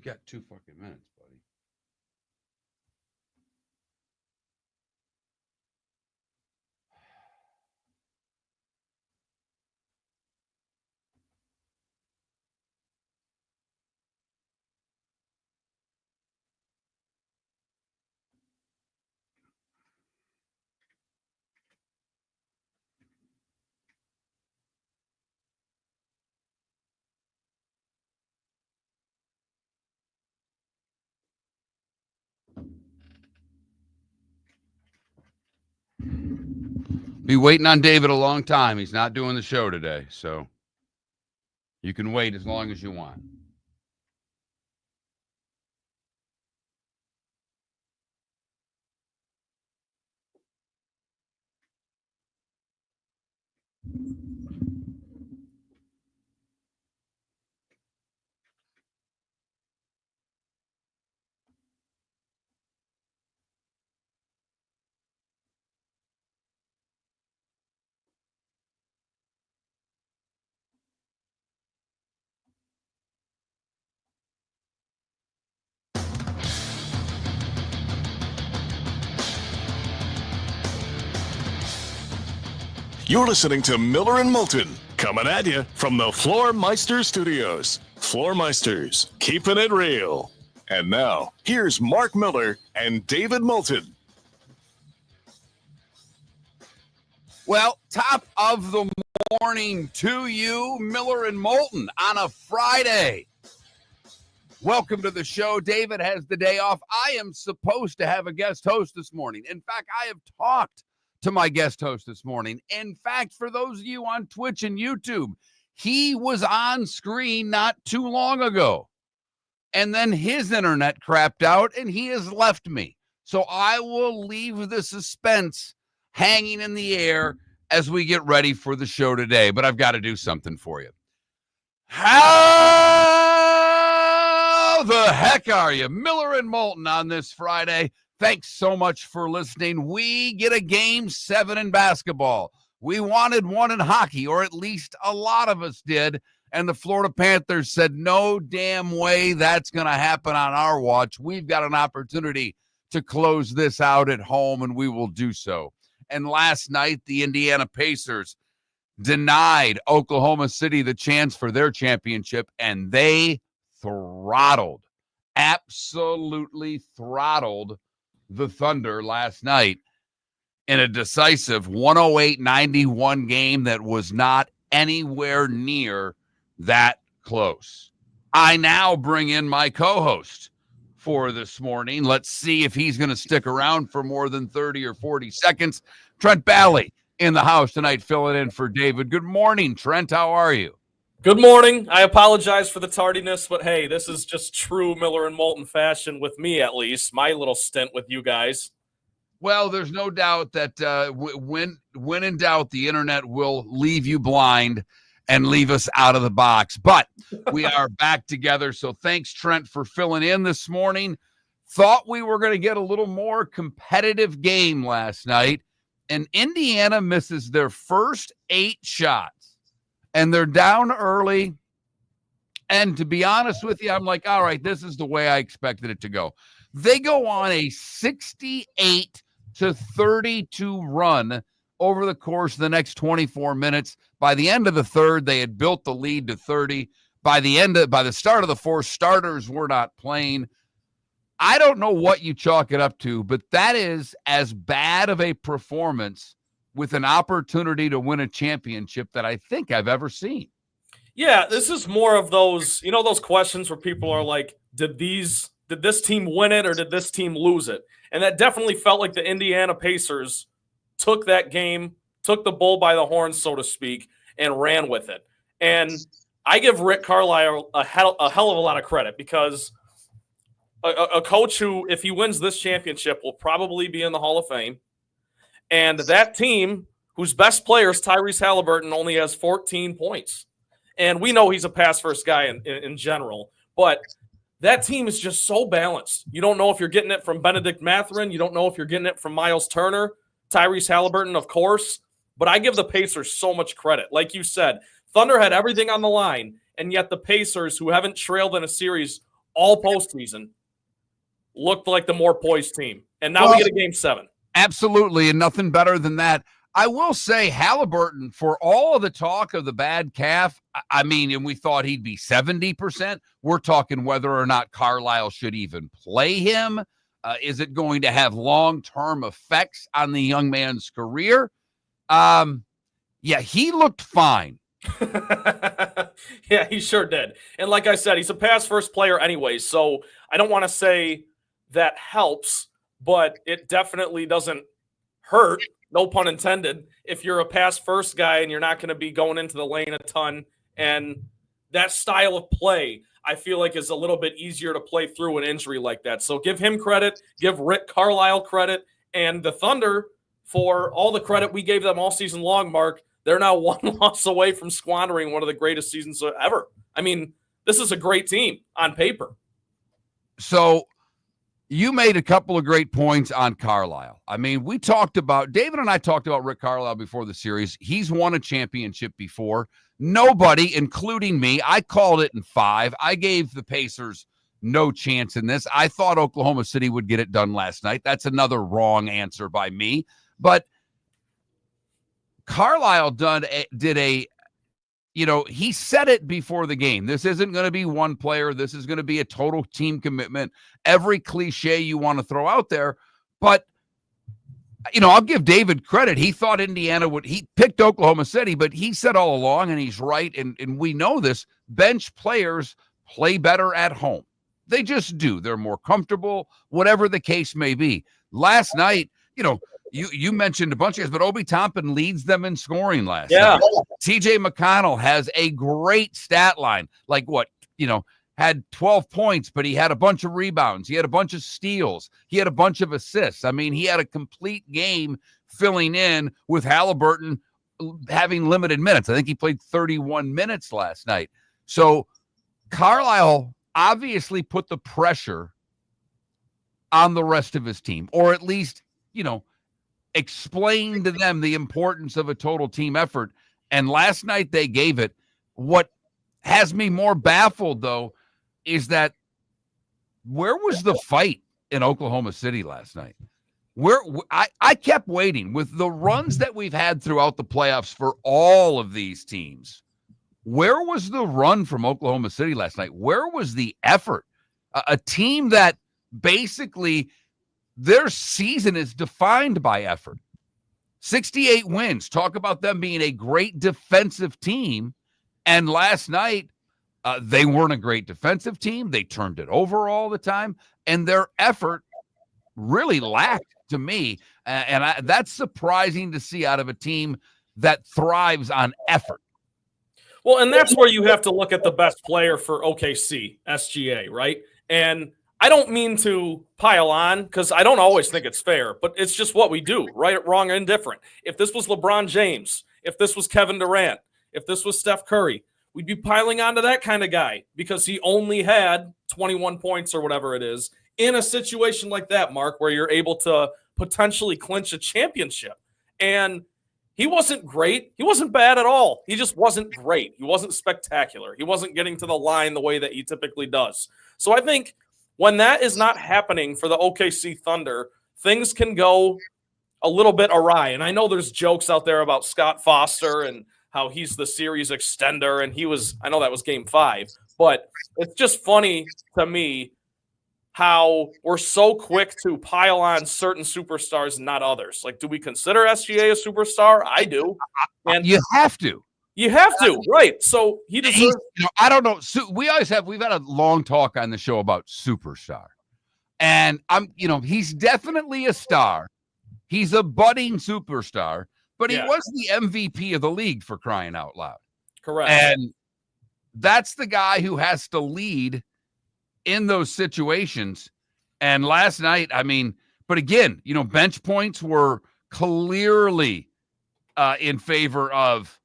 You got 2 fucking minutes, buddy. Be waiting on David a long time. He's not doing the show today, so you can wait as long as you want. You're listening to Miller and Moulton, coming at you from the Floormeister Studios. Floormeisters, keeping it real. And now, here's Mark Miller and David Moulton. Well, top of the morning to you, Miller and Moulton, on a Friday. Welcome to the show. David has the day off. I am supposed to have a guest host this morning. In fact, I have talked to my guest host this morning. In fact, for those of you on Twitch and YouTube, he was on screen not too long ago. And then his internet crapped out and he has left me. So I will leave the suspense hanging in the air as we get ready for the show today. But I've got to do something for you. How the heck are you? Miller and Moulton on this Friday. Thanks so much for listening. We get a game 7 in basketball. We wanted one in hockey, or at least a lot of us did. And the Florida Panthers said, no damn way that's going to happen on our watch. We've got an opportunity to close this out at home, and we will do so. And last night, the Indiana Pacers denied Oklahoma City the chance for their championship, and they absolutely throttled the Thunder last night in a decisive 108-91 game that was not anywhere near that close. I now bring in my co-host for this morning. Let's see if he's going to stick around for more than 30 or 40 seconds. Trent Bally in the house tonight, filling in for David. Good morning, Trent. How are you? Good morning. I apologize for the tardiness, but hey, this is just true Miller and Moulton fashion with me, at least. My little stint with you guys. Well, there's no doubt that when in doubt, the internet will leave you blind and leave us out of the box. But we are back together, so thanks, Trent, for filling in this morning. Thought we were going to get a little more competitive game last night, and Indiana misses their first 8 shots. And they're down early. And to be honest with you, I'm like, all right, this is the way I expected it to go. They go on a 68-32 run over the course of the next 24 minutes. By the end of the third, they had built the lead to 30. By the start of the fourth, starters were not playing. I don't know what you chalk it up to, but that is as bad of a performance with an opportunity to win a championship that I think I've ever seen. Yeah, this is more of those, those questions where people are like, did this team win it or did this team lose it? And that definitely felt like the Indiana Pacers took that game, took the bull by the horns, so to speak, and ran with it. And I give Rick Carlisle a hell of a lot of credit because a coach who, if he wins this championship, will probably be in the Hall of Fame. And that team, whose best player is Tyrese Halliburton, only has 14 points. And we know he's a pass-first guy in general. But that team is just so balanced. You don't know if you're getting it from Benedict Mathurin. You don't know if you're getting it from Miles Turner. Tyrese Halliburton, of course. But I give the Pacers so much credit. Like you said, Thunder had everything on the line. And yet the Pacers, who haven't trailed in a series all postseason looked like the more poised team. And now we get a game 7. Absolutely, and nothing better than that. I will say Halliburton, for all of the talk of the bad calf, I mean, and we thought he'd be 70%, we're talking whether or not Carlisle should even play him. Is it going to have long-term effects on the young man's career? Yeah, he looked fine. Yeah, he sure did. And like I said, he's a pass-first player anyway, so I don't want to say that helps, but it definitely doesn't hurt, no pun intended, if you're a pass-first guy and you're not going to be going into the lane a ton. And that style of play, I feel like, is a little bit easier to play through an injury like that. So give him credit, give Rick Carlisle credit, and the Thunder, for all the credit we gave them all season long, Mark, they're now one loss away from squandering one of the greatest seasons ever. I mean, this is a great team on paper. So you made a couple of great points on Carlisle. I mean, David and I talked about Rick Carlisle before the series. He's won a championship before. Nobody, including me, I called it in 5. I gave the Pacers no chance in this. I thought Oklahoma City would get it done last night. That's another wrong answer by me. But Carlisle he said it before the game. This isn't going to be one player. This is going to be a total team commitment. Every cliche you want to throw out there. But, I'll give David credit. He thought he picked Oklahoma City, but he said all along, and he's right, and we know this, bench players play better at home. They just do. They're more comfortable, whatever the case may be. Last night, you mentioned a bunch of guys, but Obi Toppin leads them in scoring last night. TJ McConnell has a great stat line. Like had 12 points, but he had a bunch of rebounds. He had a bunch of steals. He had a bunch of assists. I mean, he had a complete game filling in with Halliburton having limited minutes. I think he played 31 minutes last night. So Carlisle obviously put the pressure on the rest of his team, or at least, explain to them the importance of a total team effort. And last night they gave it. What has me more baffled, though, is that where was the fight in Oklahoma City last night? I kept waiting with the runs that we've had throughout the playoffs for all of these teams. Where was the run from Oklahoma City last night? Where was the effort? A team that basically their season is defined by effort. 68 wins. Talk about them being a great defensive team. And last night, they weren't a great defensive team. They turned it over all the time. And their effort really lacked to me. That's surprising to see out of a team that thrives on effort. Well, and that's where you have to look at the best player for OKC, SGA, right? And I don't mean to pile on because I don't always think it's fair, but it's just what we do, right, wrong, or indifferent. If this was LeBron James, if this was Kevin Durant, if this was Steph Curry, we'd be piling onto that kind of guy because he only had 21 points or whatever it is in a situation like that, Mark, where you're able to potentially clinch a championship. And he wasn't great. He wasn't bad at all. He just wasn't great. He wasn't spectacular. He wasn't getting to the line the way that he typically does. So I think when that is not happening for the OKC Thunder, things can go a little bit awry. And I know there's jokes out there about Scott Foster and how he's the series extender. And I know that was game 5, but it's just funny to me how we're so quick to pile on certain superstars and not others. Like, do we consider SGA a superstar? I do. And you have to. You have to, right? So he deserves. I don't know. We've had a long talk on the show about superstar, and he's definitely a star. He's a budding superstar, but he was the MVP of the league, for crying out loud. Correct. And that's the guy who has to lead in those situations. And last night, but again, bench points were clearly in favor of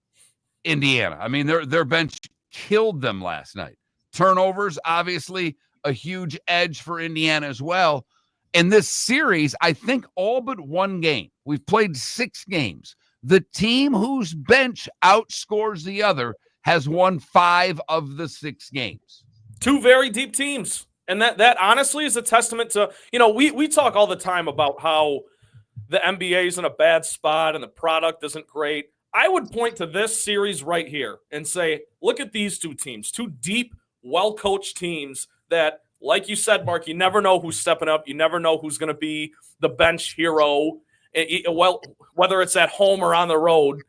Indiana. Their bench killed them last night. Turnovers, obviously, a huge edge for Indiana as well. In this series, I think all but one game. We've played 6 games. The team whose bench outscores the other has won 5 of the 6 games. 2 very deep teams. And that honestly is a testament to, we talk all the time about how the NBA is in a bad spot and the product isn't great. I would point to this series right here and say, look at these two teams, two deep, well-coached teams that, like you said, Mark, you never know who's stepping up. You never know who's going to be the bench hero, well, whether it's at home or on the road.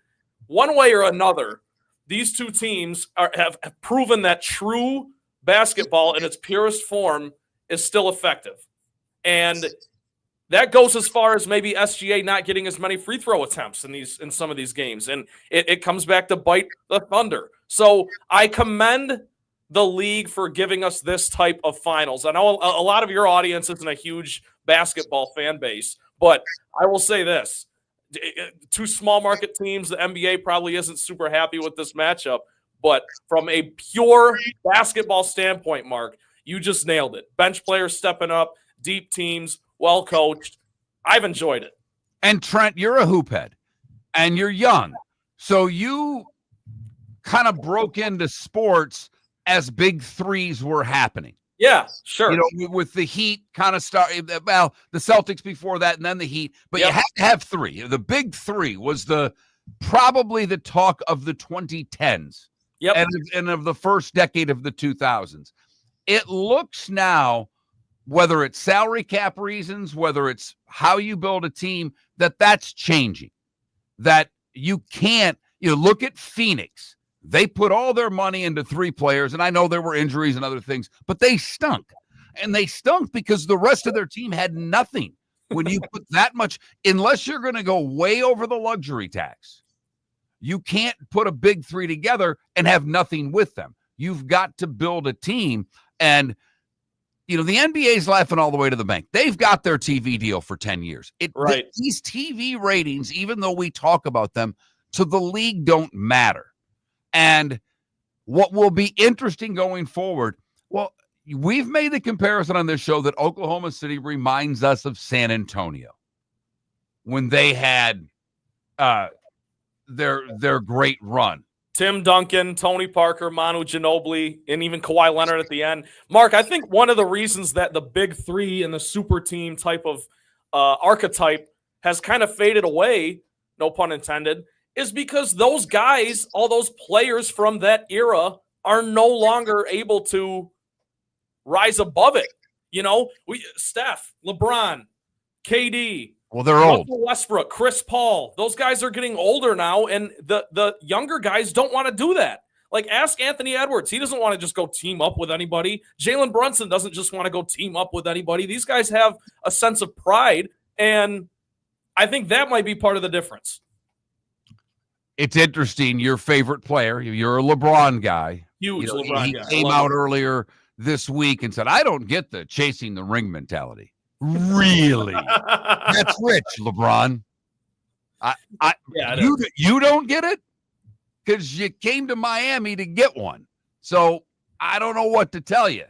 One way or another, these two teams have proven that true basketball in its purest form is still effective. And that goes as far as maybe SGA not getting as many free throw attempts in some of these games. And it comes back to bite the Thunder. So I commend the league for giving us this type of finals. I know a lot of your audience isn't a huge basketball fan base, but I will say this. Two small market teams, the NBA probably isn't super happy with this matchup. But from a pure basketball standpoint, Mark, you just nailed it. Bench players stepping up, deep teams, well coached. I've enjoyed it. And Trent, you're a hoop head, and you're young. So you kind of broke into sports as big threes were happening. Yeah, sure. With the Heat kind of the Celtics before that, and then the Heat. But you had to have three. The big three was probably the talk of the 2010s. Yep. And of the first decade of the 2000s. It looks now, whether it's salary cap reasons, whether it's how you build a team, that's changing. That you can't, look at Phoenix. They put all their money into three players, and I know there were injuries and other things, but they stunk. And they stunk because the rest of their team had nothing. When you put that much, unless you're going to go way over the luxury tax, you can't put a big three together and have nothing with them. You've got to build a team. And, the NBA's laughing all the way to the bank. They've got their TV deal for 10 years. Right. These TV ratings, even though we talk about them, to the league don't matter. And what will be interesting going forward, well, we've made the comparison on this show that Oklahoma City reminds us of San Antonio when they had their great run. Tim Duncan, Tony Parker, Manu Ginobili, and even Kawhi Leonard at the end. Mark, I think one of the reasons that the big three and the super team type of archetype has kind of faded away, no pun intended, is because those guys, all those players from that era, are no longer able to rise above it. Steph, LeBron, KD. Well, they're old. Westbrook, Chris Paul. Those guys are getting older now, and the younger guys don't want to do that. Like, ask Anthony Edwards. He doesn't want to just go team up with anybody. Jalen Brunson doesn't just want to go team up with anybody. These guys have a sense of pride, and I think that might be part of the difference. It's interesting. Your favorite player, you're a LeBron guy. Huge LeBron guy. He came out earlier this week and said, I don't get the chasing the ring mentality. Really? That's rich, LeBron. You don't get it because you came to Miami to get one. So I don't know what to tell you.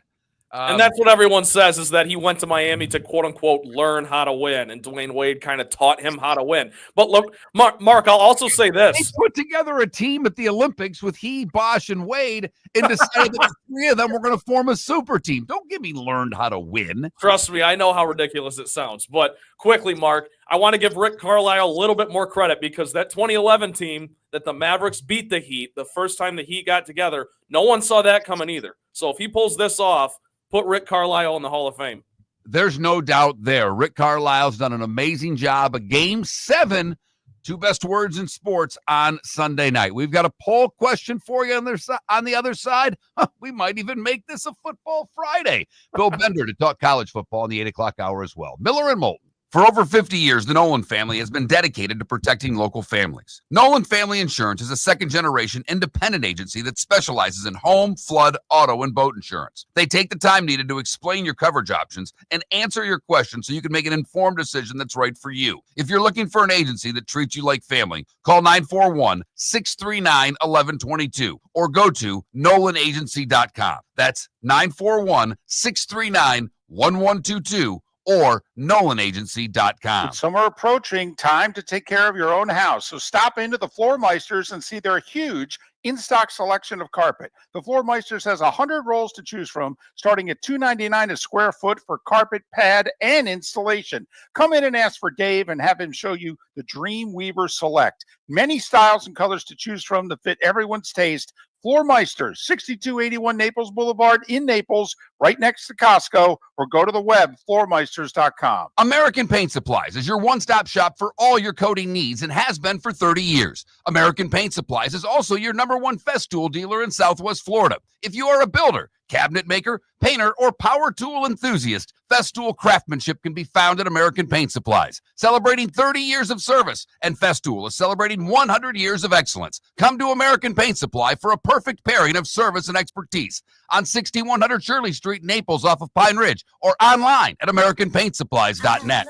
And that's what everyone says, is that he went to Miami to, quote unquote, learn how to win. And Dwayne Wade kind of taught him how to win. But look, Mark, I'll also say this. They put together a team at the Olympics with Bosh, and Wade and decided that the three of them were going to form a super team. Don't give me learned how to win. Trust me, I know how ridiculous it sounds. But quickly, Mark, I want to give Rick Carlisle a little bit more credit, because that 2011 team that the Mavericks beat the Heat, the first time the Heat got together, no one saw that coming either. So if he pulls this off, put Rick Carlisle in the Hall of Fame. There's no doubt there. Rick Carlisle's done an amazing job. A Game 7, two best words in sports on Sunday night. We've got a poll question for you on the other side. We might even make this a Football Friday. Bill Bender to talk college football in the 8 o'clock hour as well. Miller and Moulton. For over 50 years, the Nolan family has been dedicated to protecting local families. Nolan Family Insurance is a second-generation independent agency that specializes in home, flood, auto, and boat insurance. They take the time needed to explain your coverage options and answer your questions so you can make an informed decision that's right for you. If you're looking for an agency that treats you like family, call 941-639-1122 or go to nolanagency.com. That's 941-639-1122. or nolanagency.com. With summer approaching, time to take care of your own house. So stop into the Floor Meisters and see their huge in-stock selection of carpet. The Floor Meisters has 100 rolls to choose from, starting at $2.99 a square foot for carpet, pad, and installation. Come in and ask for Dave and have him show you the Dream Weaver Select. Many styles and colors to choose from to fit everyone's taste. Floor Meisters, 6281 Naples Boulevard in Naples, right next to Costco, or go to the web, floormeisters.com. American Paint Supplies is your one-stop shop for all your coating needs and has been for 30 years. American Paint Supplies is also your #1 Festool dealer in Southwest Florida. If you are a builder, cabinet maker, painter, or power tool enthusiast, Festool craftsmanship can be found at American Paint Supplies. Celebrating 30 years of service, and Festool is celebrating 100 years of excellence. Come to American Paint Supply for a perfect pairing of service and expertise on 6100 Shirley Street, Naples, off of Pine Ridge, or online at AmericanPaintSupplies.net.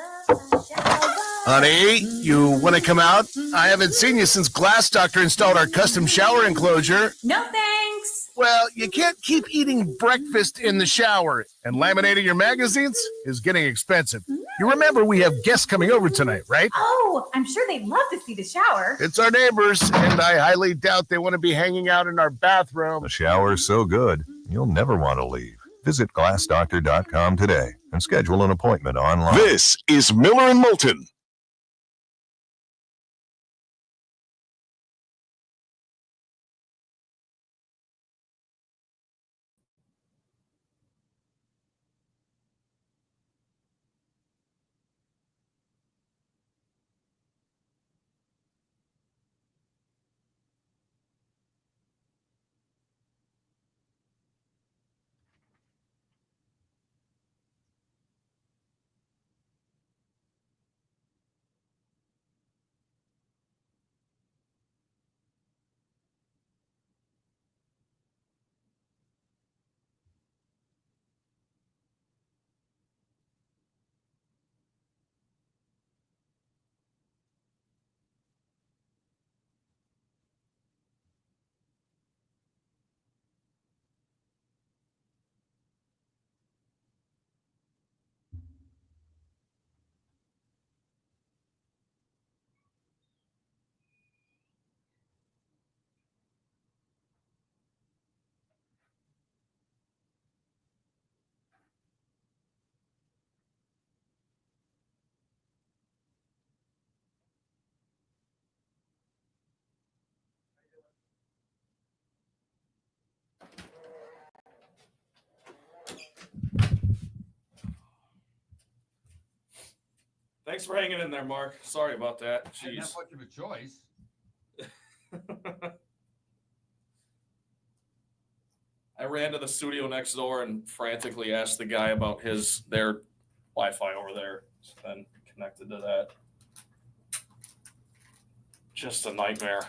Honey, you want to come out? I haven't seen you since Glass Doctor installed our custom shower enclosure. No thanks. Well, you can't keep eating breakfast in the shower, and laminating your magazines is getting expensive. You remember we have guests coming over tonight, right? Oh, I'm sure they'd love to see the shower. It's our neighbors, and I highly doubt they want to be hanging out in our bathroom. The shower is so good, you'll never want to leave. Visit glassdoctor.com today and schedule an appointment online. This is Miller and Moulton. Thanks for hanging in there, Mark. Sorry about that. Not Jeez. much of a choice. I ran to the studio next door and frantically asked the guy about their Wi-Fi over there. So then connected to that. Just a nightmare.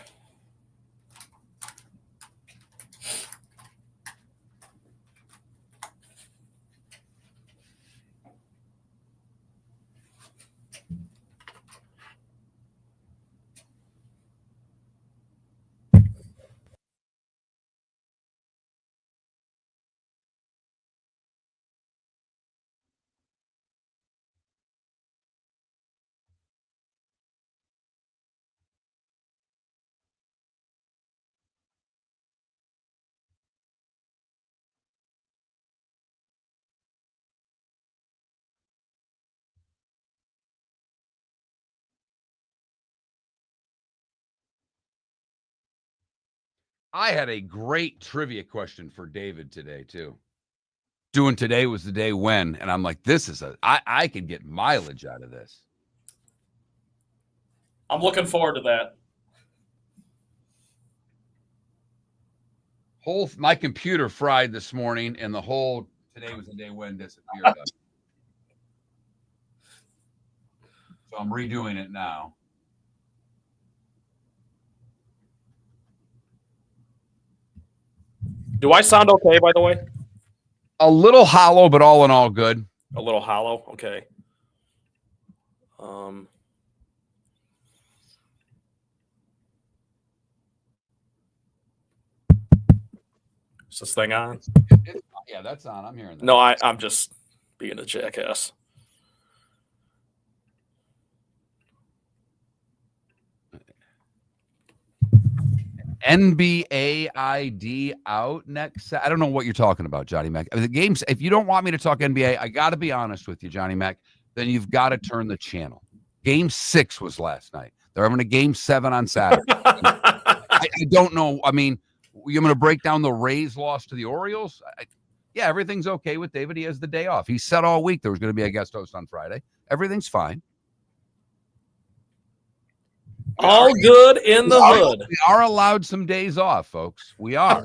I had a great trivia question for David today, too. Doing today was the day when, and I'm like, I could get mileage out of this. I'm looking forward to that. My computer fried this morning, and the whole today was the day when disappeared. So I'm redoing it now. Do I sound okay, by the way? A little hollow, but all in all good. A little hollow? Okay. Is this thing on? Yeah, that's on. I'm hearing that. No, I'm just being a jackass. NBA ID out next. I don't know what you're talking about, Johnny Mac. I mean, the games, if you don't want me to talk NBA, I got to be honest with you, Johnny Mac, then you've got to turn the channel. Game 6 was last night. They're having a game 7 on Saturday. I don't know. I mean, you're going to break down the Rays loss to the Orioles? Yeah, everything's okay with David. He has the day off. He said all week there was going to be a guest host on Friday. Everything's fine. All good in the hood. We are allowed some days off, folks. We are.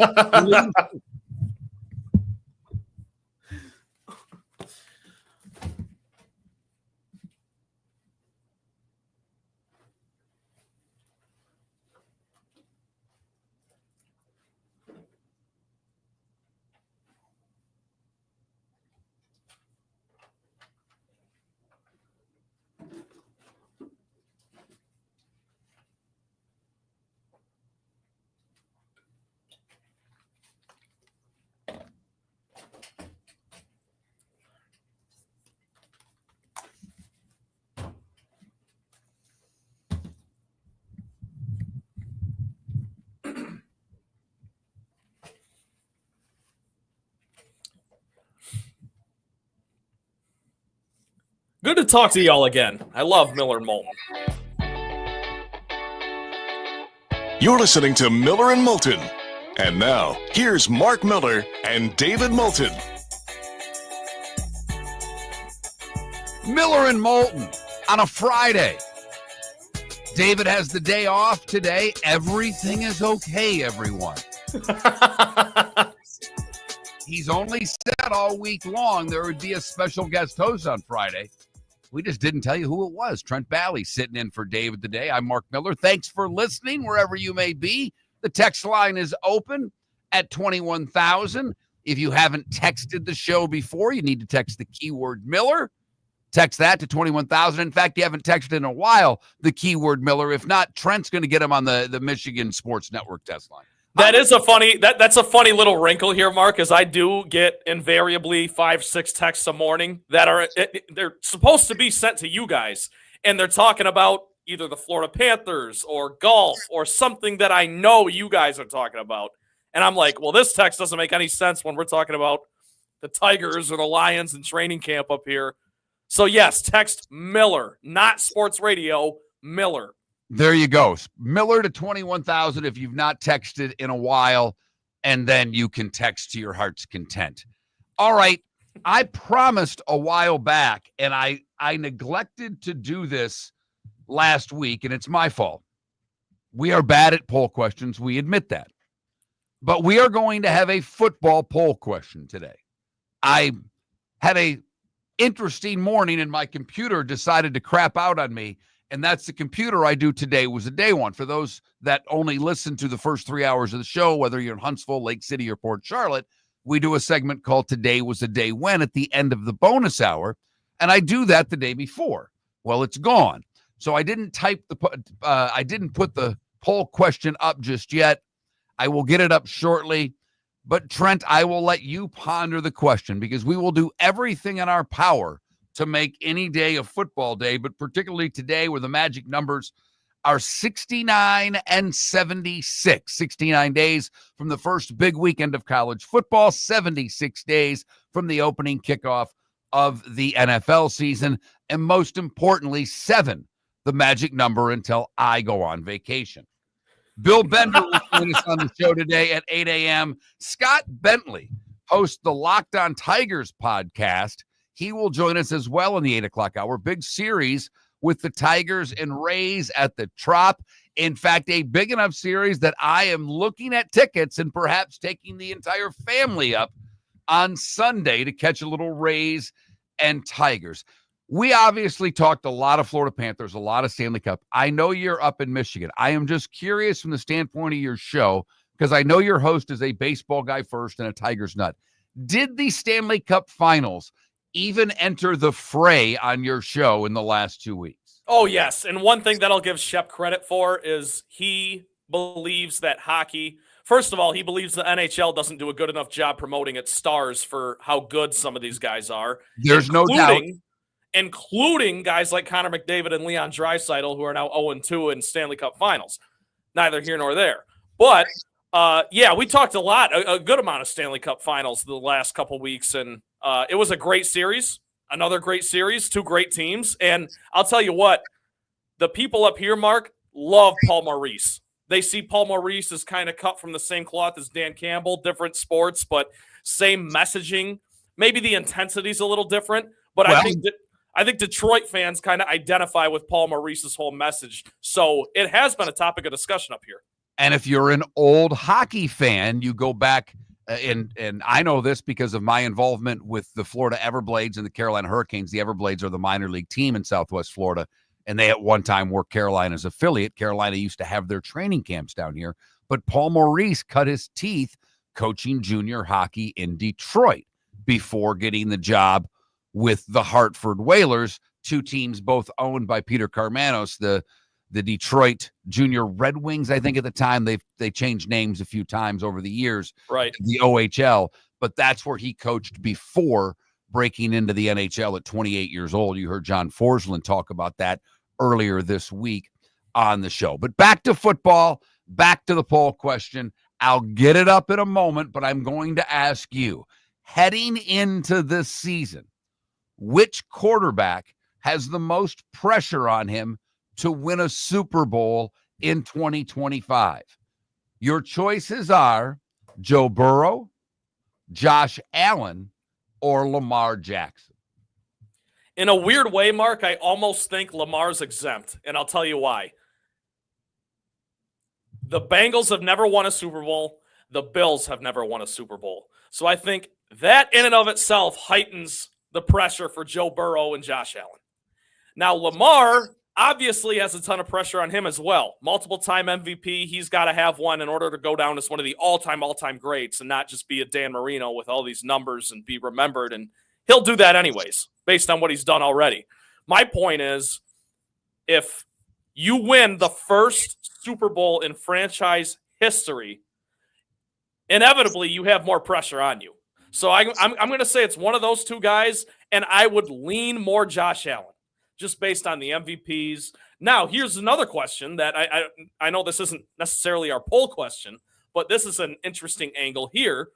Good to talk to y'all again. I love Miller and Moulton. You're listening to Miller and Moulton. And now, here's Mark Miller and David Moulton. Miller and Moulton on a Friday. David has the day off today. Everything is okay, everyone. He's only said all week long there would be a special guest host on Friday. We just didn't tell you who it was. Trent Bally sitting in for David today. I'm Mark Miller. Thanks for listening wherever you may be. The text line is open at 21,000. If you haven't texted the show before, you need to text the keyword Miller. Text that to 21,000. In fact, you haven't texted in a while the keyword Miller. If not, Trent's going to get him on the Michigan Sports Network test line. That is a funny that's a funny little wrinkle here, Mark, as I do get invariably 5-6 texts a morning that are they're supposed to be sent to you guys, and they're talking about either the Florida Panthers or golf or something that I know you guys are talking about. And I'm like, well, this text doesn't make any sense when we're talking about the Tigers or the Lions in training camp up here. So yes, text Miller, not sports radio, Miller. There you go. Miller to 21,000 if you've not texted in a while, and then you can text to your heart's content. All right. I promised a while back, and I neglected to do this last week, and it's my fault. We are bad at poll questions. We admit that. But we are going to have a football poll question today. I had a interesting morning, and my computer decided to crap out on me. And that's the computer I do today was a day one. For those that only listen to the first 3 hours of the show, whether you're in Huntsville, Lake City, or Port Charlotte, we do a segment called Today Was a Day When at the end of the bonus hour. And I do that the day before. Well, it's gone. So I didn't I didn't put the poll question up just yet. I will get it up shortly. But Trent, I will let you ponder the question because we will do everything in our power to make any day a football day, but particularly today where the magic numbers are 69 and 76. 69 days from the first big weekend of college football, 76 days from the opening kickoff of the NFL season, and most importantly, 7, the magic number until I go on vacation. Bill Bender will join us on the show today at 8 a.m. Scott Bentley hosts the Locked On Tigers podcast. He will join us as well in the 8 o'clock hour. Big series with the Tigers and Rays at the Trop. In fact, a big enough series that I am looking at tickets and perhaps taking the entire family up on Sunday to catch a little Rays and Tigers. We obviously talked a lot of Florida Panthers, a lot of Stanley Cup. I know you're up in Michigan. I am just curious from the standpoint of your show, because I know your host is a baseball guy first and a Tigers nut. Did the Stanley Cup Finals even enter the fray on your show in the last 2 weeks? Oh, yes. And one thing that I'll give Shep credit for is he believes that hockey, first of all, he believes the NHL doesn't do a good enough job promoting its stars for how good some of these guys are. There's no doubt. Including guys like Connor McDavid and Leon Draisaitl, who are now 0-2 in Stanley Cup Finals. Neither here nor there. But yeah, we talked a good amount of Stanley Cup Finals the last couple weeks, and it was a great series. Another great series, two great teams, and I'll tell you what, the people up here, Mark, love Paul Maurice. They see Paul Maurice as kind of cut from the same cloth as Dan Campbell, different sports, but same messaging. Maybe the intensity's a little different, but I think Detroit fans kind of identify with Paul Maurice's whole message. So it has been a topic of discussion up here. And if you're an old hockey fan, you go back, and I know this because of my involvement with the Florida Everblades and the Carolina Hurricanes. The Everblades are the minor league team in Southwest Florida, and they at one time were Carolina's affiliate. Carolina used to have their training camps down here, but Paul Maurice cut his teeth coaching junior hockey in Detroit before getting the job with the Hartford Whalers, two teams both owned by Peter Karmanos, the Detroit Junior Red Wings, I think at the time. They changed names a few times over the years, right? The OHL, but that's where he coached before breaking into the NHL at 28 years old. You heard John Forsland talk about that earlier this week on the show. But back to football, back to the poll question. I'll get it up in a moment, but I'm going to ask you, heading into this season, which quarterback has the most pressure on him to win a Super Bowl in 2025? Your choices are Joe Burrow, Josh Allen, or Lamar Jackson. In a weird way, Mark, I almost think Lamar's exempt, and I'll tell you why. The Bengals have never won a Super Bowl. The Bills have never won a Super Bowl. So I think that in and of itself heightens the pressure for Joe Burrow and Josh Allen. Now, Lamar obviously has a ton of pressure on him as well. Multiple-time MVP. He's got to have one in order to go down as one of the all-time greats and not just be a Dan Marino with all these numbers and be remembered. And he'll do that anyways, based on what he's done already. My point is, if you win the first Super Bowl in franchise history, inevitably you have more pressure on you. So I'm going to say it's one of those two guys, and I would lean more Josh Allen, just based on the MVPs. Now, here's another question that I know this isn't necessarily our poll question, but this is an interesting angle here.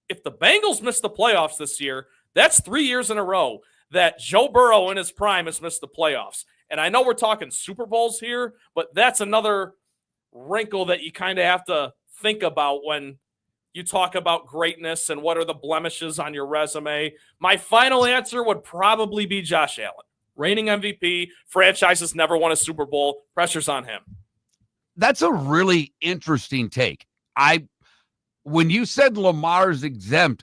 If the Bengals miss the playoffs this year, that's 3 years in a row that Joe Burrow in his prime has missed the playoffs. And I know we're talking Super Bowls here, but that's another wrinkle that you kind of have to think about when you talk about greatness and what are the blemishes on your resume. My final answer would probably be Josh Allen. Reigning MVP, franchise has never won a Super Bowl, pressure's on him. That's a really interesting take. When you said Lamar's exempt,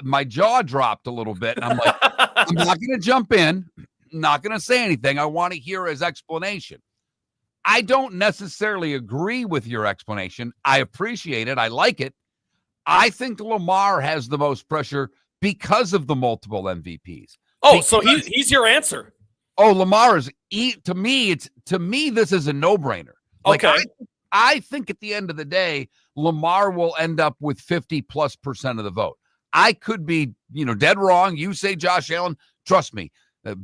my jaw dropped a little bit, and I'm like, I'm not going to jump in, not going to say anything. I want to hear his explanation. I don't necessarily agree with your explanation. I appreciate it. I like it. I think Lamar has the most pressure because of the multiple MVPs. Oh, so he's your answer. Oh, Lamar is to me. This is a no-brainer. Like, okay. I think at the end of the day, Lamar will end up with 50+% of the vote. I could be, dead wrong. You say Josh Allen. Trust me,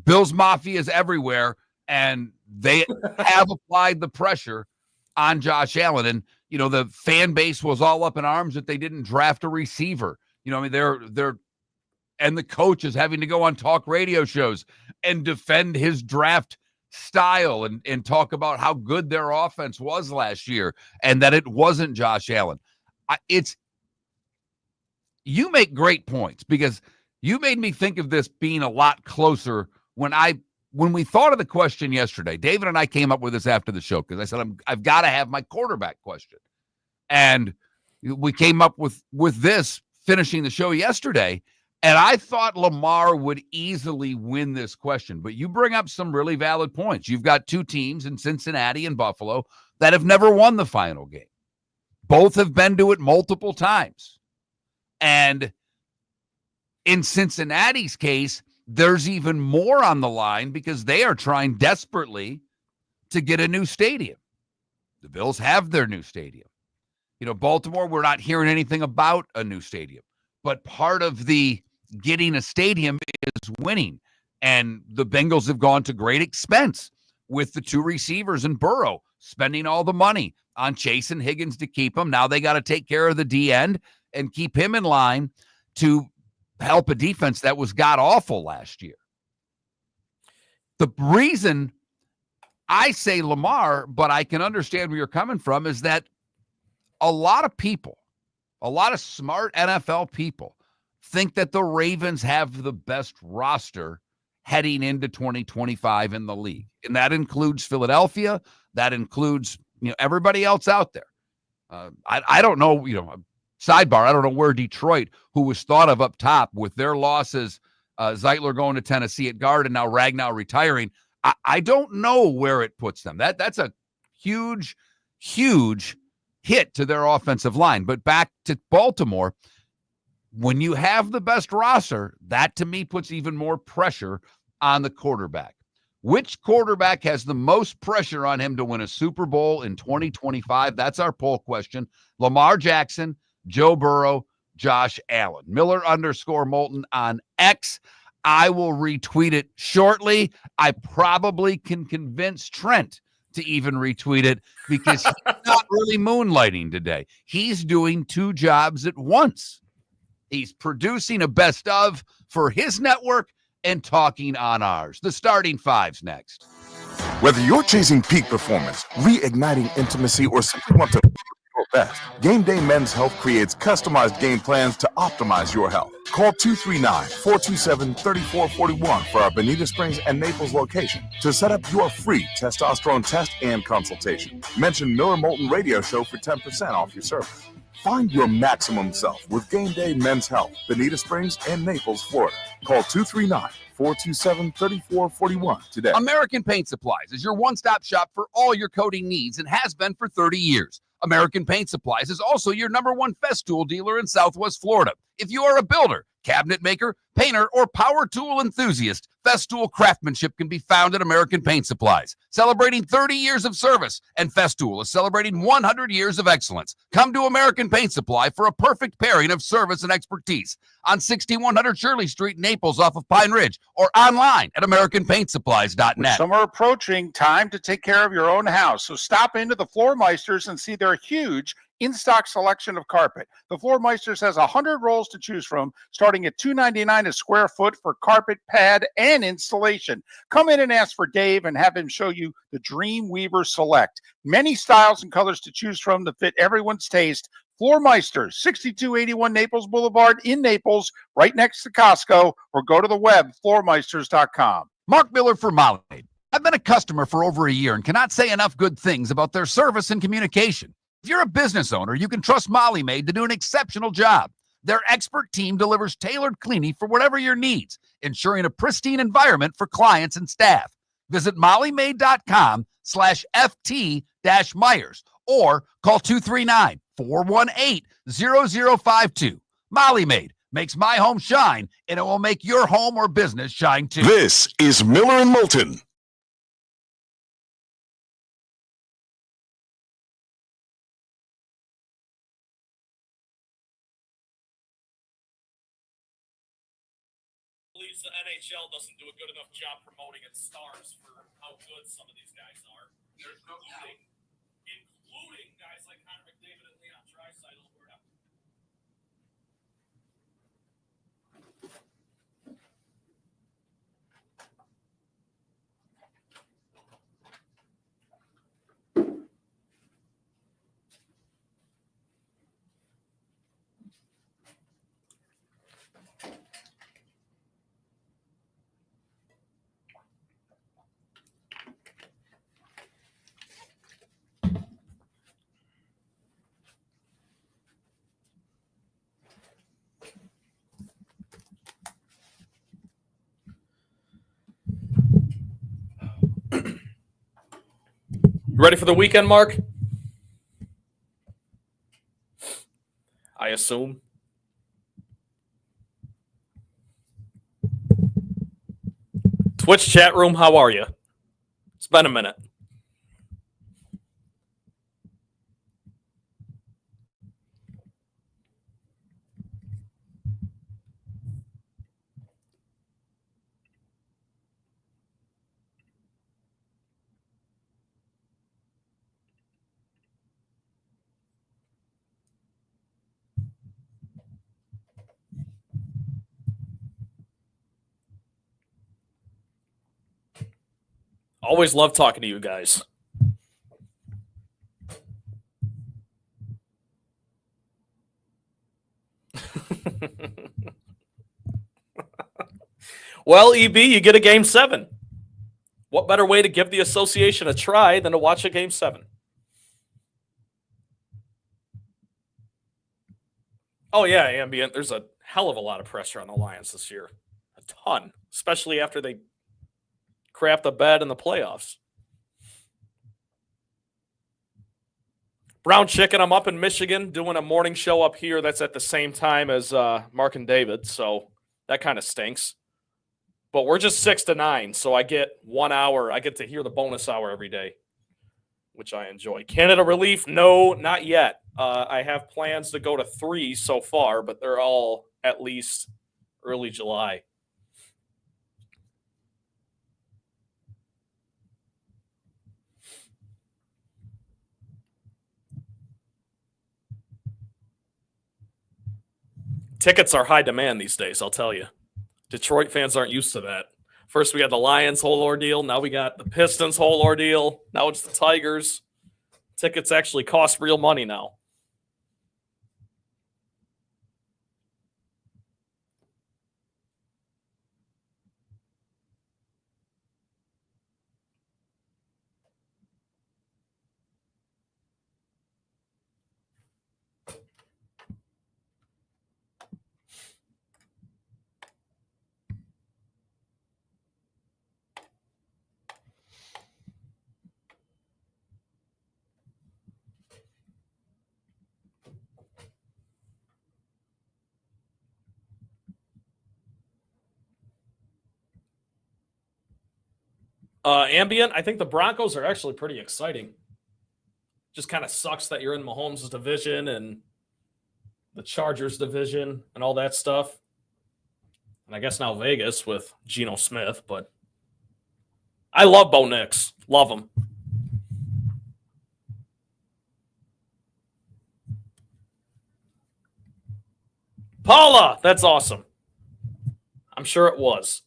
Bills Mafia is everywhere, and they have applied the pressure on Josh Allen. And the fan base was all up in arms that they didn't draft a receiver. They're and the coach is having to go on talk radio shows and defend his draft style and talk about how good their offense was last year and that it wasn't Josh Allen. You make great points because you made me think of this being a lot closer when we thought of the question yesterday. David and I came up with this after the show because I said, I've got to have my quarterback question. And we came up with this finishing the show yesterday. And I thought Lamar would easily win this question, but you bring up some really valid points. You've got two teams in Cincinnati and Buffalo that have never won the final game. Both have been to it multiple times. And in Cincinnati's case, there's even more on the line because they are trying desperately to get a new stadium. The Bills have their new stadium. Baltimore, we're not hearing anything about a new stadium. But part of the getting a stadium is winning. And the Bengals have gone to great expense with the two receivers and Burrow, spending all the money on chasing Higgins to keep him. Now they got to take care of the D end and keep him in line to help a defense that was god-awful last year. The reason I say Lamar, but I can understand where you're coming from, is that a lot of people, a lot of smart NFL people, think that the Ravens have the best roster heading into 2025 in the league. And that includes Philadelphia. That includes, everybody else out there. I don't know, sidebar, I don't know where Detroit, who was thought of up top with their losses, Zeitler going to Tennessee at guard and now Ragnow retiring. I don't know where it puts them. That's a huge, huge hit to their offensive line. But back to Baltimore, when you have the best roster, that to me puts even more pressure on the quarterback. Which quarterback has the most pressure on him to win a Super Bowl in 2025? That's our poll question. Lamar Jackson, Joe Burrow, Josh Allen. Miller_Moulton on X. I will retweet it shortly. I probably can convince Trent to even retweet it because he's not really moonlighting today. He's doing two jobs at once. He's producing a best of for his network and talking on ours. The starting five's next. Whether you're chasing peak performance, reigniting intimacy, or simply want to your best, Game Day Men's Health creates customized game plans to optimize your health. Call 239-427-3441 for our Bonita Springs and Naples location to set up your free testosterone test and consultation. Mention Miller Moulton Radio Show for 10% off your service. Find your maximum self with Game Day Men's Health, Bonita Springs and Naples, Florida. Call 239-427-3441 today. American Paint Supplies is your one-stop shop for all your coating needs and has been for 30 years. American Paint Supplies is also your #1 Festool dealer in Southwest Florida. If you are a builder, cabinet maker, painter, or power tool enthusiast, Festool craftsmanship can be found at American Paint Supplies. Celebrating 30 years of service, and Festool is celebrating 100 years of excellence. Come to American Paint Supply for a perfect pairing of service and expertise on 6100 Shirley Street, Naples, off of Pine Ridge, or online at AmericanPaintSupplies.net. Summer approaching, time to take care of your own house. So stop into the Floormeisters and see their huge in-stock selection of carpet. The Floormeisters has 100 rolls to choose from, starting at $2.99 a square foot for carpet, pad, and installation. Come in and ask for Dave and have him show you the Dream Weaver Select. Many styles and colors to choose from to fit everyone's taste. Floormeisters, 6281 Naples Boulevard in Naples, right next to Costco, or go to the web, floormeisters.com. Mark Miller for Molly Maid. I've been a customer for over a year and cannot say enough good things about their service and communication. If you're a business owner, you can trust Molly Maid to do an exceptional job. Their expert team delivers tailored cleaning for whatever your needs, ensuring a pristine environment for clients and staff. Visit mollymaid.com/FT-Myers or call 239-418-0052. Molly Maid makes my home shine, and it will make your home or business shine too. This is Miller and Moulton. Believes the NHL doesn't do a good enough job promoting its stars for how good some of these guys are. Including guys like Connor McDavid and Leon Draisaitl, who are out. Ready for the weekend, Mark? I assume. Twitch chat room, how are you? It's been a minute. Always love talking to you guys. Well, EB, you get a Game 7. What better way to give the association a try than to watch a Game 7? Oh, yeah, Ambient. There's a hell of a lot of pressure on the Lions this year. A ton, especially after they crapped the bed in the playoffs. Brown Chicken, I'm up in Michigan doing a morning show up here that's at the same time as Mark and David, so that kind of stinks. But we're just 6 to 9, so I get 1 hour. I get to hear the bonus hour every day, which I enjoy. Canada Relief? No, not yet. I have plans to go to 3 so far, but they're all at least early July. Tickets are high demand these days, I'll tell you. Detroit fans aren't used to that. First, we had the Lions whole ordeal. Now we got the Pistons whole ordeal. Now it's the Tigers. Tickets actually cost real money now. Ambient, I think the Broncos are actually pretty exciting. Just kind of sucks that you're in Mahomes' division and the Chargers division and all that stuff. And I guess now Vegas with Geno Smith, but I love Bo Nix. Love him. Paula, that's awesome. I'm sure it was.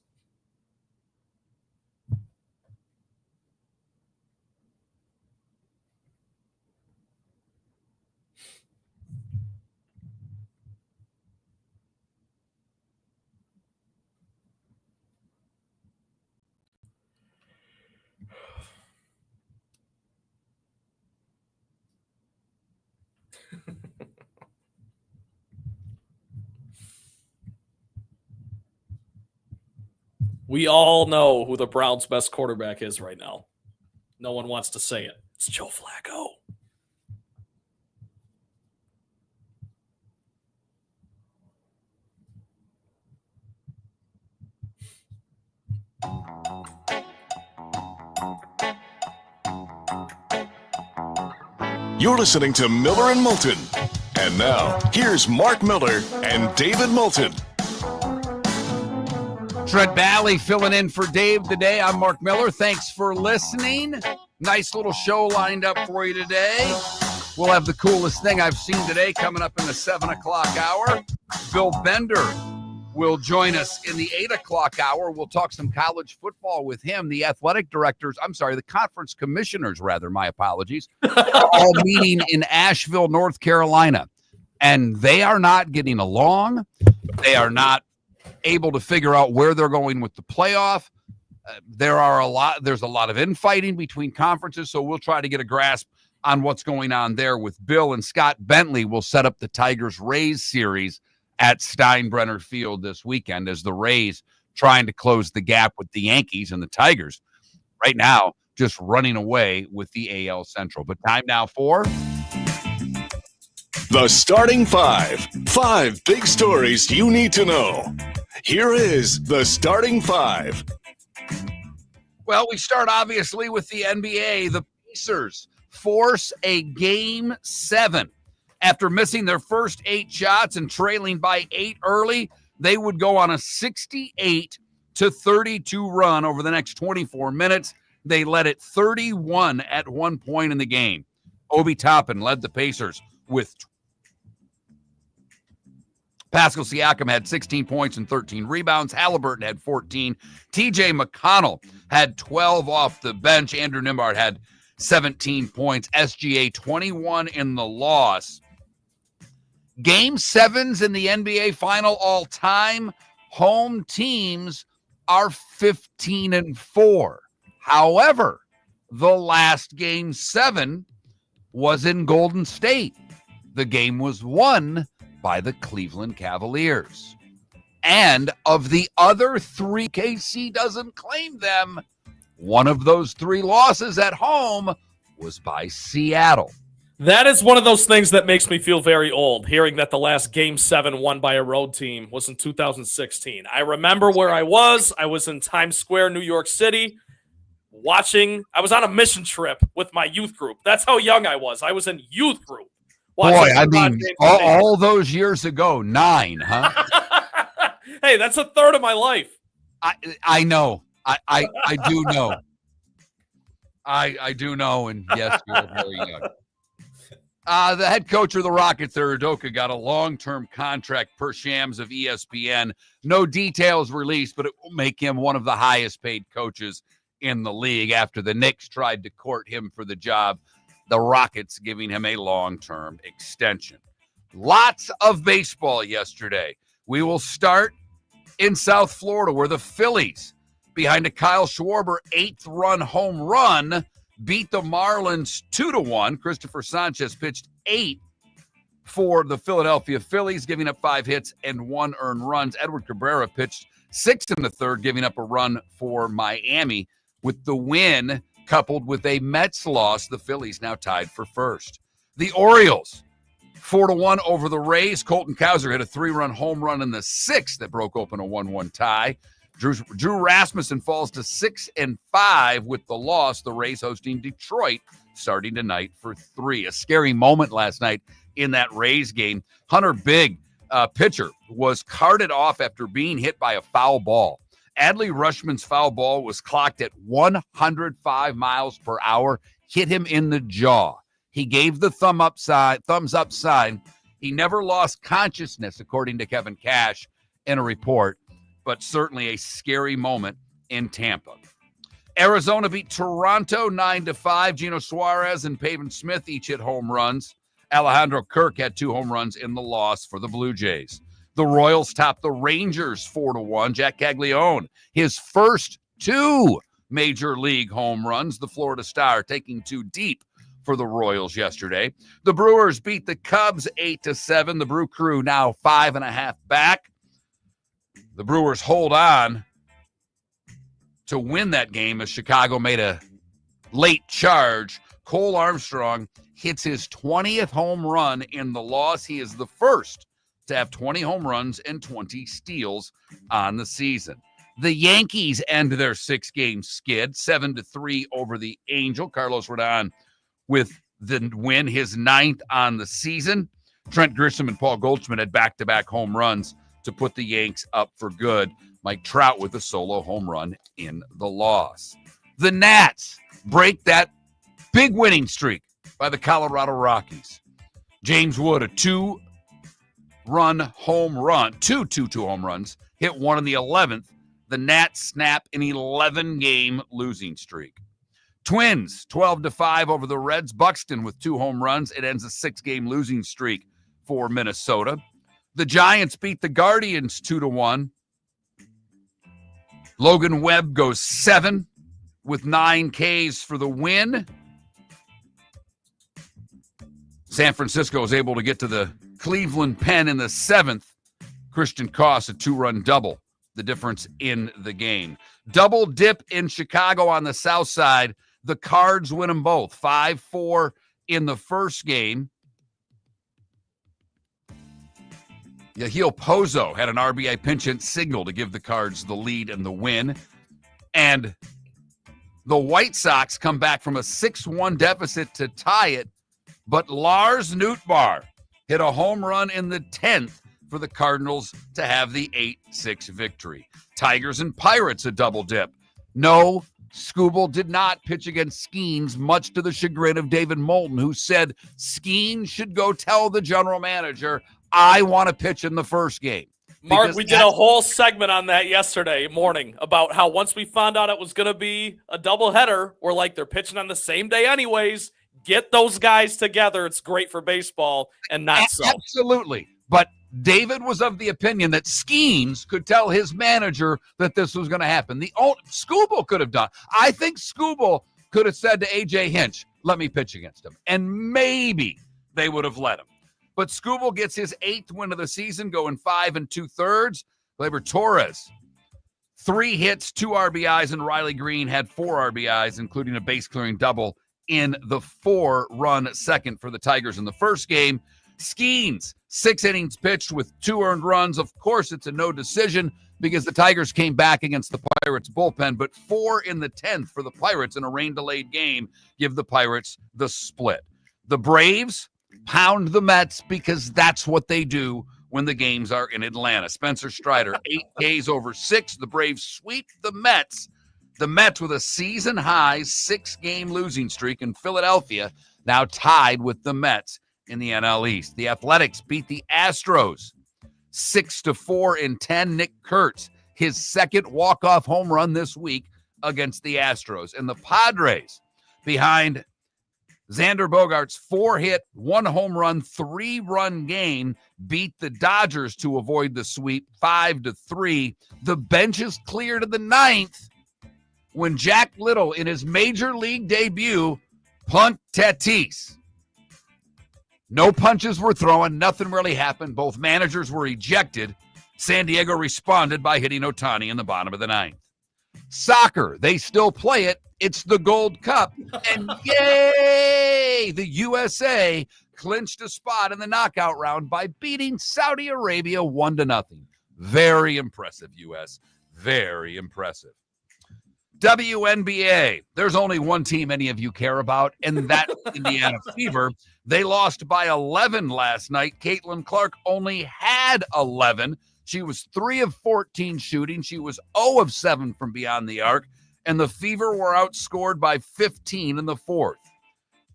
We all know who the Browns' best quarterback is right now. No one wants to say it. It's Joe Flacco. You're listening to Miller and Moulton. And now, here's Mark Miller and David Moulton. Trent Valley filling in for Dave today. I'm Mark Miller. Thanks for listening. Nice little show lined up for you today. We'll have the coolest thing I've seen today coming up in the 7 o'clock hour. Bill Bender will join us in the 8 o'clock hour. We'll talk some college football with him. The athletic directors, the conference commissioners, my apologies, are all meeting in Asheville, North Carolina. And they are not getting along. They are not able to figure out where they're going with the playoff. There's a lot of infighting between conferences, so we'll try to get a grasp on what's going on there with Bill. And Scott Bentley will set up the Tigers-Rays series at Steinbrenner Field this weekend as the Rays trying to close the gap with the Yankees, and the Tigers right now just running away with the AL Central. But time now for The Starting Five. 5 big stories you need to know. Here is the Starting Five. Well, we start obviously with the NBA. The Pacers force a Game 7. After missing their first 8 shots and trailing by 8 early, they would go on a 68-32 run over the next 24 minutes. They led it 31 at one point in the game. Obi Toppin led the Pacers with Pascal Siakam had 16 points and 13 rebounds. Halliburton had 14. TJ McConnell had 12 off the bench. Andrew Nembhard had 17 points. SGA 21 in the loss. Game 7s in the NBA final all time. Home teams are 15-4. However, the last Game 7 was in Golden State. The game was won by the Cleveland Cavaliers. And of the other 3, KC doesn't claim them. One of those 3 losses at home was by Seattle. That is one of those things that makes me feel very old, hearing that the last Game 7 won by a road team was in 2016. I remember where I was. I was in Times Square, New York City, watching. I was on a mission trip with my youth group. That's how young I was. I was in youth group. Boy, I mean, all those years ago, 9, huh? Hey, that's a third of my life. I know. I do know. I do know, and yes, you're very young. The head coach of the Rockets, Udoka, got a long-term contract per Shams of ESPN. No details released, but it will make him one of the highest-paid coaches in the league after the Knicks tried to court him for the job. The Rockets giving him a long-term extension. Lots of baseball yesterday. We will start in South Florida, where the Phillies, behind a Kyle Schwarber 8th-run home run, beat the Marlins 2-1. Christopher Sanchez pitched 8 for the Philadelphia Phillies, giving up 5 hits and 1 earned runs. Edward Cabrera pitched 6 in the 3rd, giving up a run for Miami. With the win coupled with a Mets loss, the Phillies now tied for first. The Orioles, 4-1 over the Rays. Colton Cowser hit a 3-run home run in the 6th that broke open a 1-1 tie. Drew Rasmussen falls to 6-5 with the loss. The Rays hosting Detroit starting tonight for 3. A scary moment last night in that Rays game. Hunter Bigg, pitcher, was carted off after being hit by a foul ball. Adley Rutschman's foul ball was clocked at 105 miles per hour, hit him in the jaw. He gave the thumbs up sign. He never lost consciousness, according to Kevin Cash in a report, but certainly a scary moment in Tampa. Arizona beat Toronto 9-5. Gino Suarez and Pavin Smith each hit home runs. Alejandro Kirk had 2 home runs in the loss for the Blue Jays. The Royals topped the Rangers 4-1. Jack Caglione, his first 2 major league home runs. The Florida Star taking 2 deep for the Royals yesterday. The Brewers beat the Cubs 8-7. The Brew Crew now 5.5 back. The Brewers hold on to win that game as Chicago made a late charge. Cole Armstrong hits his 20th home run in the loss. He is the first to have 20 home runs and 20 steals on the season. The Yankees end their 6-game skid, 7-3 over the Angel. Carlos Rodon with the win, his 9th on the season. Trent Grisham and Paul Goldschmidt had back-to-back home runs to put the Yanks up for good. Mike Trout with a solo home run in the loss. The Nats break that big winning streak by the Colorado Rockies. James Wood, a 2-run home run, 2 home runs, hit 1 in the 11th. The Nats snap an 11-game losing streak. Twins, 12-5 over the Reds. Buxton with 2 home runs. It ends a 6-game losing streak for Minnesota. The Giants beat the Guardians 2-1. Logan Webb goes 7 with 9 Ks for the win. San Francisco is able to get to the Cleveland pen in the 7th. Christian Koss, a 2-run double, the difference in the game. Double dip in Chicago on the south side. The Cards win them both. 5-4 in the first game. Yahil Pozo had an RBI pinch hit signal to give the Cards the lead and the win. And the White Sox come back from a 6-1 deficit to tie it. But Lars Nootbaar hit a home run in the 10th for the Cardinals to have the 8-6 victory. Tigers and Pirates a double dip. No, Skubal did not pitch against Skeens, much to the chagrin of David Moulton, who said Skeens should go tell the general manager, I want to pitch in the first game. Mark, Because we did a whole segment on that yesterday morning about how once we found out it was going to be a doubleheader, we're like, they're pitching on the same day anyways. Get those guys together. It's great for baseball, and not so. Absolutely. But David was of the opinion that Skeens could tell his manager that this was going to happen. Skubal could have done. I think Skubal could have said to A.J. Hinch, let me pitch against him. And maybe they would have let him. But Skubal gets his 8th win of the season, going 5 2/3. Gleyber Torres, 3 hits, 2 RBIs, and Riley Green had 4 RBIs, including a base-clearing double in the 4-run second for the Tigers in the first game. Skeens, 6 innings pitched with 2 earned runs. Of course, it's a no decision because the Tigers came back against the Pirates bullpen, but 4 in the 10th for the Pirates in a rain-delayed game give the Pirates the split. The Braves pound the Mets because that's what they do when the games are in Atlanta. Spencer Strider, 8 Ks over 6. The Braves sweep the Mets. The Mets with a season-high 6-game losing streak in Philadelphia, now tied with the Mets in the NL East. The Athletics beat the Astros 6-4 in 10. Nick Kurtz, his 2nd walk-off home run this week against the Astros. And the Padres, behind Xander Bogaerts' 4-hit, 1 home run, 3-run game, beat the Dodgers to avoid the sweep 5-3. The bench is clear to the 9th when Jack Little, in his major league debut, punt Tatis. No punches were thrown. Nothing really happened. Both managers were ejected. San Diego responded by hitting Ohtani in the bottom of the 9th. Soccer, they still play it. It's the Gold Cup. And yay! The USA clinched a spot in the knockout round by beating Saudi Arabia 1-0. Very impressive, US. Very impressive. WNBA, there's only one team any of you care about, and that's Indiana Fever. They lost by 11 last night. Caitlin Clark only had 11. She was 3 of 14 shooting. She was 0 of 7 from beyond the arc, and the Fever were outscored by 15 in the 4th.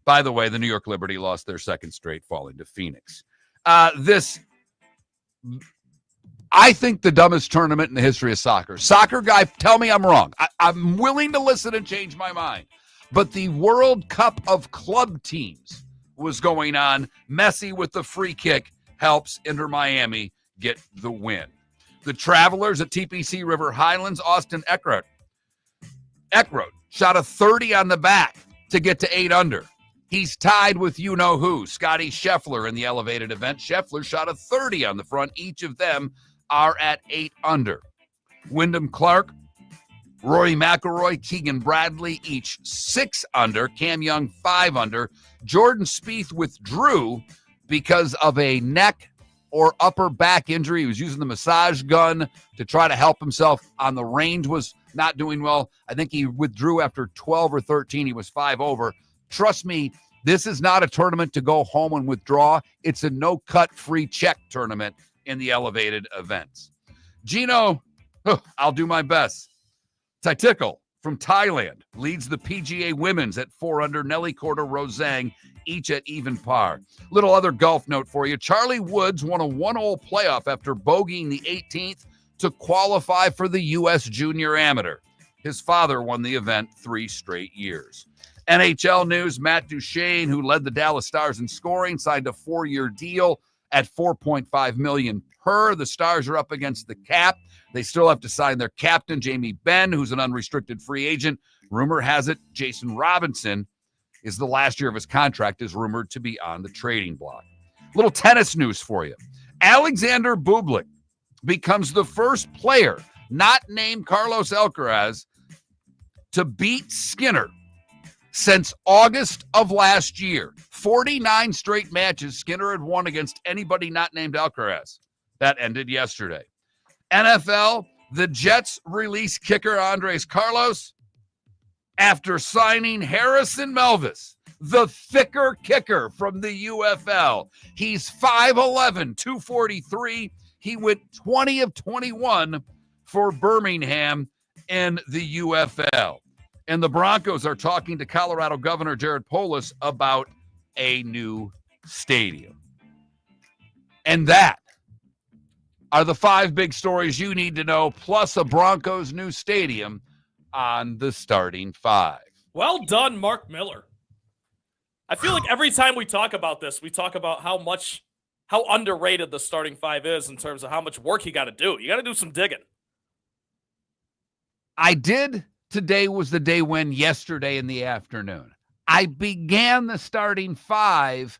By the way, the New York Liberty lost their 2nd straight, falling to Phoenix. I think the dumbest tournament in the history of soccer. Soccer guy, tell me I'm wrong. I'm willing to listen and change my mind. But the World Cup of club teams was going on. Messi with the free kick helps Inter Miami get the win. The Travelers at TPC River Highlands, Austin Eckroat shot a 30 on the back to get to 8 under. He's tied with you-know-who, Scotty Scheffler in the elevated event. Scheffler shot a 30 on the front. Each of them are at 8 under. Wyndham Clark, Rory McIlroy, Keegan Bradley, each 6 under. Cam Young, 5 under. Jordan Spieth withdrew because of a neck or upper back injury. He was using the massage gun to try to help himself on the range, was not doing well. I think he withdrew after 12 or 13. He was 5 over. Trust me, this is not a tournament to go home and withdraw. It's a no-cut free check tournament in the elevated events. Gino, I'll do my best. Taitikal from Thailand leads the PGA Women's at 4 under. Nelly Korda, Rosang, each at even par. Little other golf note for you. Charlie Woods won a 1-hole playoff after bogeying the 18th to qualify for the U.S. Junior Amateur. His father won the event 3 straight years. NHL news, Matt Duchene, who led the Dallas Stars in scoring, signed a 4-year deal at $4.5 million per. The Stars are up against the cap. They still have to sign their captain, Jamie Benn, who's an unrestricted free agent. Rumor has it Jason Robinson is the last year of his contract, is rumored to be on the trading block. Little tennis news for you. Alexander Bublik becomes the first player not named Carlos Alcaraz to beat Skinner since August of last year. 49 straight matches Skinner had won against anybody not named Alcaraz. That ended yesterday. NFL, the Jets release kicker Andres Carlos after signing Harrison Melvis, the thicker kicker from the UFL. He's 5'11", 243. He went 20 of 21 for Birmingham in the UFL. And the Broncos are talking to Colorado Governor Jared Polis about a new stadium. And that are the 5 big stories you need to know, plus a Broncos new stadium on the starting 5. Well done, Mark Miller. I feel like every time we talk about this, we talk about how underrated the starting 5 is in terms of how much work you got to do. You got to do some digging. I did. Today was the day when yesterday in the afternoon. I began the starting 5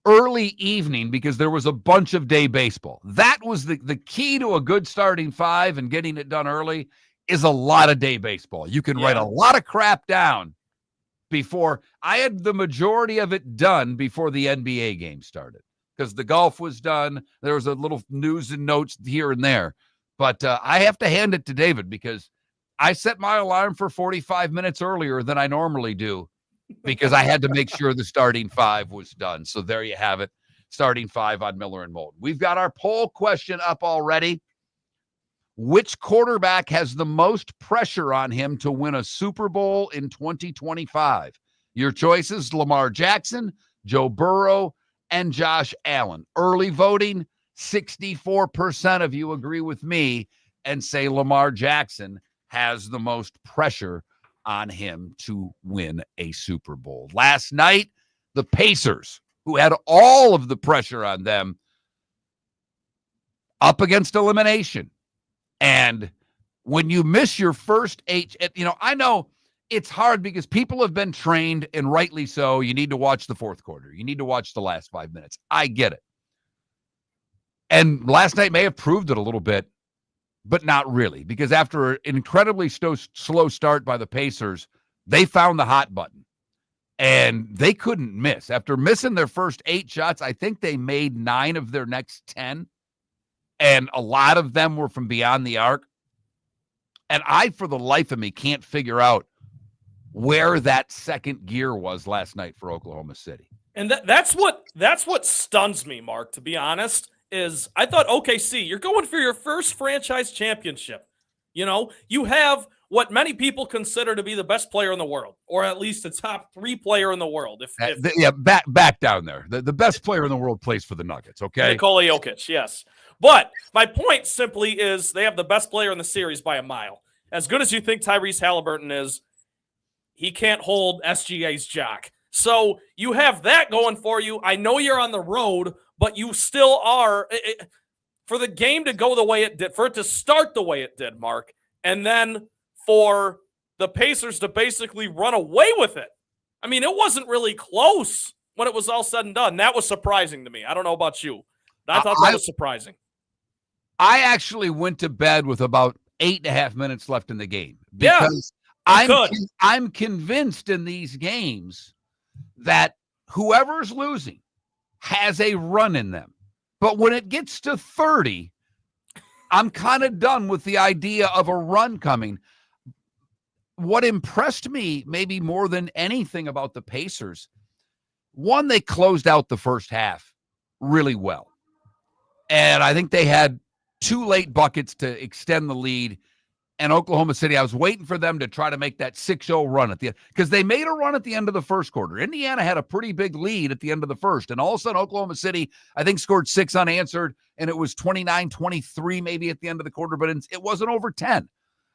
early evening because there was a bunch of day baseball. That was the key to a good starting 5 and getting it done early is a lot of day baseball. You can write a lot of crap down before. I had the majority of it done before the NBA game started because the golf was done. There was a little news and notes here and there. But I have to hand it to David because I set my alarm for 45 minutes earlier than I normally do because I had to make sure the starting 5 was done. So there you have it. Starting 5 on Miller and Moulton. We've got our poll question up already. Which quarterback has the most pressure on him to win a Super Bowl in 2025? Your choices: Lamar Jackson, Joe Burrow, and Josh Allen. Early voting, 64% of you agree with me and say Lamar Jackson has the most pressure on him to win a Super Bowl. Last night, the Pacers, who had all of the pressure on them, up against elimination. And when you miss your first 8, I know it's hard because people have been trained, and rightly so, you need to watch the fourth quarter. You need to watch the last 5 minutes. I get it. And last night may have proved it a little bit, but not really, because after an incredibly slow start by the Pacers, they found the hot button, and they couldn't miss. After missing their first 8 shots, I think they made 9 of their next 10, and a lot of them were from beyond the arc. And I, for the life of me, can't figure out where that second gear was last night for Oklahoma City. And that's what stuns me, Mark, to be honest. Is I thought, OKC, you're going for your first franchise championship. You have what many people consider to be the best player in the world, or at least the top 3 player in the world. Back down there. The best player in the world plays for the Nuggets, okay? Nikola Jokic, yes. But my point simply is they have the best player in the series by a mile. As good as you think Tyrese Halliburton is, he can't hold SGA's jock. So you have that going for you. I know you're on the road, but you still are. For the game to go the way it did, for it to start the way it did, Mark, and then for the Pacers to basically run away with it. I mean, it wasn't really close when it was all said and done. That was surprising to me. I don't know about you, but I thought that was surprising. I actually went to bed with about 8.5 minutes left in the game because I'm convinced in these games that whoever's losing has a run in them. But when it gets to 30, I'm kind of done with the idea of a run coming. What impressed me maybe more than anything about the Pacers, one, they closed out the first half really well. And I think they had 2 late buckets to extend the lead. And Oklahoma City, I was waiting for them to try to make that 6-0 run at the end, because they made a run at the end of the first quarter. Indiana had a pretty big lead at the end of the first, and all of a sudden Oklahoma City, I think, scored 6 unanswered, and it was 29-23 maybe at the end of the quarter, but it wasn't over 10.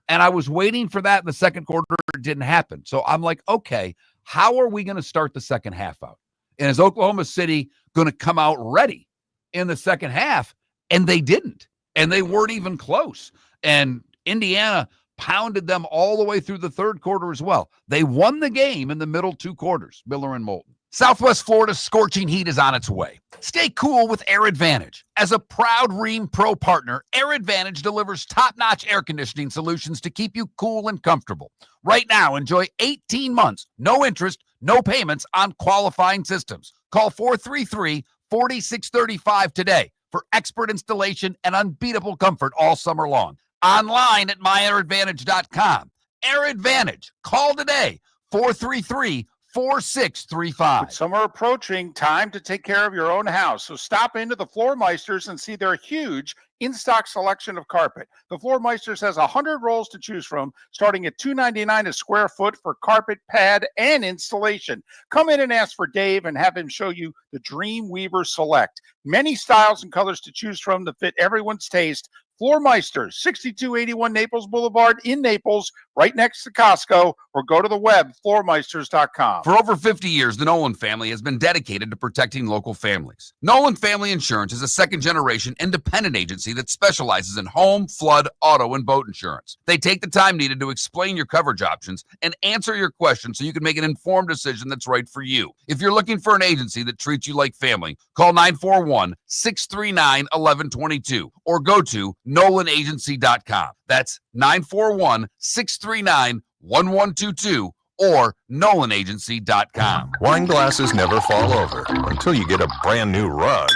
And I was waiting for that in the second quarter. It didn't happen. So I'm like, okay, how are we going to start the second half out? And is Oklahoma City going to come out ready in the second half? And they didn't, and they weren't even close. And Indiana pounded them all the way through the third quarter as well. They won the game in the middle 2 quarters, Miller and Moulton. Southwest Florida's scorching heat is on its way. Stay cool with Air Advantage. As a proud Rheem Pro partner, Air Advantage delivers top-notch air conditioning solutions to keep you cool and comfortable. Right now, enjoy 18 months, no interest, no payments on qualifying systems. Call 433-4635 today for expert installation and unbeatable comfort all summer long. Online at myairadvantage.com. Air Advantage. Call today, 433-4635. 4635. With summer approaching, time to take care of your own house. So stop into the Floor Meisters and see their huge in-stock selection of carpet. The Floor Meisters has 100 rolls to choose from, starting at $2.99 a square foot for carpet, pad, and installation. Come in and ask for Dave and have him show you the Dream Weaver Select. Many styles and colors to choose from to fit everyone's taste. Floor Meisters, 6281 Naples Boulevard in Naples, right next to Costco, or go to the web, floormeisters.com. For over 50 years, the Nolan family has been dedicated to protecting local families. Nolan Family Insurance is a second-generation independent agency that specializes in home, flood, auto, and boat insurance. They take the time needed to explain your coverage options and answer your questions so you can make an informed decision that's right for you. If you're looking for an agency that treats you like family, call 941-639-1122 or go to NolanAgency.com. That's 941-639-1122 or NolanAgency.com. Wine glasses never fall over until you get a brand new rug.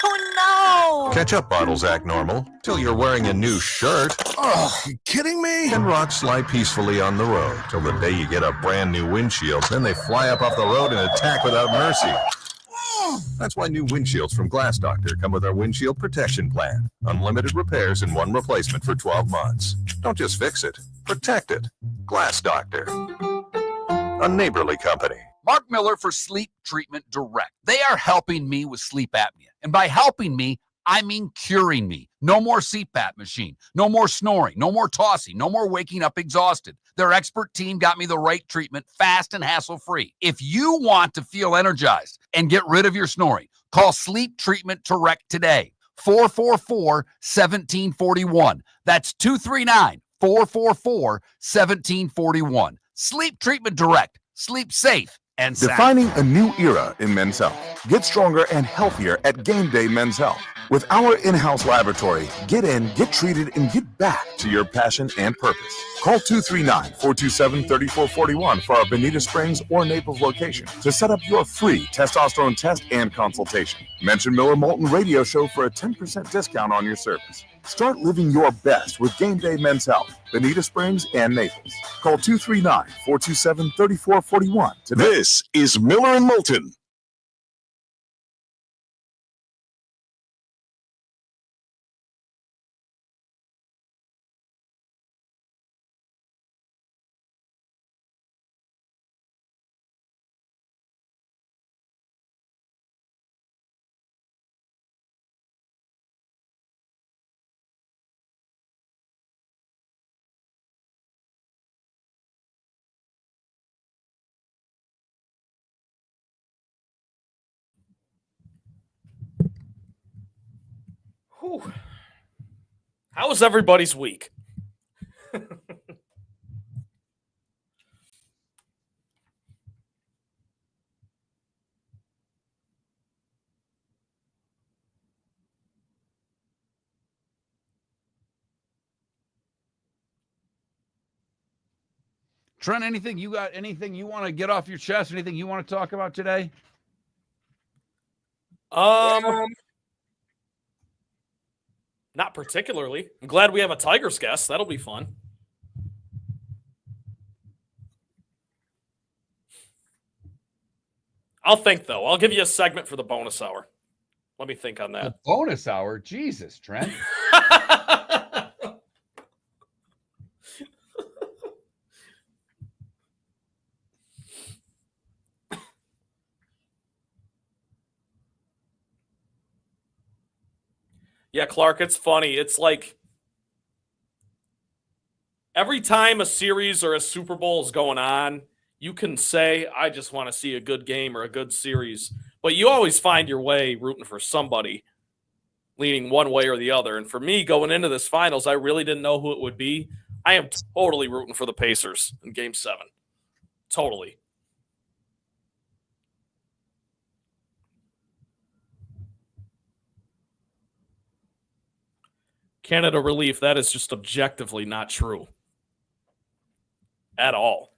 Oh no! Ketchup bottles act normal till you're wearing a new shirt. Oh, you kidding me? And rocks slide peacefully on the road till the day you get a brand new windshield. Then they fly up off the road and attack without mercy. That's why new windshields from Glass Doctor come with our windshield protection plan. Unlimited repairs and one replacement for 12 months. Don't just fix it, protect it. Glass Doctor. A neighborly company. Mark Miller for Sleep Treatment Direct. They are helping me with sleep apnea. And by helping me, I mean curing me. No more CPAP machine. No more snoring. No more tossing. No more waking up exhausted. Their expert team got me the right treatment, fast and hassle-free. If you want to feel energized and get rid of your snoring, call Sleep Treatment Direct today. 444-1741. That's 239-444-1741. Sleep Treatment Direct. Sleep safe and sound. Defining a new era in men's health. Get stronger and healthier at Game Day Men's Health. With our in-house laboratory, get in, get treated, and get back to your passion and purpose. Call 239-427-3441 for our Bonita Springs or Naples location to set up your free testosterone test and consultation. Mention Miller Moulton Radio Show for a 10% discount on your service. Start living your best with Game Day Men's Health, Bonita Springs and Naples. Call 239-427-3441 today. This is Miller and Moulton. Whew. How was everybody's week? Trent, anything you got? Anything you want to get off your chest? Anything you want to talk about today? Not particularly. I'm glad we have a Tigers guest. That'll be fun. I'll think, though. I'll give you a segment for the bonus hour. Let me think on that. The bonus hour? Jesus, Trent. Yeah, Clark, it's funny. It's like every time a series or a Super Bowl is going on, you can say, I just want to see a good game or a good series. But you always find your way rooting for somebody, leaning one way or the other. And for me, going into this finals, I really didn't know who it would be. I am totally rooting for the Pacers in Game 7. Totally. Canada relief, that is just objectively not true. At all.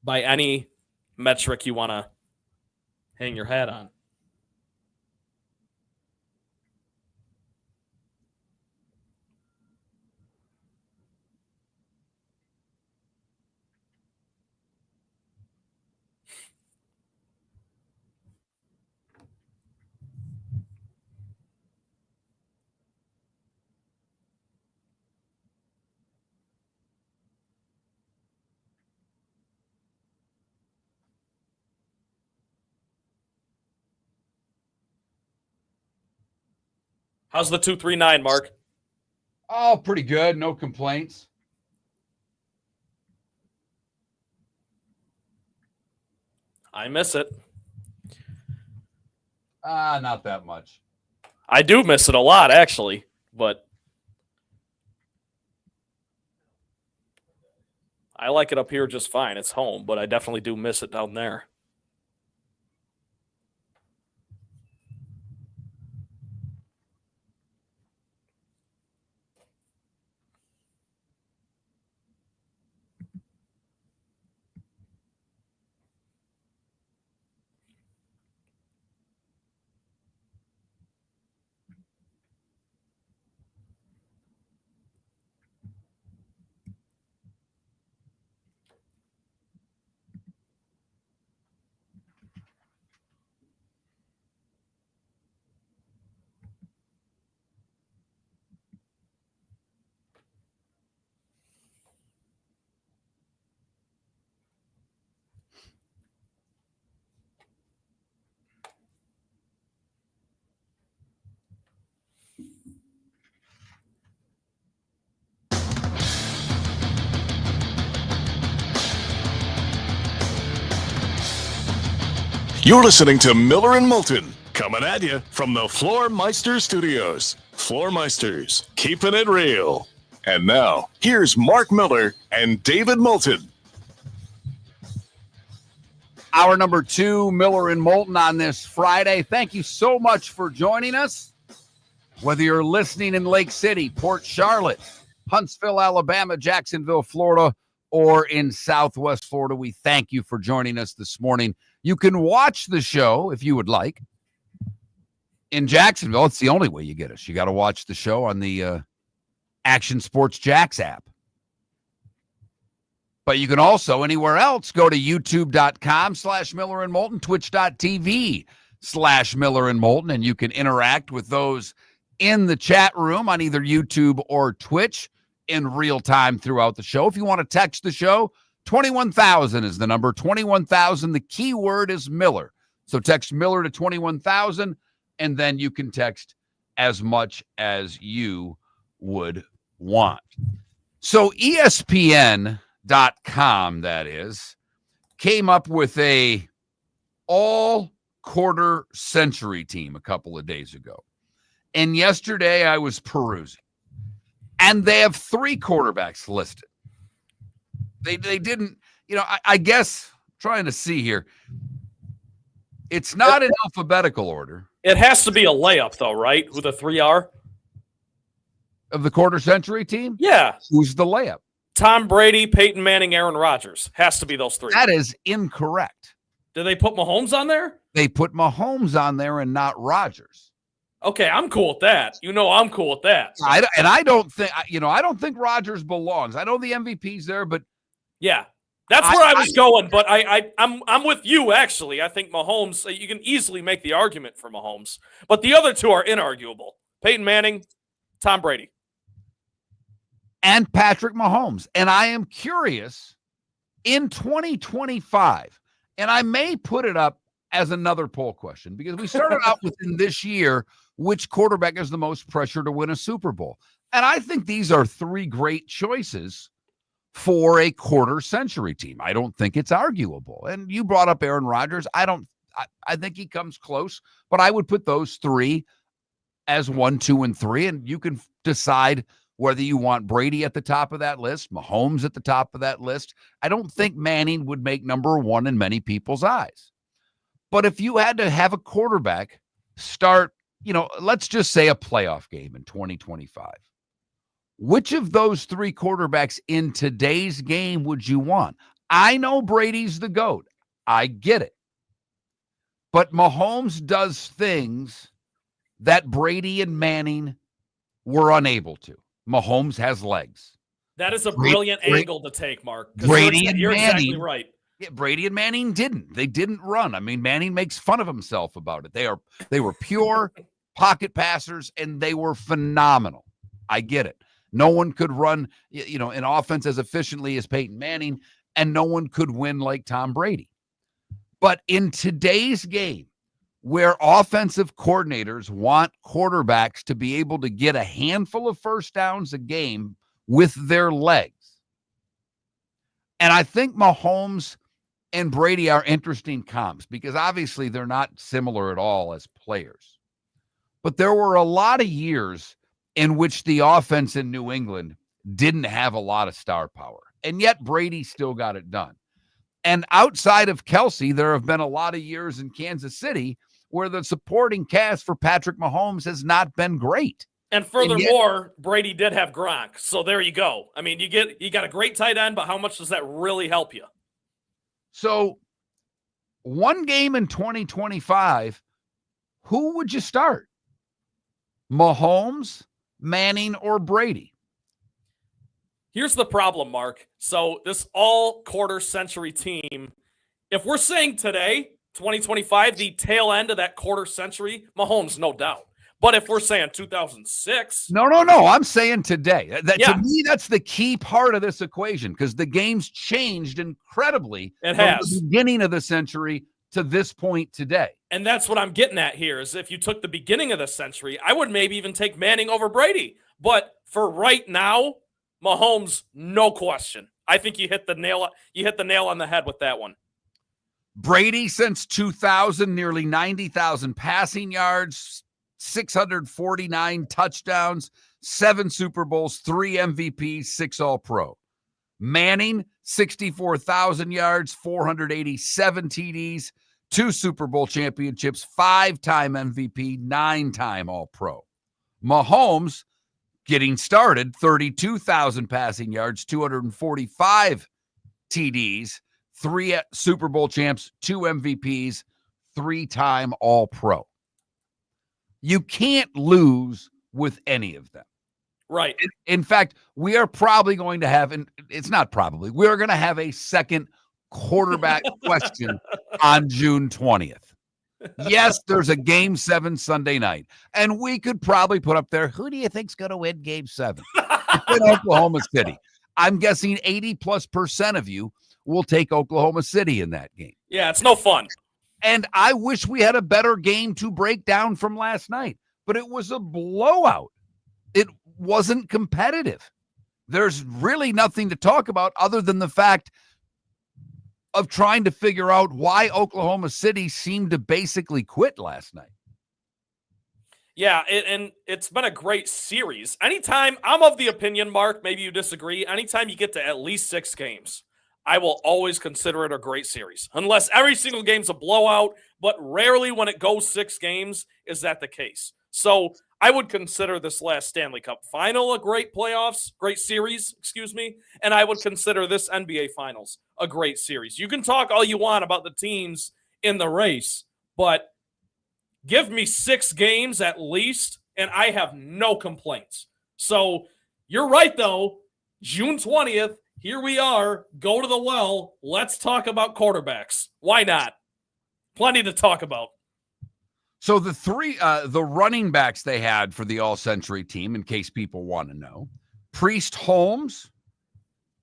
By any metric you want to hang your hat on. How's the 239, Mark? Oh, pretty good. No complaints. I miss it. Not that much. I do miss it a lot, actually, but I like it up here just fine. It's home, but I definitely do miss it down there. You're listening to Miller and Moulton, coming at you from the Floor Meister Studios. Floor Meisters, keeping it real. And now, here's Mark Miller and David Moulton. Hour number 2, Miller and Moulton on this Friday. Thank you so much for joining us. Whether you're listening in Lake City, Port Charlotte, Huntsville, Alabama, Jacksonville, Florida, or in Southwest Florida, we thank you for joining us this morning. You can watch the show if you would like. In Jacksonville, it's the only way you get us. You got to watch the show on the Action Sports Jacks app. But you can also, anywhere else, go to youtube.com/Miller and Moulton, twitch.tv/Miller and Moulton, and you can interact with those in the chat room on either YouTube or Twitch in real time throughout the show. If you want to text the show, 21,000 is the number. 21,000. The keyword is Miller. So text Miller to 21,000, and then you can text as much as you would want. So ESPN.com, that is, came up with a all-quarter century team a couple of days ago. And yesterday I was perusing. And they have 3 quarterbacks listed. They didn't, I guess, trying to see here. It's not in alphabetical order. It has to be a layup, though, right? Who the 3 are? Of the quarter century team? Yeah. Who's the layup? Tom Brady, Peyton Manning, Aaron Rodgers. Has to be those 3. That is incorrect. Did they put Mahomes on there? They put Mahomes on there and not Rodgers. Okay, I'm cool with that. I'm cool with that. I don't think Rodgers belongs. I know the MVP's there, but yeah, that's where I was going. But I'm with you actually. I think Mahomes. You can easily make the argument for Mahomes, but the other 2 are inarguable: Peyton Manning, Tom Brady, and Patrick Mahomes. And I am curious in 2025, and I may put it up as another poll question because we started out within this year. Which quarterback has the most pressure to win a Super Bowl? And I think these are 3 great choices for a quarter century team. I don't think it's arguable. And you brought up Aaron Rodgers. I think he comes close, but I would put those 3 as 1, 2, and 3. And you can decide whether you want Brady at the top of that list, Mahomes at the top of that list. I don't think Manning would make number 1 in many people's eyes. But if you had to have a quarterback start, let's just say a playoff game in 2025, which of those 3 quarterbacks in today's game would you want? I know Brady's the GOAT. I get it. But Mahomes does things that Brady and Manning were unable to. Mahomes has legs. That is a brilliant angle to take, Mark. Brady and you're Manning. Exactly right. Yeah, Brady and Manning didn't. They didn't run. I mean, Manning makes fun of himself about it. They were pure pocket passers, and they were phenomenal. I get it. No one could run, an offense as efficiently as Peyton Manning, and no one could win like Tom Brady. But in today's game, where offensive coordinators want quarterbacks to be able to get a handful of first downs a game with their legs. And I think Mahomes and Brady are interesting comps because obviously they're not similar at all as players. But there were a lot of years in which the offense in New England didn't have a lot of star power. And yet Brady still got it done. And outside of Kelsey, there have been a lot of years in Kansas City where the supporting cast for Patrick Mahomes has not been great. And furthermore, Brady did have Gronk. So there you go. I mean, you got a great tight end, but how much does that really help you? So one game in 2025, who would you start? Mahomes, Manning, or Brady? Here's the problem, Mark. So this all quarter century team, if we're saying today, 2025, the tail end of that quarter century, Mahomes, no doubt. But if we're saying 2006. No. I'm saying today. To me, that's the key part of this equation because the game's changed incredibly from the beginning of the century to this point today. And that's what I'm getting at here is if you took the beginning of the century, I would maybe even take Manning over Brady. But for right now, Mahomes, no question. I think you hit the nail on the head with that one. Brady since 2000, nearly 90,000 passing yards, 649 touchdowns, 7 Super Bowls, 3 MVPs, 6 All-Pro. Manning, 64,000 yards, 487 TDs, 2 Super Bowl championships, 5-time MVP, 9-time All-Pro. Mahomes, getting started, 32,000 passing yards, 245 TDs, 3 Super Bowl champs, 2 MVPs, 3-time All-Pro. You can't lose with any of them. Right. In fact, we are probably going to have, and it's not probably, we're going to have a second quarterback question on June 20th. Yes, there's a Game 7 Sunday night, and we could probably put up there, who do you think's going to win Game 7? In Oklahoma City. I'm guessing 80+% of you will take Oklahoma City in that game. Yeah, it's no fun. And I wish we had a better game to break down from last night, but it was a blowout. It wasn't competitive. There's really nothing to talk about other than the fact of trying to figure out why Oklahoma City seemed to basically quit last night. Yeah, and it's been a great series. Anytime, I'm of the opinion, Mark, maybe you disagree, anytime you get to at least 6 games, I will always consider it a great series. Unless every single game's a blowout, but rarely when it goes 6 games is that the case. So I would consider this last Stanley Cup final a great series, and I would consider this NBA Finals a great series. You can talk all you want about the teams in the race, but give me 6 games at least, and I have no complaints. So you're right, though. June 20th, here we are. Go to the well. Let's talk about quarterbacks. Why not? Plenty to talk about. So the running backs they had for the All-Century team, in case people want to know, Priest Holmes,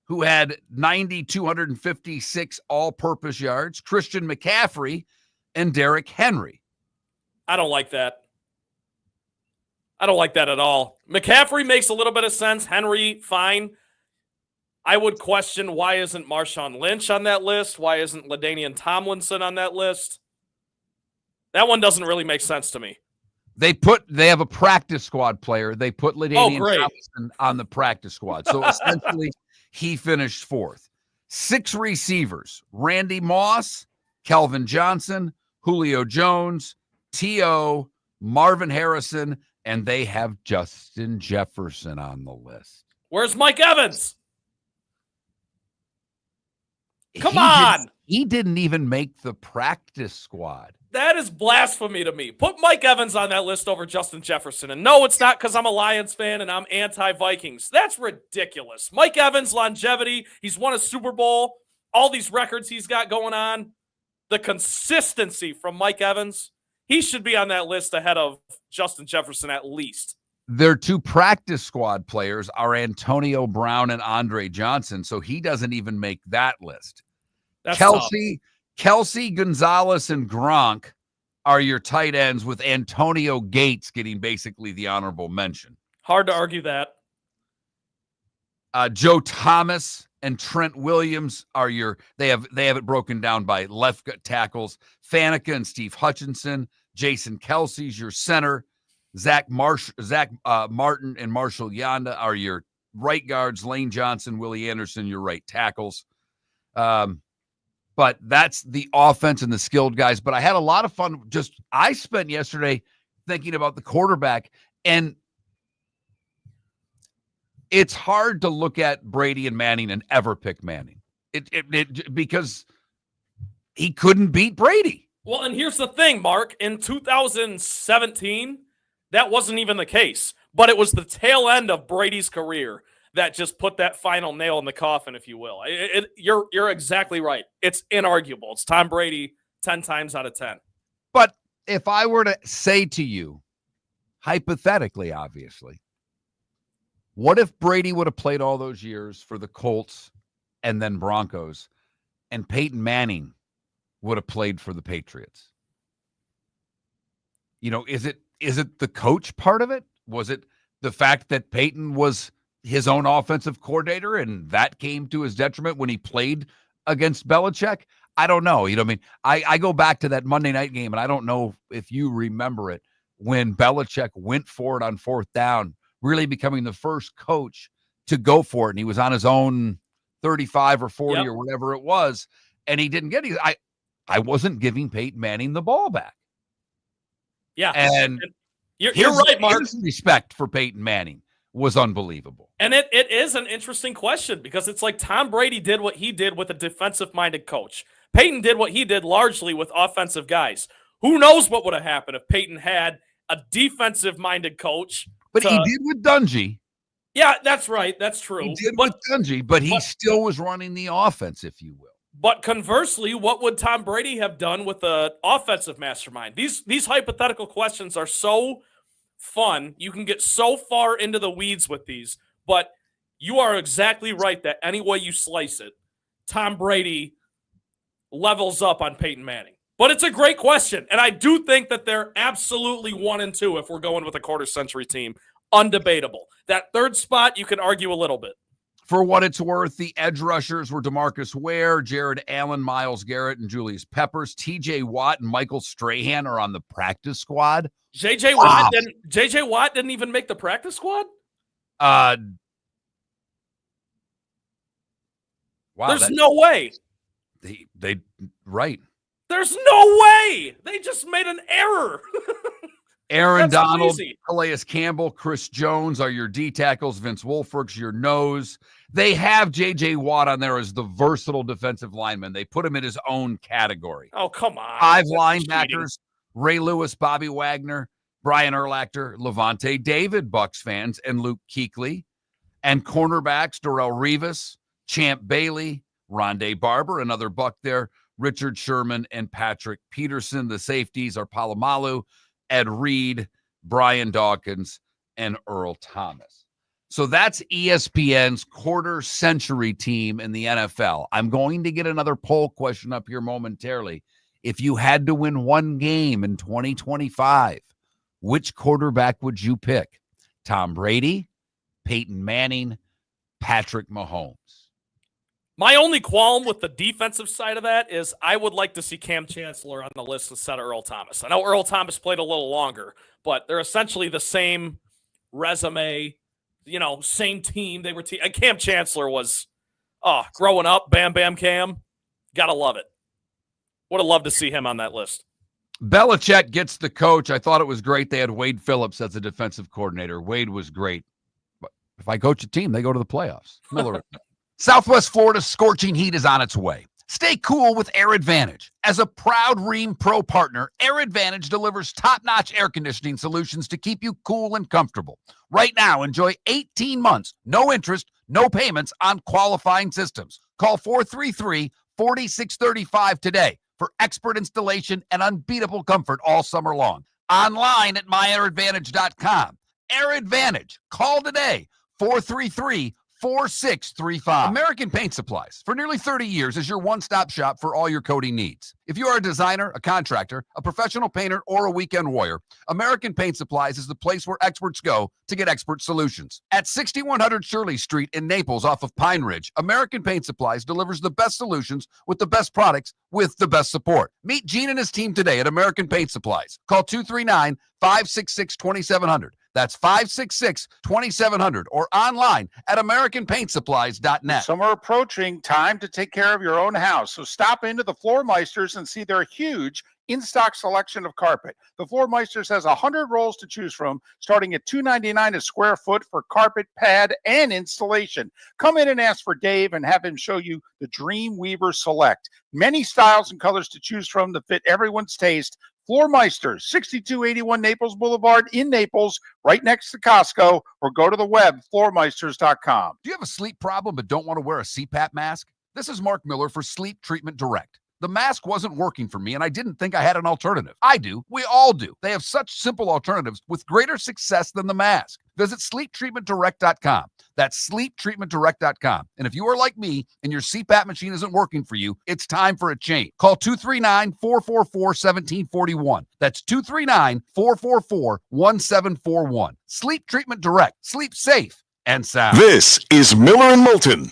who had 256 all-purpose yards, Christian McCaffrey, and Derrick Henry. I don't like that. I don't like that at all. McCaffrey makes a little bit of sense. Henry, fine. I would question why isn't Marshawn Lynch on that list? Why isn't LaDainian Tomlinson on that list? That one doesn't really make sense to me. They have a practice squad player. They put LaDainian Tomlinson on the practice squad. So essentially, he finished 4th. 6 receivers: Randy Moss, Kelvin Johnson, Julio Jones, T.O., Marvin Harrison, and they have Justin Jefferson on the list. Where's Mike Evans? Come on. He didn't even make the practice squad. That is blasphemy to me. Put Mike Evans on that list over Justin Jefferson. And no, it's not because I'm a Lions fan and I'm anti-Vikings. That's ridiculous. Mike Evans' longevity, he's won a Super Bowl, all these records he's got going on. The consistency from Mike Evans, he should be on that list ahead of Justin Jefferson at least. Their 2 practice squad players are Antonio Brown and Andre Johnson, so he doesn't even make that list. That's Kelsey, Gonzalez, and Gronk are your tight ends, with Antonio Gates getting basically the honorable mention. Hard to argue that. Joe Thomas and Trent Williams are they have it broken down by left tackles. Faneca and Steve Hutchinson. Jason Kelsey's your center. Zach Martin and Marshall Yanda are your right guards. Lane Johnson, Willie Anderson, your right tackles. But that's the offense and the skilled guys. But I had a lot of fun. I spent yesterday thinking about the quarterback, and it's hard to look at Brady and Manning and ever pick Manning. Because he couldn't beat Brady. Well, and here's the thing, Mark. In 2017, that wasn't even the case. But it was the tail end of Brady's career that just put that final nail in the coffin, if you will. You're exactly right. It's inarguable. It's Tom Brady 10 times out of 10. But if I were to say to you, hypothetically, obviously, what if Brady would have played all those years for the Colts and then Broncos, and Peyton Manning would have played for the Patriots? Is it the coach part of it? Was it the fact that Peyton was his own offensive coordinator and that came to his detriment when he played against Belichick? I don't know. I go back to that Monday night game, and I don't know if you remember it, when Belichick went for it on fourth down, really becoming the first coach to go for it. And he was on his own 35 or 40 or whatever it was, and he didn't get it. I wasn't giving Peyton Manning the ball back. Yeah. And you're right, Mark. His respect for Peyton Manning was unbelievable. And it is an interesting question, because it's like Tom Brady did what he did with a defensive-minded coach. Peyton did what he did largely with offensive guys. Who knows what would have happened if Peyton had a defensive-minded coach? But he did with Dungy. Yeah, that's right. That's true. He did with Dungy, but he still was running the offense, if you will. But conversely, what would Tom Brady have done with the offensive mastermind? These hypothetical questions are so fun. You can get so far into the weeds with these, but you are exactly right that any way you slice it, Tom Brady levels up on Peyton Manning. But it's a great question, and I do think that they're absolutely 1 and 2 if we're going with a quarter-century team. Undebatable. That third spot, you can argue a little bit. For what it's worth, the edge rushers were DeMarcus Ware, Jared Allen, Myles Garrett, and Julius Peppers. TJ Watt and Michael Strahan are on the practice squad. JJ Watt didn't even make the practice squad? Wow. There's no way. They right. There's no way. They just made an error. Aaron That's Donald, crazy. Calais Campbell, Chris Jones are your D tackles. Vince Wilfork's your nose. They have J.J. Watt on there as the versatile defensive lineman. They put him in his own category. Oh, come on. 5 That's linebackers, cheating. Ray Lewis, Bobby Wagner, Brian Urlacher, Levante David, Bucks fans, and Luke Kuechly. And cornerbacks, Darrell Rivas, Champ Bailey, Rondé Barber, another Buck there, Richard Sherman, and Patrick Peterson. The safeties are Palomalu, Ed Reed, Brian Dawkins, and Earl Thomas. So that's ESPN's quarter-century team in the NFL. I'm going to get another poll question up here momentarily. If you had to win one game in 2025, which quarterback would you pick? Tom Brady, Peyton Manning, Patrick Mahomes? My only qualm with the defensive side of that is I would like to see Cam Chancellor on the list instead of Earl Thomas. I know Earl Thomas played a little longer, but they're essentially the same resume, same team. They were Cam Chancellor was, growing up, Bam Bam Cam. Gotta love it. Would have loved to see him on that list. Belichick gets the coach. I thought it was great they had Wade Phillips as a defensive coordinator. Wade was great. But if I coach a team, they go to the playoffs. Miller. Southwest Florida's scorching heat is on its way. Stay cool with Air Advantage. As a proud Rheem Pro partner, Air Advantage delivers top-notch air conditioning solutions to keep you cool and comfortable. Right now, enjoy 18 months, no interest, no payments on qualifying systems. Call 433-4635 today for expert installation and unbeatable comfort all summer long. Online at myaradvantage.com. Air Advantage. Call today, 433-4635. 4635. American Paint Supplies, for nearly 30 years, is your one-stop shop for all your coating needs. If you are a designer, a contractor, a professional painter, or a weekend warrior, American Paint Supplies is the place where experts go to get expert solutions. At 6100 Shirley Street in Naples off of Pine Ridge, American Paint Supplies delivers the best solutions with the best products with the best support. Meet Gene and his team today at American Paint Supplies. Call 239-566-2700. That's 566-2700 or online at AmericanPaintSupplies.net. Summer approaching, time to take care of your own house. So stop into the Floor Meisters and see their huge in-stock selection of carpet. The Floor Meisters has 100 rolls to choose from, starting at $2.99 a square foot for carpet, pad, and installation. Come in and ask for Dave and have him show you the Dream Weaver Select. Many styles and colors to choose from to fit everyone's taste. Floor Meisters, 6281 Naples Boulevard in Naples, right next to Costco, or go to the web, floormeisters.com. Do you have a sleep problem but don't want to wear a CPAP mask? This is Mark Miller for Sleep Treatment Direct. The mask wasn't working for me, and I didn't think I had an alternative. I do. We all do. They have such simple alternatives with greater success than the mask. Visit sleeptreatmentdirect.com. That's sleeptreatmentdirect.com. And if you are like me and your CPAP machine isn't working for you, it's time for a change. Call 239-444-1741. That's 239-444-1741. Sleep Treatment Direct. Sleep safe and sound. This is Miller and Moulton.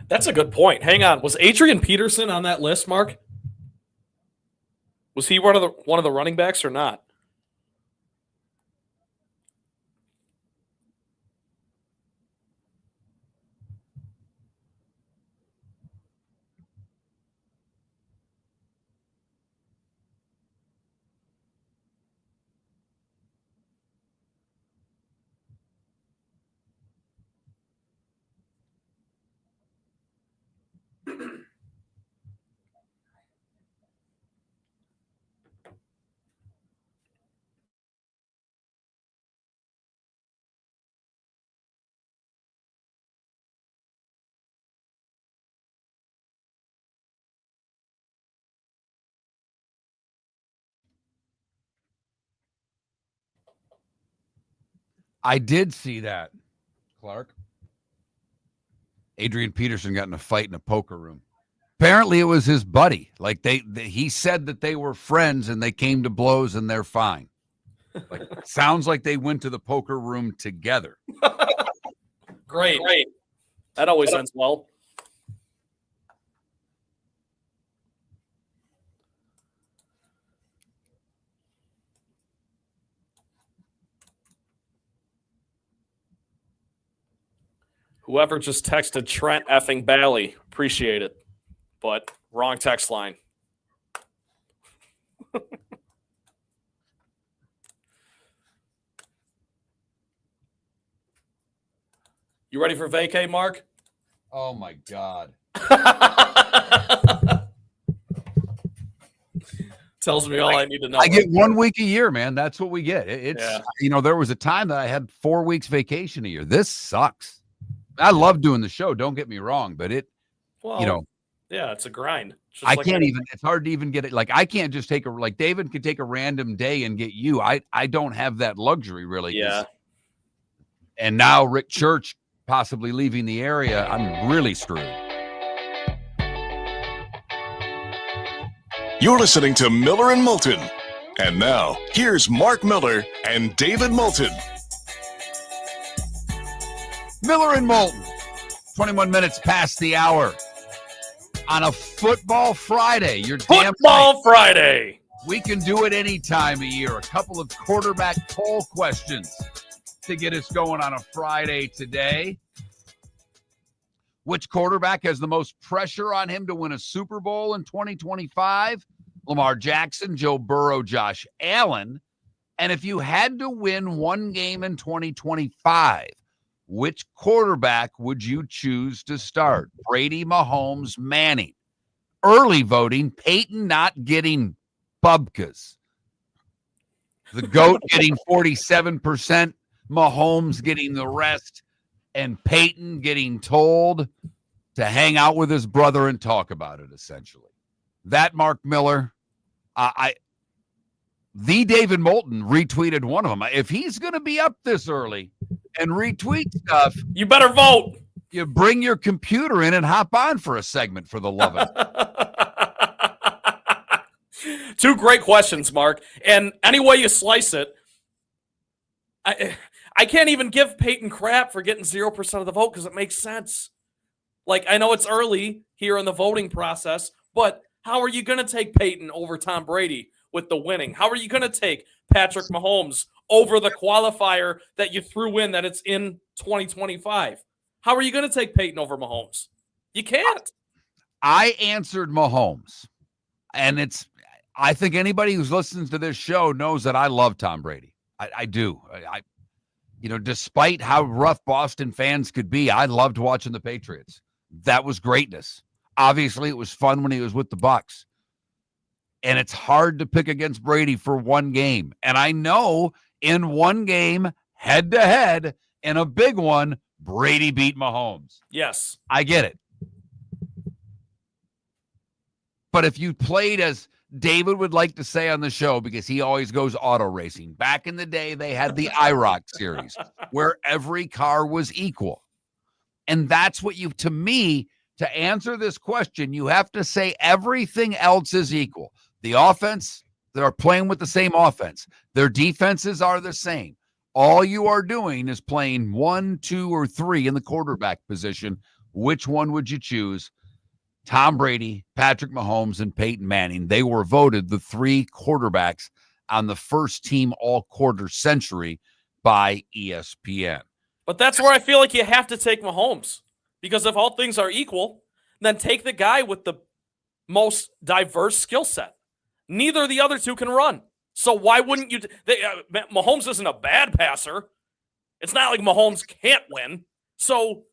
That's a good point. Hang on. Was Adrian Peterson on that list, Mark? Was he one of the running backs or not? I did see that, Clark. Adrian Peterson got in a fight in a poker room. Apparently it was his buddy. Like he said that they were friends and they came to blows and they're fine. Like sounds like they went to the poker room together. Great. That always ends well. Whoever just texted Trent effing Bally, appreciate it. But wrong text line. You ready for vacay, Mark? Oh, my God. Tells me all I need to know. I get 1 week a year, man. That's what we get. It's, there was a time that I had 4 weeks vacation a year. This sucks. I love doing the show. Don't get me wrong, but yeah, it's a grind. I can't even, it's hard to even get it. Like, I can't just take like David could take a random day and get you. I don't have that luxury really. Yeah. And now Rick Church possibly leaving the area. I'm really screwed. You're listening to Miller and Moulton. And now, here's Mark Miller and David Moulton. Miller and Moulton, 21 minutes past the hour on a football Friday. You're damn right. Friday. We can do it any time of year. A couple of quarterback poll questions to get us going on a Friday today. Which quarterback has the most pressure on him to win a Super Bowl in 2025? Lamar Jackson, Joe Burrow, Josh Allen. And if you had to win one game in 2025, which quarterback would you choose to start? Brady, Mahomes, Manning. Early voting, Peyton not getting bubkas. The GOAT getting 47%, Mahomes getting the rest, and Peyton getting told to hang out with his brother and talk about it, essentially. That Mark Miller, the David Moulton retweeted one of them. If he's going to be up this early and retweet stuff, you better vote. You bring your computer in and hop on for a segment for the love of it. Two great questions, Mark. And any way you slice it, I can't even give Peyton crap for getting 0% of the vote because it makes sense. Like, I know it's early here in the voting process, but how are you going to take Peyton over Tom Brady with the winning? How are you going to take Patrick Mahomes over the qualifier that you threw in that it's in 2025? How are you going to take Peyton over Mahomes? You can't. I answered Mahomes, and I think anybody who's listening to this show knows that I love Tom Brady. I do. Despite how rough Boston fans could be, I loved watching the Patriots. That was greatness. Obviously, it was fun when he was with the Bucs. And it's hard to pick against Brady for one game. And I know in one game, head-to-head, in a big one, Brady beat Mahomes. Yes. I get it. But if you played as David would like to say on the show, because he always goes auto racing, back in the day, they had the IROC series where every car was equal. And that's what to me, to answer this question, you have to say everything else is equal. The offense, they're playing with the same offense. Their defenses are the same. All you are doing is playing 1, 2, or 3 in the quarterback position. Which one would you choose? Tom Brady, Patrick Mahomes, and Peyton Manning. They were voted the 3 quarterbacks on the first team all-quarter century by ESPN. But that's where I feel like you have to take Mahomes. Because if all things are equal, then take the guy with the most diverse skill set. Neither of the other two can run. So why wouldn't you? Mahomes isn't a bad passer. It's not like Mahomes can't win. So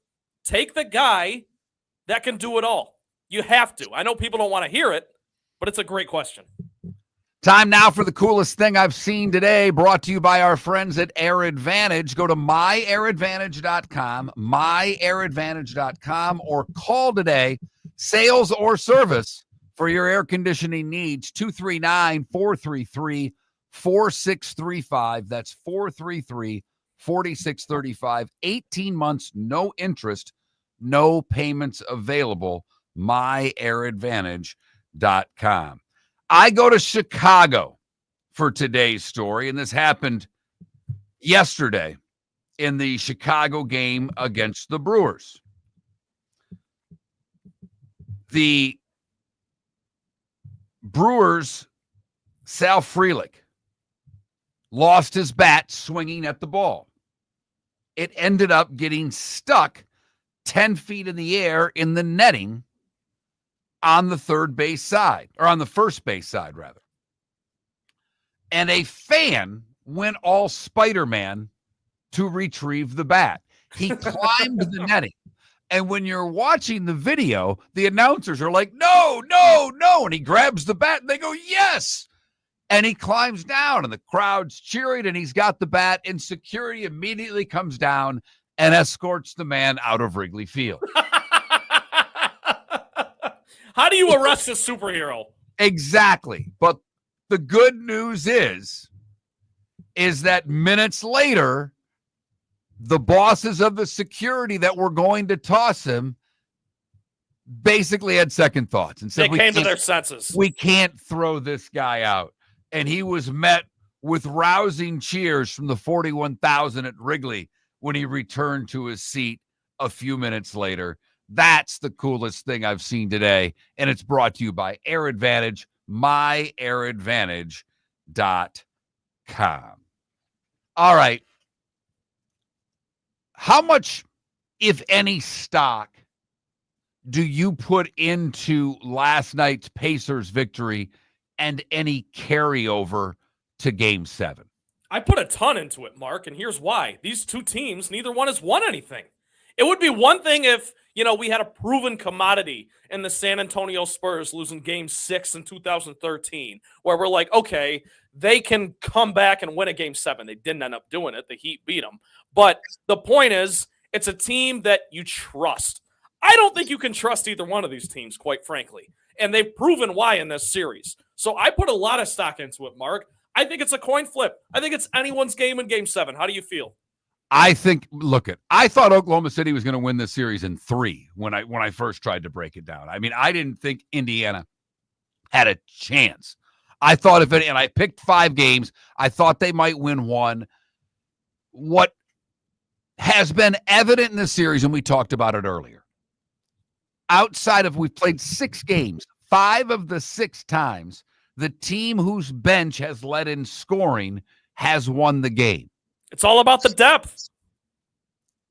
take the guy that can do it all. You have to. I know people don't want to hear it, but it's a great question. Time now for the coolest thing I've seen today, brought to you by our friends at Air Advantage. Go to myairadvantage.com, or call today, sales or service for your air conditioning needs, 239-433-4635. That's 4635, 18 months, no interest, no payments available. MyAirAdvantage.com. I go to Chicago for today's story, and this happened yesterday in the Chicago game against the Brewers. The Brewers, Sal Frelick, lost his bat swinging at the ball. It ended up getting stuck 10 feet in the air in the netting on the third base side, or on the first base side, rather. And a fan went all Spider-Man to retrieve the bat. He climbed the netting. And when you're watching the video, the announcers are like, no, no, no. And he grabs the bat and they go, yes. And he climbs down and the crowd's cheering and he's got the bat, and security immediately comes down and escorts the man out of Wrigley Field. How do you arrest a superhero? Exactly. But the good news is that minutes later, the bosses of the security that were going to toss him basically had second thoughts and said, they came to their senses. We can't throw this guy out. And he was met with rousing cheers from the 41,000 at Wrigley when he returned to his seat a few minutes later. That's the coolest thing I've seen today. And it's brought to you by Air Advantage, MyAirAdvantage.com. All right. How much, if any, stock do you put into last night's Pacers victory and any carryover to Game 7? I put a ton into it, Mark, and here's why. These two teams, neither one has won anything. It would be one thing if, we had a proven commodity in the San Antonio Spurs losing Game 6 in 2013, where we're like, okay, they can come back and win a Game 7. They didn't end up doing it. The Heat beat them. But the point is, it's a team that you trust. I don't think you can trust either one of these teams, quite frankly. And they've proven why in this series. So I put a lot of stock into it, Mark. I think it's a coin flip. I think it's anyone's game in Game 7. How do you feel? I thought Oklahoma City was going to win this series in 3 when I first tried to break it down. I mean, I didn't think Indiana had a chance. I thought and I picked 5 games. I thought they might win 1. What has been evident in this series, and we talked about it earlier, we've played 6 games. 5 of the 6 times, the team whose bench has led in scoring has won the game. It's all about the depth.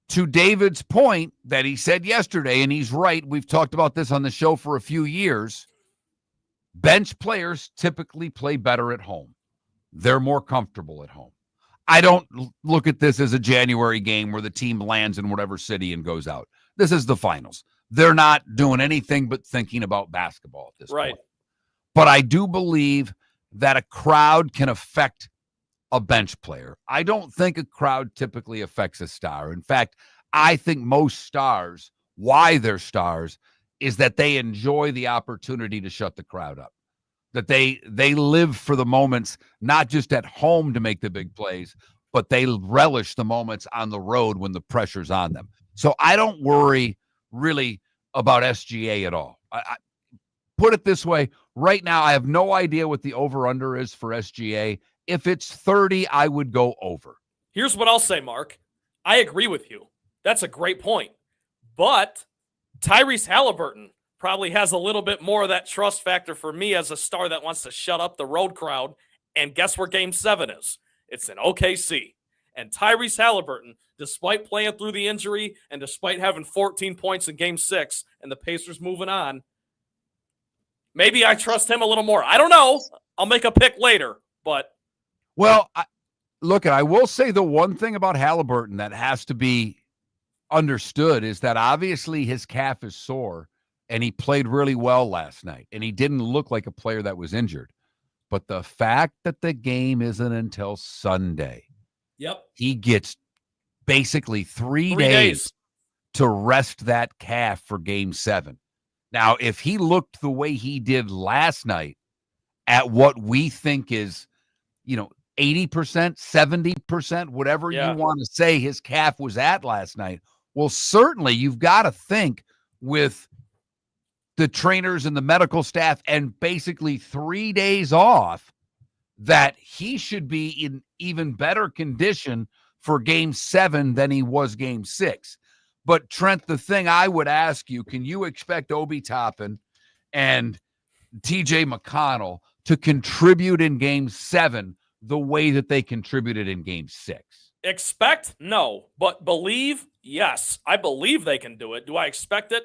To David's point that he said yesterday, and he's right, we've talked about this on the show for a few years, bench players typically play better at home. They're more comfortable at home. I don't look at this as a January game where the team lands in whatever city and goes out. This is the finals. They're not doing anything but thinking about basketball at this point. But I do believe that a crowd can affect a bench player. I don't think a crowd typically affects a star. In fact, I think most stars, why they're stars, is that they enjoy the opportunity to shut the crowd up. That they live for the moments, not just at home to make the big plays, but they relish the moments on the road when the pressure's on them. So I don't worry really about SGA at all. I put it this way, right now I have no idea what the over-under is for SGA. If it's 30, I would go over. Here's what I'll say, Mark. I agree with you. That's a great point. But Tyrese Halliburton probably has a little bit more of that trust factor for me as a star that wants to shut up the road crowd. And guess where Game 7 is? It's in OKC. And Tyrese Halliburton, despite playing through the injury and despite having 14 points in Game 6 and the Pacers moving on, maybe I trust him a little more. I don't know. I'll make a pick later, but... Well, I will say the one thing about Halliburton that has to be understood is that obviously his calf is sore and he played really well last night and he didn't look like a player that was injured. But the fact that the game isn't until Sunday, he gets basically 3 days to rest that calf for Game 7. Now, if he looked the way he did last night at what we think is, 80%, 70%, whatever Yeah. you want to say his calf was at last night. Well, certainly you've got to think with the trainers and the medical staff and basically 3 days off that he should be in even better condition for game 7 than he was game 6. But Trent, the thing I would ask you, can you expect Obi Toppin and TJ McConnell to contribute in game 7 the way that they contributed in game 6? Expect? No. But believe? Yes. I believe they can do it. Do I expect it?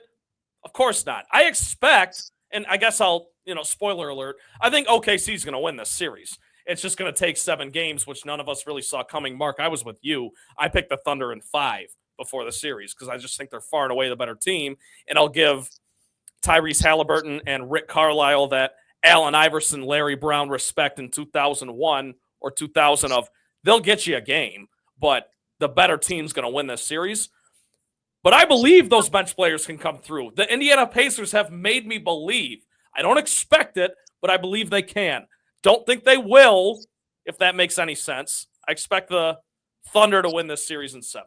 Of course not. I expect, and I guess I'll, spoiler alert, I think OKC is going to win this series. It's just going to take 7 games, which none of us really saw coming. Mark, I was with you. I picked the Thunder in 5 before the series because I just think they're far and away the better team. And I'll give Tyrese Halliburton and Rick Carlisle that Allen Iverson, Larry Brown respect in 2001 or 2000 of they'll get you a game, but the better team's going to win this series. But I believe those bench players can come through. The Indiana Pacers have made me believe. I don't expect it, but I believe they can. Don't think they will, if that makes any sense. I expect the Thunder to win this series in 7.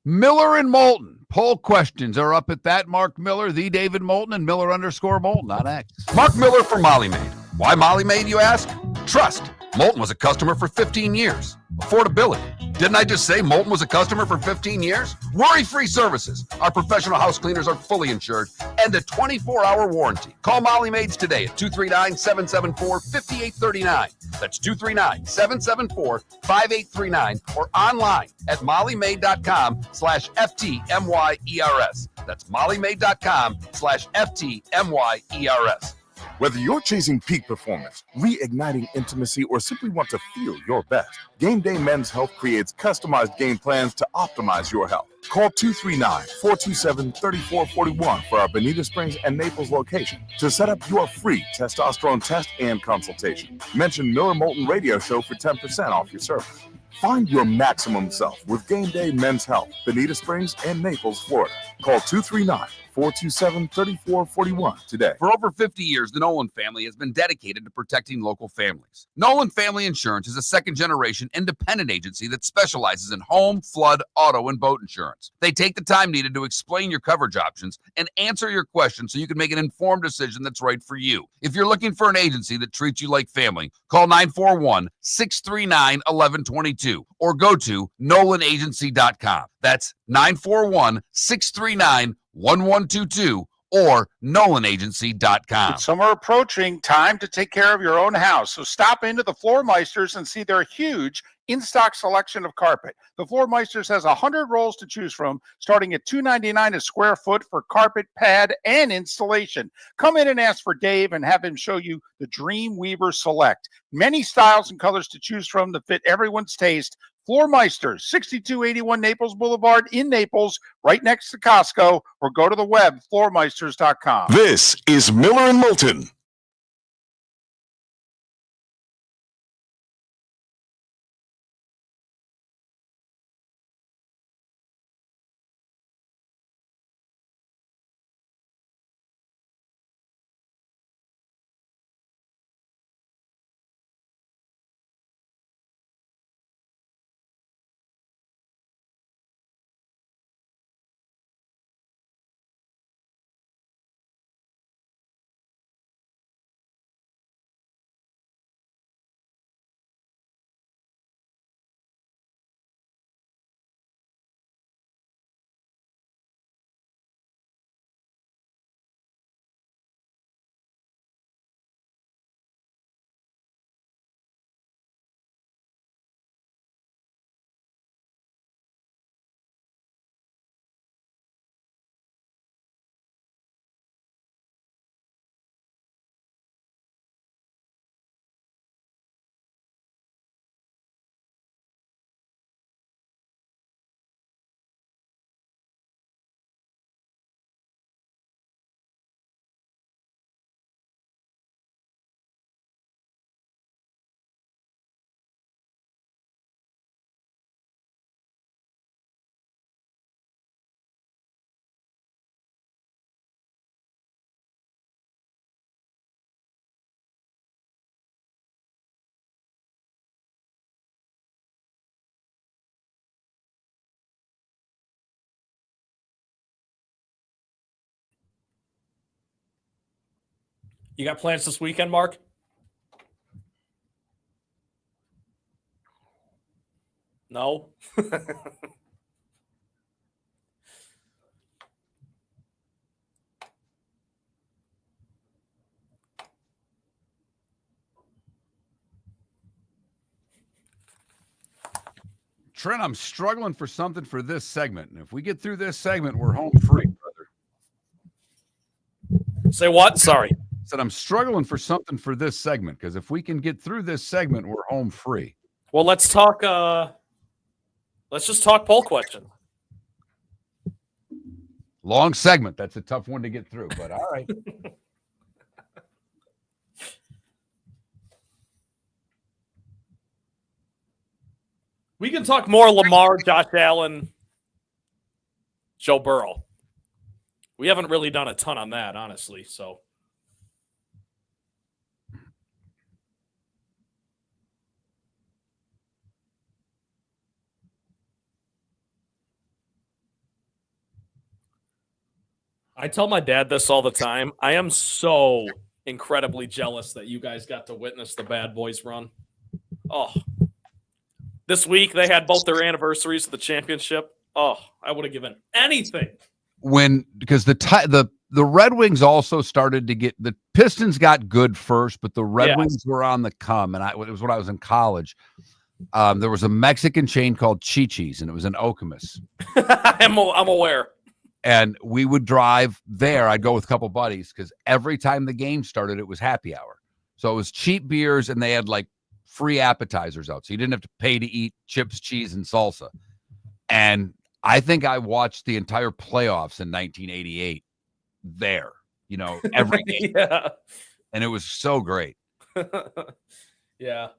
Miller and Moulton. Poll questions are up at that. Mark Miller, the David Moulton, and Miller_Moulton on X. Mark Miller for Molly Maid. Why Molly Maid, you ask? Trust. Moulton was a customer for 15 years. Affordability. Didn't I just say Moulton was a customer for 15 years? Worry-free services. Our professional house cleaners are fully insured and a 24-hour warranty. Call Molly Maids today at 239-774-5839. That's 239-774-5839 or online at mollymaid.com/FTMYERS. That's mollymaid.com/FTMYERS. Whether you're chasing peak performance, reigniting intimacy, or simply want to feel your best, Game Day Men's Health creates customized game plans to optimize your health. Call 239-427-3441 for our Bonita Springs and Naples location to set up your free testosterone test and consultation. Mention Miller Moulton Radio Show for 10% off your service. Find your maximum self with Game Day Men's Health, Bonita Springs and Naples, Florida. Call 239-427-3441 today. For over 50 years, the Nolan family has been dedicated to protecting local families. Nolan Family Insurance is a second-generation independent agency that specializes in home, flood, auto, and boat insurance. They take the time needed to explain your coverage options and answer your questions so you can make an informed decision that's right for you. If you're looking for an agency that treats you like family, call 941-639-1122 or go to NolanAgency.com. That's 941-639-1122 or NolanAgency.com. With summer approaching, time to take care of your own house. So stop into the Floor Meisters and see their huge in-stock selection of carpet. The Floor Meisters has 100 rolls to choose from, starting at $2.99 a square foot for carpet, pad, and installation. Come in and ask for Dave and have him show you the Dream Weaver Select. Many styles and colors to choose from to fit everyone's taste. Floor Meisters, 6281 Naples Boulevard in Naples, right next to Costco, or go to the web, floormeisters.com. This is Miller and Moulton. You got plans this weekend, Mark? No? Trent, I'm struggling for something for this segment. And if we get through this segment, we're home free, brother. Say what? Sorry. I said I'm struggling for something for this segment because if we can get through this segment, we're home free. Well, let's talk. Let's just talk poll question. Long segment. That's a tough one to get through, but all right. We can talk more Lamar, Josh Allen, Joe Burrow. We haven't really done a ton on that, honestly. So, I tell my dad this all the time. I am so incredibly jealous that you guys got to witness the Bad Boys run. Oh, this week they had both their anniversaries of the championship. Oh, I would have given anything. Because the Red Wings also started to get, the Pistons got good first, but the Red Wings were on the come. And it was when I was in college. There was a Mexican chain called Chi-Chi's, and it was in Okemos. I'm aware. And we would drive there. I'd go with a couple buddies because every time the game started, it was happy hour. So it was cheap beers, and they had like free appetizers out. So you didn't have to pay to eat chips, cheese, and salsa. And I think I watched the entire playoffs in 1988 there, every game. Yeah. And it was so great. Yeah.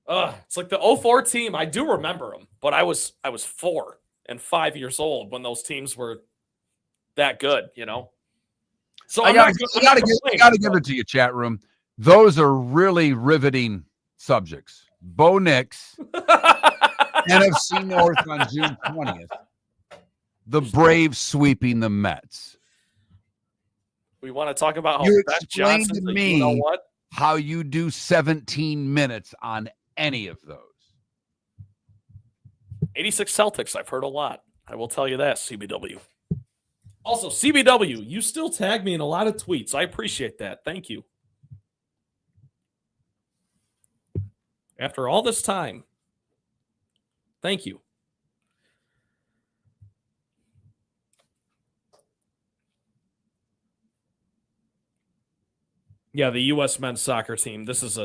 It's like the 04 team. I do remember them, but I was 4 and 5 years old when those teams were that good, So I gotta give it to you, chat room. Those are really riveting subjects. Bo Nix, NFC North on June 20th. The Braves sweeping the Mets. We want to talk about how you Beth explain Johnson, to me how you do 17 minutes on any of those. 86 Celtics, I've heard a lot. I will tell you that, CBW. Also, CBW, you still tag me in a lot of tweets. I appreciate that. Thank you. After all this time, thank you. Yeah, the U.S. men's soccer team. It's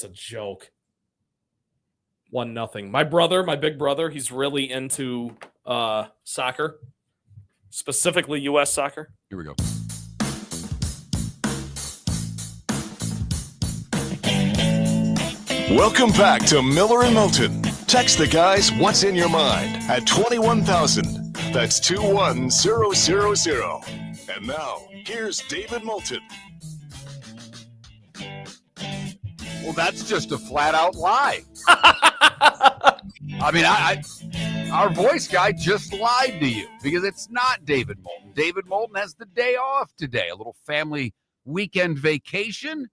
a joke. 1-0. My big brother, he's really into soccer, specifically U.S. soccer. Here we go. Welcome back to Miller and Moulton. Text the guys what's in your mind at 21,000. That's 21000. And now, here's David Moulton. Well, that's just a flat out lie. I mean, our voice guy just lied to you because it's not David Moulton. David Moulton has the day off today, a little family weekend vacation.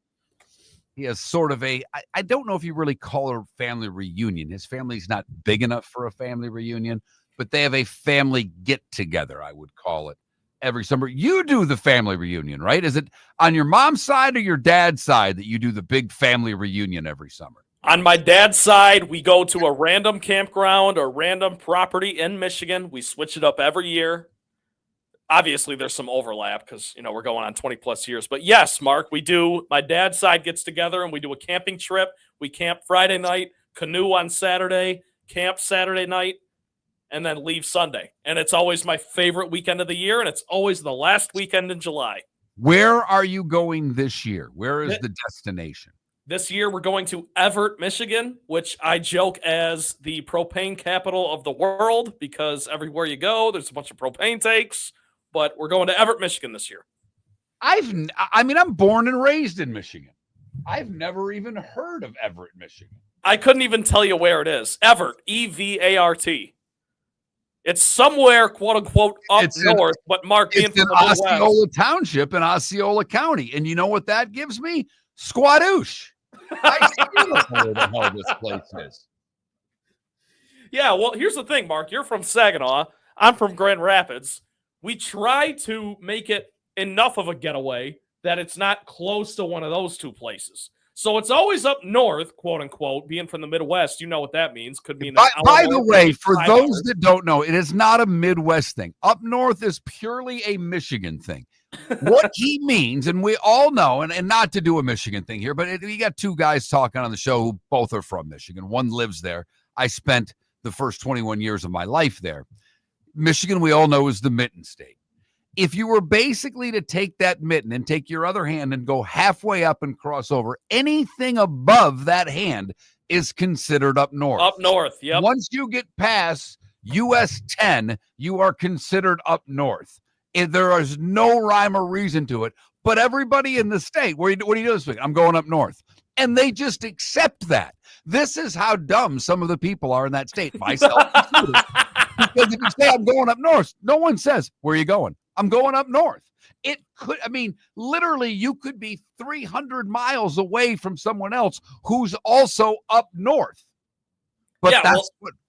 He has sort of I don't know if you really call it a family reunion. His family's not big enough for a family reunion, but they have a family get together, I would call it, every summer. You do the family reunion, right? Is it on your mom's side or your dad's side that you do the big family reunion every summer? On my dad's side, we go to a random campground or random property in Michigan. We switch it up every year. Obviously, there's some overlap because, we're going on 20 plus years. But yes, Mark, we do. My dad's side gets together and we do a camping trip. We camp Friday night, canoe on Saturday, camp Saturday night, and then leave Sunday. And it's always my favorite weekend of the year, and it's always the last weekend in July. Where are you going this year? Where is the destination? This year, we're going to Everett, Michigan, which I joke as the propane capital of the world because everywhere you go, there's a bunch of propane tanks. But we're going to Everett, Michigan this year. I'm born and raised in Michigan. I've never even heard of Everett, Michigan. I couldn't even tell you where it is. Everett, E-V-A-R-T. It's somewhere, quote unquote, up north. But Mark, being it's in from the Midwest, Osceola Township in Osceola County. And you know what that gives me? Squadoosh. I still don't know where the hell this place is. Yeah, well, here's the thing, Mark. You're from Saginaw. I'm from Grand Rapids. We try to make it enough of a getaway that it's not close to one of those two places. So it's always up north, quote unquote. Being from the Midwest, you know what that means. Could mean. By the way, for those that don't know, it is not a Midwest thing. Up north is purely a Michigan thing. What he means, and we all know, and not to do a Michigan thing here, but we got two guys talking on the show who both are from Michigan. One lives there. I spent the first 21 years of my life there. Michigan, we all know, is the mitten state. If you were basically to take that mitten and take your other hand and go halfway up and cross over, anything above that hand is considered up north. Up north, yep. Once you get past US 10, you are considered up north. There is no rhyme or reason to it, but everybody in the state, what are you doing this week? I'm going up north. And they just accept that. This is how dumb some of the people are in that state, myself included. Because if you say I'm going up north, no one says, where are you going? I'm going up north. It could, I mean, literally, you could be 300 miles away from someone else who's also up north. But Yeah,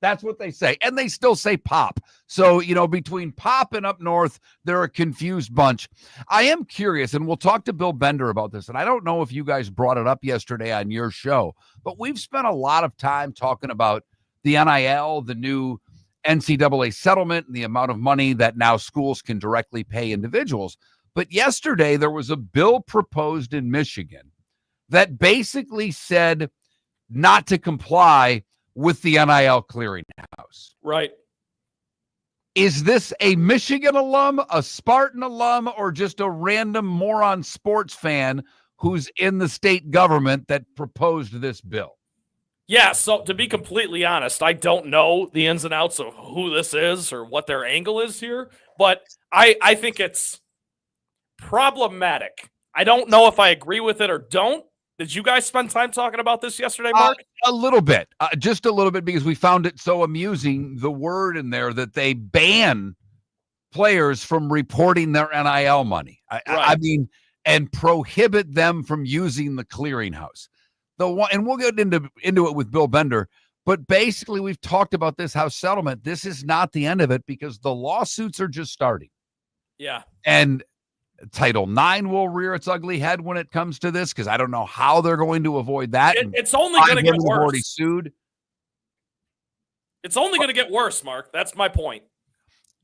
that's what they say. And they still say pop. So, between pop and up north, they're a confused bunch. I am curious, and we'll talk to Bill Bender about this. And I don't know if you guys brought it up yesterday on your show, but we've spent a lot of time talking about the NIL, the new NCAA settlement, and the amount of money that now schools can directly pay individuals. But yesterday, there was a bill proposed in Michigan that basically said not to comply with the NIL clearinghouse. Right. Is this a Michigan alum, a Spartan alum, or just a random moron sports fan who's in the state government that proposed this bill? Yeah, so to be completely honest, I don't know the ins and outs of who this is or what their angle is here, but I think it's problematic. I don't know if I agree with it or don't. Did you guys spend time talking about this yesterday, Mark? A little bit, just a little bit, because we found it so amusing, the word in there that they ban players from reporting their NIL money. I mean, and prohibit them from using the clearinghouse. And we'll get into it with Bill Bender, but basically we've talked about this house settlement. This is not the end of it because the lawsuits are just starting. Yeah. And Title IX will rear its ugly head when it comes to this, because I don't know how they're going to avoid that. It's only going to get worse. Already sued. It's only going to get worse, Mark. That's my point.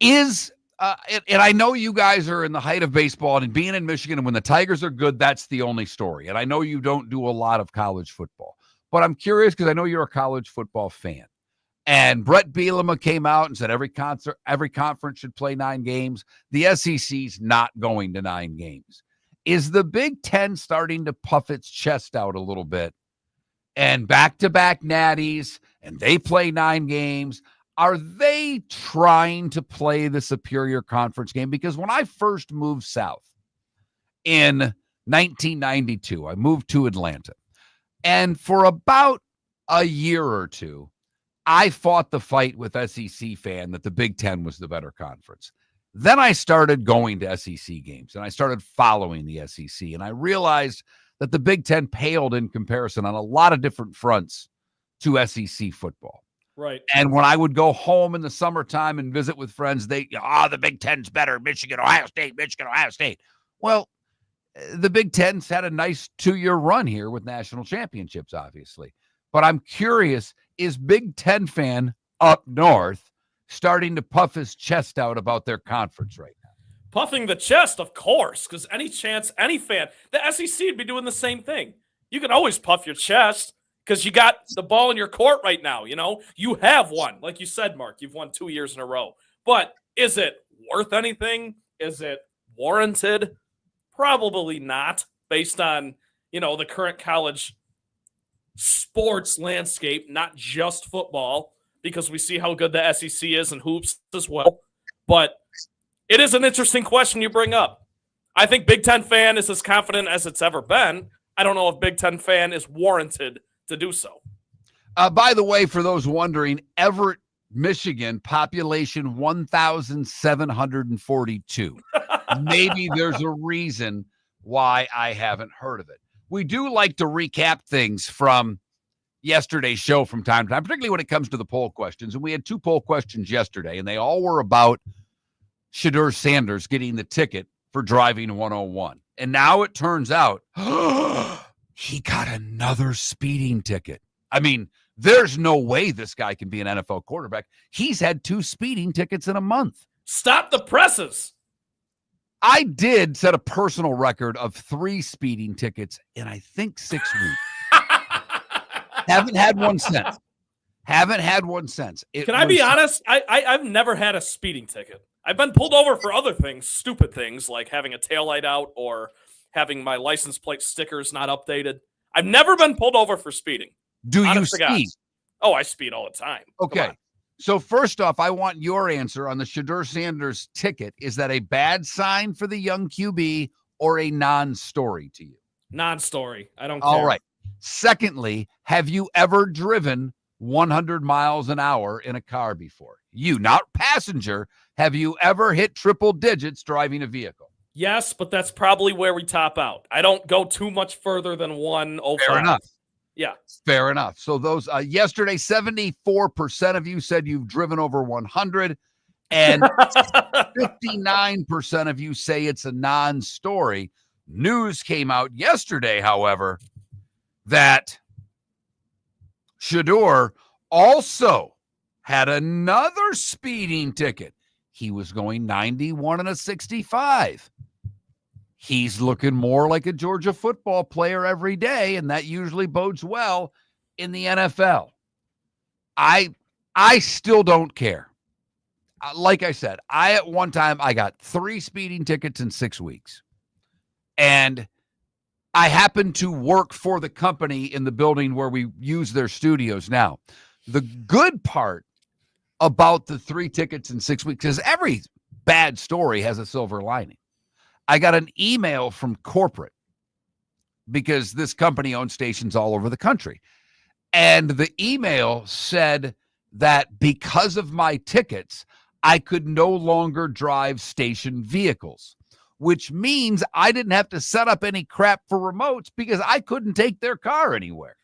And I know you guys are in the height of baseball, and being in Michigan, and when the Tigers are good, that's the only story. And I know you don't do a lot of college football, but I'm curious because I know you're a college football fan. And Brett Bielema came out and said every conference should play 9 games. The SEC's not going to 9 games. Is the Big Ten starting to puff its chest out a little bit? And back-to-back natties, and they play 9 games. Are they trying to play the superior conference game? Because when I first moved south in 1992, I moved to Atlanta. And for about a year or two, I fought the fight with SEC fan that the Big Ten was the better conference. Then I started going to SEC games and I started following the SEC. And I realized that the Big Ten paled in comparison on a lot of different fronts to SEC football. Right. And when I would go home in the summertime and visit with friends, the Big Ten's better. Michigan, Ohio State. Well, the Big Ten's had a nice 2-year run here with national championships, obviously. But I'm curious, is Big Ten fan up north starting to puff his chest out about their conference right now? Puffing the chest, of course, because any fan, the SEC would be doing the same thing. You can always puff your chest because you got the ball in your court right now. You have won. Like you said, Mark, you've won 2 years in a row. But is it worth anything? Is it warranted? Probably not, based on, the current college sports landscape, not just football, because we see how good the SEC is in hoops as well. But it is an interesting question you bring up. I think Big Ten fan is as confident as it's ever been. I don't know if Big Ten fan is warranted to do so. By the way, for those wondering, Everett Michigan, population 1,742. Maybe there's a reason why I haven't heard of it. We do like to recap things from yesterday's show from time to time, particularly when it comes to the poll questions. And we had 2 poll questions yesterday, and they all were about Shedeur Sanders getting the ticket for driving 101. And now it turns out he got another speeding ticket. I mean, there's no way this guy can be an NFL quarterback. He's had 2 speeding tickets in a month. Stop the presses. I did set a personal record of 3 speeding tickets in, I think, 6 weeks. Haven't had one since. Can I be honest? I've never had a speeding ticket. I've been pulled over for other things, stupid things, like having a taillight out or having my license plate stickers not updated. I've never been pulled over for speeding. Do you speed? Oh, I speed all the time. Okay. So first off, I want your answer on the Shedeur Sanders ticket. Is that a bad sign for the young QB or a non-story to you? Non-story. I don't care. All right. Secondly, have you ever driven 100 miles an hour in a car before? You, not passenger. Have you ever hit triple digits driving a vehicle? Yes, but that's probably where we top out. I don't go too much further than 105. Fair enough. Yeah. Fair enough. So those yesterday, 74% of you said you've driven over 100, and 59% of you say it's a non-story. News came out yesterday, however, that Shedeur also had another speeding ticket. He was going 91 and a 65. He's looking more like a Georgia football player every day, and that usually bodes well in the NFL. I still don't care. Like I said, at one time, I got 3 speeding tickets in 6 weeks. And I happen to work for the company in the building where we use their studios now. The good part about the 3 tickets in 6 weeks is every bad story has a silver lining. I got an email from corporate because this company owns stations all over the country. And the email said that because of my tickets, I could no longer drive station vehicles, which means I didn't have to set up any crap for remotes because I couldn't take their car anywhere.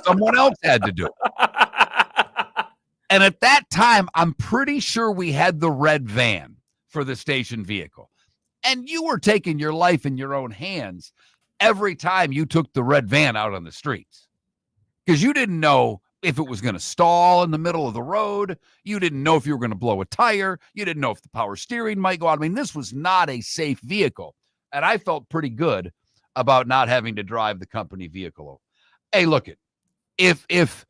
Someone else had to do it. And at that time, I'm pretty sure we had the red van for the station vehicle. And you were taking your life in your own hands every time you took the red van out on the streets because you didn't know if it was going to stall in the middle of the road. You didn't know if you were going to blow a tire. You didn't know if the power steering might go out. I mean, this was not a safe vehicle. And I felt pretty good about not having to drive the company vehicle. Hey, look it. If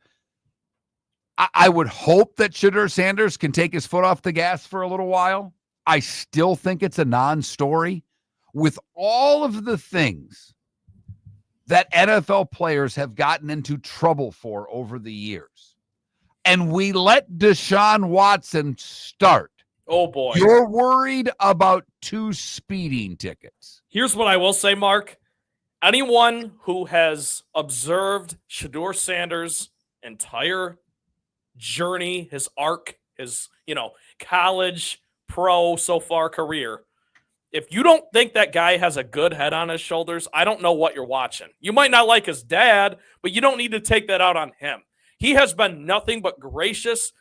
I would hope that Shedeur Sanders can take his foot off the gas for a little while. I still think it's a non-story with all of the things that NFL players have gotten into trouble for over the years. And we let Deshaun Watson start. Oh, boy. You're worried about 2 speeding tickets. Here's what I will say, Mark. Anyone who has observed Shedeur Sanders' entire journey, his arc, his, college, pro so far career, if you don't think that guy has a good head on his shoulders, I don't know what you're watching. You might not like his dad, but you don't need to take that out on him. He has been nothing but gracious,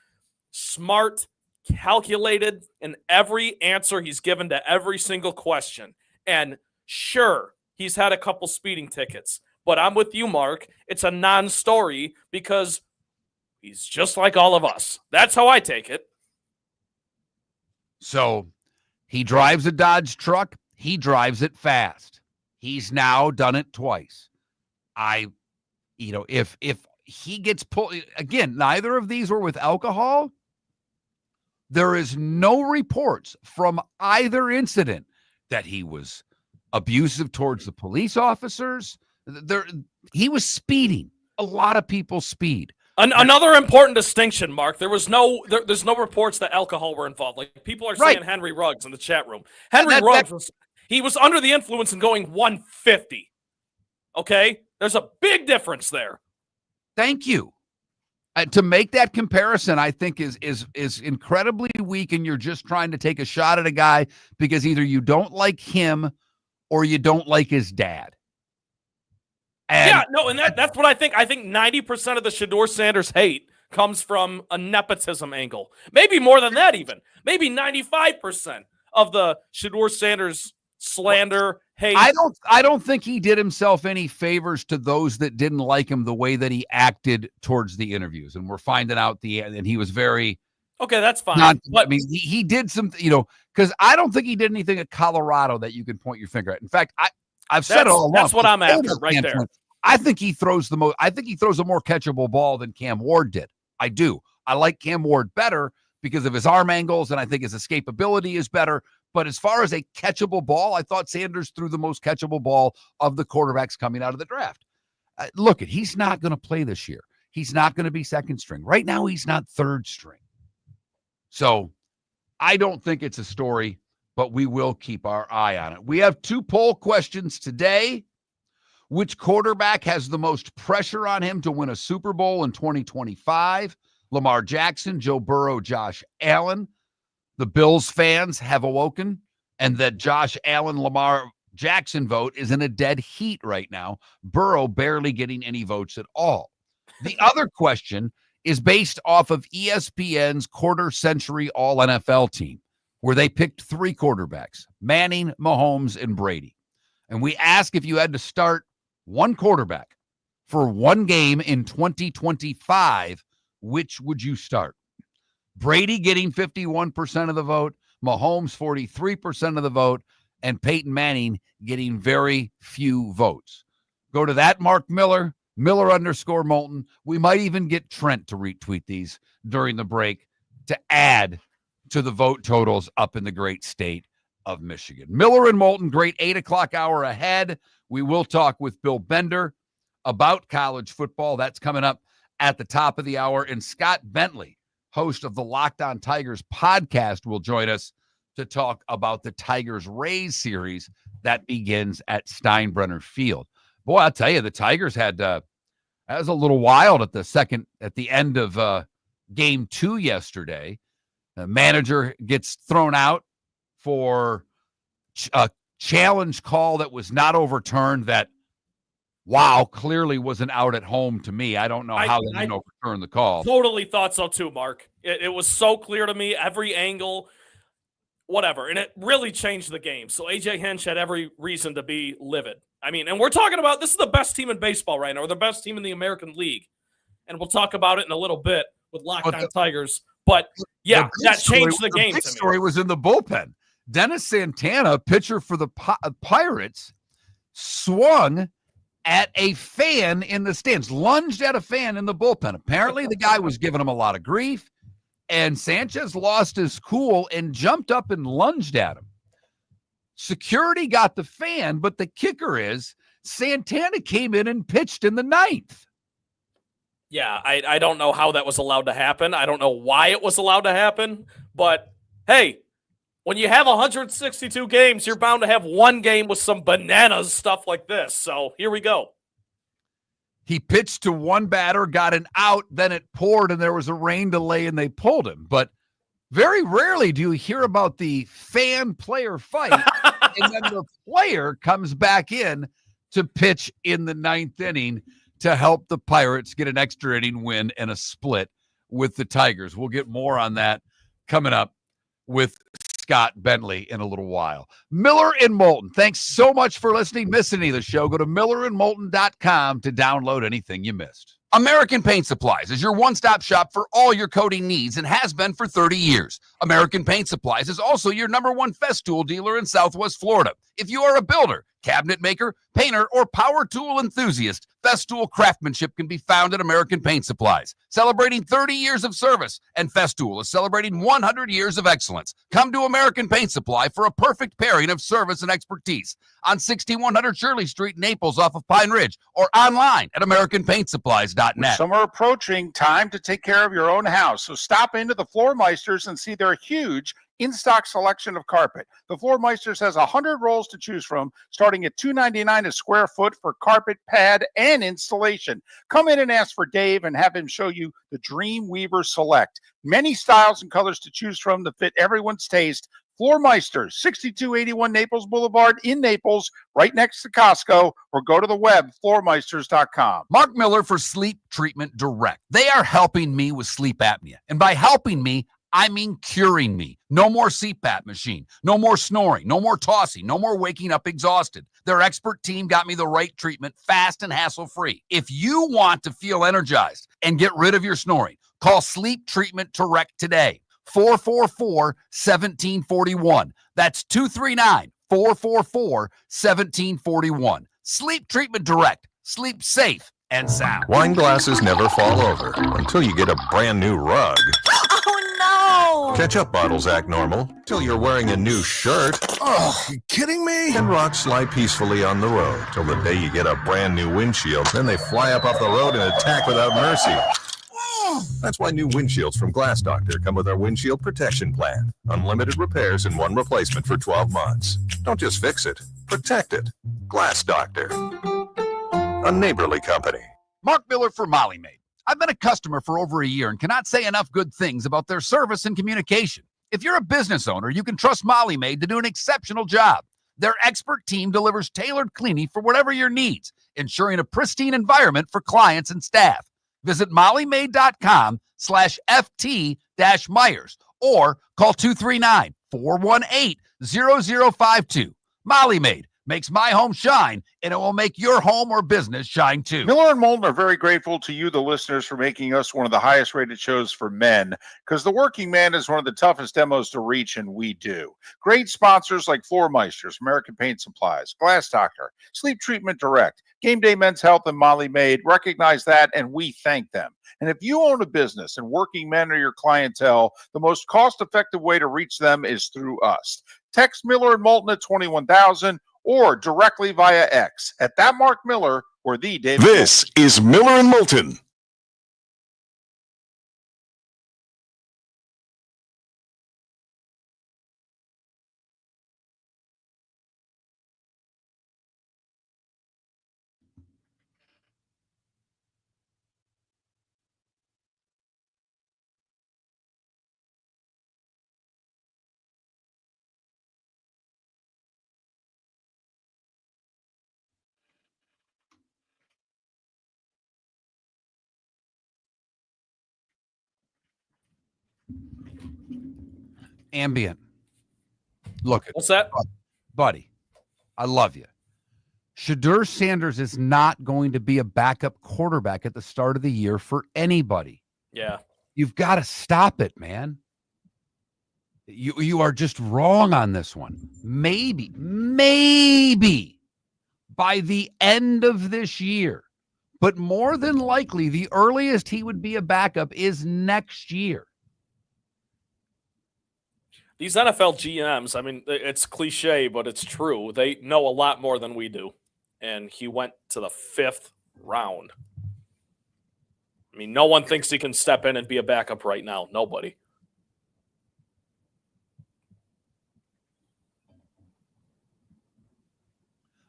smart, calculated in every answer he's given to every single question. And sure, he's had a couple speeding tickets, but I'm with you, Mark. It's a non-story because he's just like all of us. That's how I take it. So he drives a Dodge truck. He drives it fast. He's now done it twice. If he gets pulled, again, neither of these were with alcohol. There is no reports from either incident that he was abusive towards the police officers. He was speeding. A lot of people speed. Another important distinction, Mark. There's no reports that alcohol were involved. Like people are saying Henry Ruggs in the chat room. Henry Ruggs was under the influence and going 150. Okay? There's a big difference there. Thank you. To make that comparison, I think is incredibly weak, and you're just trying to take a shot at a guy because either you don't like him or you don't like his dad. And that's what I think. I think 90% of the Shedeur Sanders hate comes from a nepotism angle. Maybe more than that even. Maybe 95% of the Shedeur Sanders slander, hate. I don't think he did himself any favors to those that didn't like him the way that he acted towards the interviews. And we're finding out and he was very okay, that's fine. But I mean, he did some, because I don't think he did anything at Colorado that you can point your finger at. In fact, I've said it all along. That's what I'm after right there. I think he throws a more catchable ball than Cam Ward did. I do. I like Cam Ward better because of his arm angles, and I think his escapability is better. But as far as a catchable ball, I thought Sanders threw the most catchable ball of the quarterbacks coming out of the draft. Look, he's not going to play this year. He's not going to be second string. Right now, he's not third string. So I don't think it's a story, but we will keep our eye on it. We have 2 poll questions today. Which quarterback has the most pressure on him to win a Super Bowl in 2025? Lamar Jackson, Joe Burrow, Josh Allen. The Bills fans have awoken, and that Josh Allen, Lamar Jackson vote is in a dead heat right now. Burrow barely getting any votes at all. The other question is based off of ESPN's quarter-century All-NFL team, where they picked 3 quarterbacks, Manning, Mahomes, and Brady. And we ask if you had to start one quarterback for one game in 2025, which would you start? Brady getting 51% of the vote, Mahomes 43% of the vote, and Peyton Manning getting very few votes. Go to that Mark Miller, Miller_Moulton. We might even get Trent to retweet these during the break to add to the vote totals up in the great state of Michigan. Miller and Moulton, great 8 o'clock hour ahead. We will talk with Bill Bender about college football. That's coming up at the top of the hour. And Scott Bentley, host of the Locked On Tigers podcast, will join us to talk about the Tigers-Rays series that begins at Steinbrenner Field. Boy, I'll tell you, the Tigers had that was a little wild at the end of game 2 yesterday. The manager gets thrown out for a challenge call that was not overturned. That, wow, clearly was an out at home to me. I don't know how they didn't overturn the call. Totally thought so too, Mark. It was so clear to me, every angle, whatever, and it really changed the game. So A.J. Hinch had every reason to be livid. I mean, and we're talking about this is the best team in baseball right now, or the best team in the American League. And we'll talk about it in a little bit with Locked On Tigers. But, yeah, that changed the game to me. The story was in the bullpen. Dennis Santana, pitcher for the Pirates, swung at a fan in the stands, lunged at a fan in the bullpen. Apparently, the guy was giving him a lot of grief, and Sanchez lost his cool and jumped up and lunged at him. Security got the fan, but the kicker is Santana came in and pitched in the 9th. Yeah, I don't know how that was allowed to happen. I don't know why it was allowed to happen, but hey, when you have 162 games, you're bound to have one game with some bananas stuff like this. So here we go. He pitched to one batter, got an out, then it poured, and there was a rain delay, and they pulled him. But very rarely do you hear about the fan-player fight, and then the player comes back in to pitch in the 9th inning to help the Pirates get an extra inning win and a split with the Tigers. We'll get more on that coming up with Scott Bentley in a little while. Miller and Moulton, thanks so much for listening. Miss any of the show, go to millerandmoulton.com to download anything you missed. American Paint Supplies is your one-stop shop for all your coating needs and has been for 30 years. American Paint Supplies is also your #1 Festool dealer in Southwest Florida. If you are a builder, cabinet maker, painter, or power tool enthusiast, Festool craftsmanship can be found at American Paint Supplies. Celebrating 30 years of service, and Festool is celebrating 100 years of excellence. Come to American Paint Supply for a perfect pairing of service and expertise on 6100 Shirley Street, Naples, off of Pine Ridge, or online at AmericanPaintSupplies.net. Summer approaching, time to take care of your own house. So stop into the Floor Meisters and see their huge in-stock selection of carpet. The Floor Meisters has 100 rolls to choose from, starting at $2.99 a square foot for carpet, pad, and installation. Come in and ask for Dave and have him show you the Dream Weaver Select. Many styles and colors to choose from to fit everyone's taste. Floor Meisters, 6281 Naples Boulevard in Naples, right next to Costco, or go to the web, floormeisters.com. Mark Miller for Sleep Treatment Direct. They are helping me with sleep apnea. And by helping me, I mean curing me. No more CPAP machine, no more snoring, no more tossing, no more waking up exhausted. Their expert team got me the right treatment, fast and hassle-free. If you want to feel energized and get rid of your snoring, call Sleep Treatment Direct today. 444-1741. That's 239-444-1741. Sleep Treatment Direct. Sleep safe and sound. Wine glasses never fall over until you get a brand new rug. Oh, no! Ketchup bottles act normal till you're wearing a new shirt. Oh, you kidding me? And rocks slide peacefully on the road till the day you get a brand new windshield. Then they fly up off the road and attack without mercy. That's why new windshields from Glass Doctor come with our windshield protection plan. Unlimited repairs and one replacement for 12 months. Don't just fix it, protect it. Glass Doctor. A neighborly company. Mark Miller for Molly Maid. I've been a customer for over a year and cannot say enough good things about their service and communication. If you're a business owner, you can trust Molly Maid to do an exceptional job. Their expert team delivers tailored cleaning for whatever your needs, ensuring a pristine environment for clients and staff. Visit mollymaid.com/FT-Myers or call 239-418-0052. Molly Maid makes my home shine, and it will make your home or business shine too. Miller and Moulton are very grateful to you, the listeners, for making us one of the highest rated shows for men, because the working man is one of the toughest demos to reach, and we do. Great sponsors like Floor Meisters, American Paint Supplies, Glass Doctor, Sleep Treatment Direct, Game Day Men's Health, and Molly Maid recognize that, and we thank them. And if you own a business and working men are your clientele, the most cost-effective way to reach them is through us. Text Miller and Moulton at 21,000 or directly via X at that Mark Miller or the David. This is Miller and Moulton. Ambient. Look, What's that? buddy, I love you. Shadur Sanders is not going to be a backup quarterback at the start of the year for anybody. Yeah. You've got to stop it, man. You are just wrong on this one. Maybe by the end of this year, but more than likely, the earliest he would be a backup is next year. These NFL GMs, I mean, it's cliche, but it's true. They know a lot more than we do. And he went to the 5th round. I mean, no one thinks he can step in and be a backup right now. Nobody.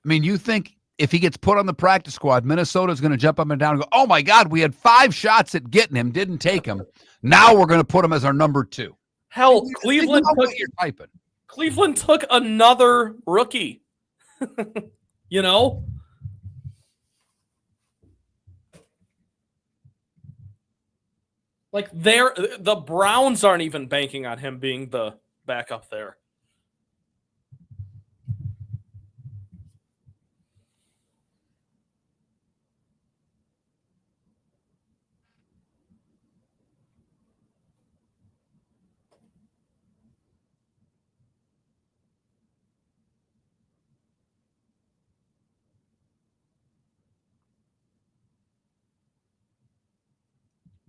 I mean, you think if he gets put on the practice squad, Minnesota's going to jump up and down and go, oh, my God, we had 5 shots at getting him, didn't take him. Now we're going to put him as our number 2. Hell, Cleveland took another rookie. You know? Like the Browns aren't even banking on him being the backup there.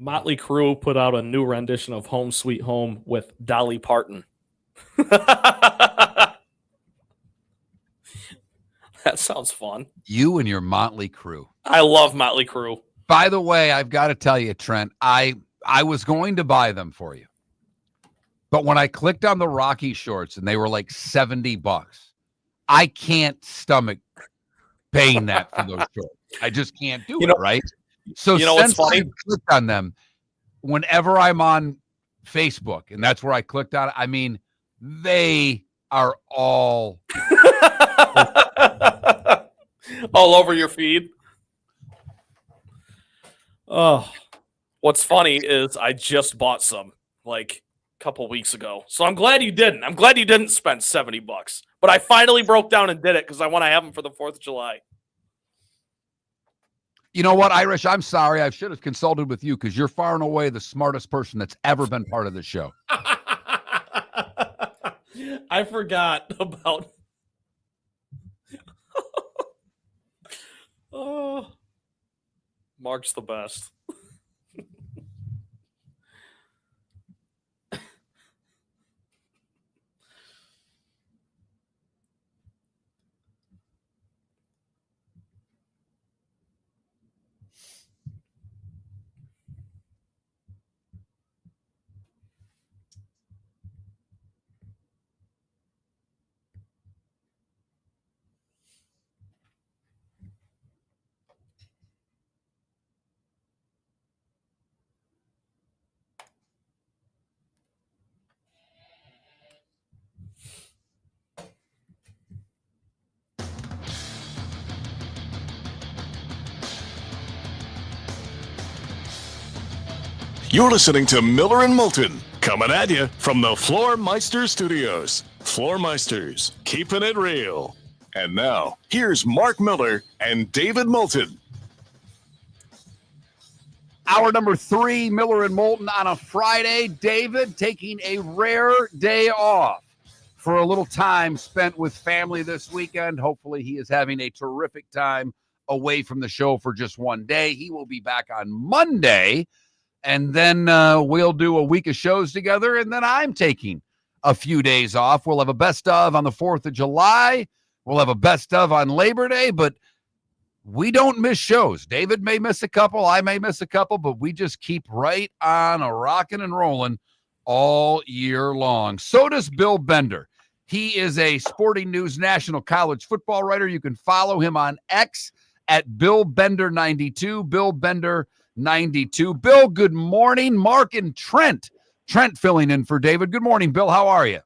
Motley Crue put out a new rendition of Home Sweet Home with Dolly Parton. That sounds fun. You and your Motley Crue. I love Motley Crue. By the way, I've got to tell you, Trent, I was going to buy them for you. But when I clicked on the Rocky shorts and they were like $70, I can't stomach paying that for those shorts. I just can't do it, right? So since I clicked on them, whenever I'm on Facebook, and that's where I clicked on it, I mean, they are all all over your feed. Oh, what's funny is I just bought some like a couple weeks ago. So I'm glad you didn't. I'm glad you didn't spend $70. But I finally broke down and did it because I want to have them for the 4th of July. You know what, Irish? I'm sorry. I should have consulted with you because you're far and away the smartest person that's ever been part of the show. I forgot about. Oh, Mark's the best. You're listening to Miller and Moulton, coming at you from the Floor Meister Studios. Floor Meisters, keeping it real. And now, here's Mark Miller and David Moulton. Hour number 3, Miller and Moulton on a Friday. David taking a rare day off for a little time spent with family this weekend. Hopefully he is having a terrific time away from the show for just one day. He will be back on Monday. And then we'll do a week of shows together, and then I'm taking a few days off. We'll have a best of on the 4th of July. We'll have a best of on Labor Day, but we don't miss shows. David may miss a couple, I may miss a couple, but we just keep right on a rocking and rolling all year long. So does Bill Bender. He is a Sporting News National College football writer. You can follow him on X at BillBender92, Bill Bender 92. Bill, good morning. Mark and Trent filling in for David. Good morning, Bill. How are you?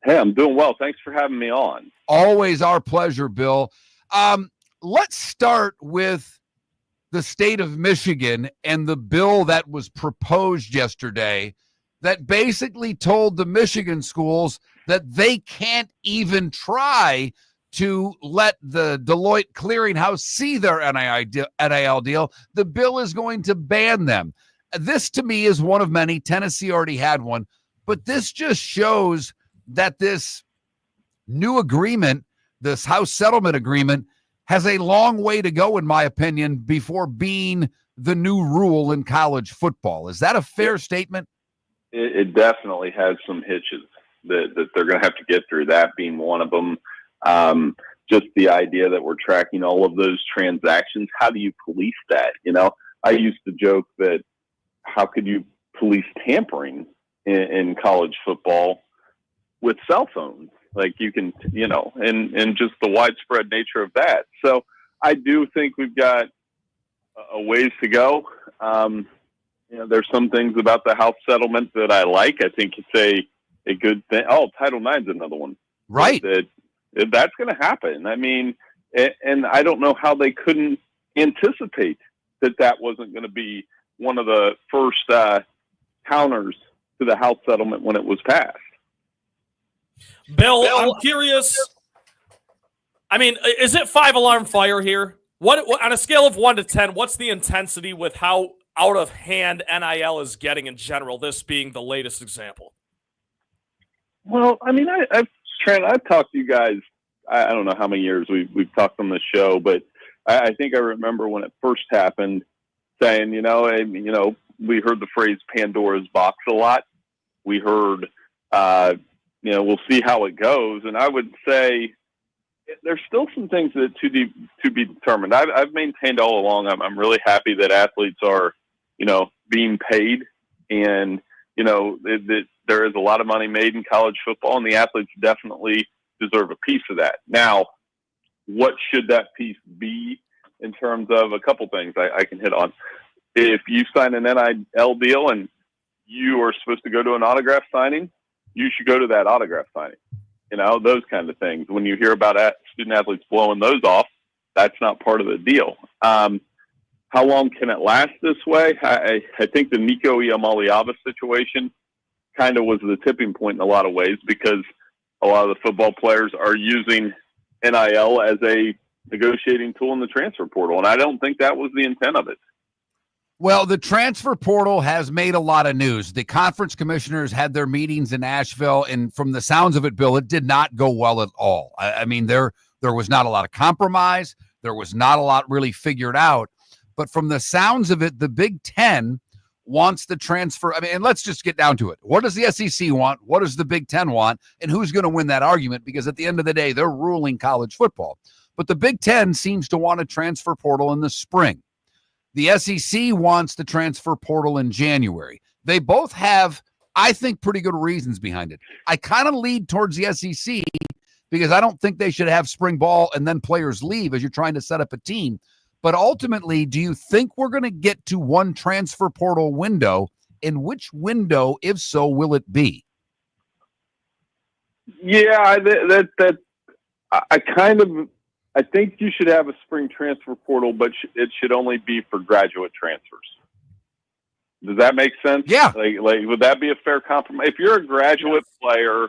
Hey, I'm doing well. Thanks for having me on. Always our pleasure, Bill. Let's start with the state of Michigan and the bill that was proposed yesterday that basically told the Michigan schools that they can't even try to let the Deloitte Clearinghouse see their NIL deal. The bill is going to ban them. This, to me, is one of many. Tennessee already had one. But this just shows that this new agreement, this House settlement agreement, has a long way to go, in my opinion, before being the new rule in college football. Is that a fair statement? It definitely has some hitches that they're going to have to get through, that being one of them. Just the idea that we're tracking all of those transactions. How do you police that? You know, I used to joke that how could you police tampering in college football with cell phones? Like you can, you know, and just the widespread nature of that. So I do think we've got a ways to go. You know, there's some things about the House settlement that I like. I think it's a good thing. Oh, Title IX is another one. Right. That's going to happen. I mean, and I don't know how they couldn't anticipate that wasn't going to be one of the first counters to the House settlement when it was passed. Bill, I'm curious. I mean, is it 5-alarm fire here? What on a scale of 1 to 10? What's the intensity with how out of hand NIL is getting in general? This being the latest example. Well, I mean, I've talked to you guys. I don't know how many years we've talked on this show, but I think I remember when it first happened, saying, we heard the phrase Pandora's box a lot. We heard, we'll see how it goes, and I would say there's still some things that to be determined. I've maintained all along. I'm really happy that athletes are, being paid, and there is a lot of money made in college football, and the athletes definitely deserve a piece of that. Now, what should that piece be in terms of a couple things I can hit on? If you sign an NIL deal and you are supposed to go to an autograph signing, you should go to that autograph signing. Those kind of things. When you hear about student athletes blowing those off, that's not part of the deal. How long can it last this way? I think the Nico Iamaleava situation kind of was the tipping point in a lot of ways, because a lot of the football players are using NIL as a negotiating tool in the transfer portal, and I don't think that was the intent of it. Well, the transfer portal has made a lot of news. The conference commissioners had their meetings in Asheville, and from the sounds of it, Bill, it did not go well at all. I mean, there was not a lot of compromise. There was not a lot really figured out. But from the sounds of it, the Big Ten wants the transfer. I mean, and let's just get down to it. What does the SEC want? What does the Big Ten want? And who's going to win that argument? Because at the end of the day, they're ruling college football. But the Big Ten seems to want a transfer portal in the spring. The SEC wants the transfer portal in January. They both have, I think, pretty good reasons behind it. I kind of lead towards the SEC because I don't think they should have spring ball and then players leave as you're trying to set up a team. But ultimately, do you think we're going to get to one transfer portal window? And which window, if so, will it be? Yeah, I think you should have a spring transfer portal, but it should only be for graduate transfers. Does that make sense? Yeah. Like, would that be a fair compromise? If you're a graduate player,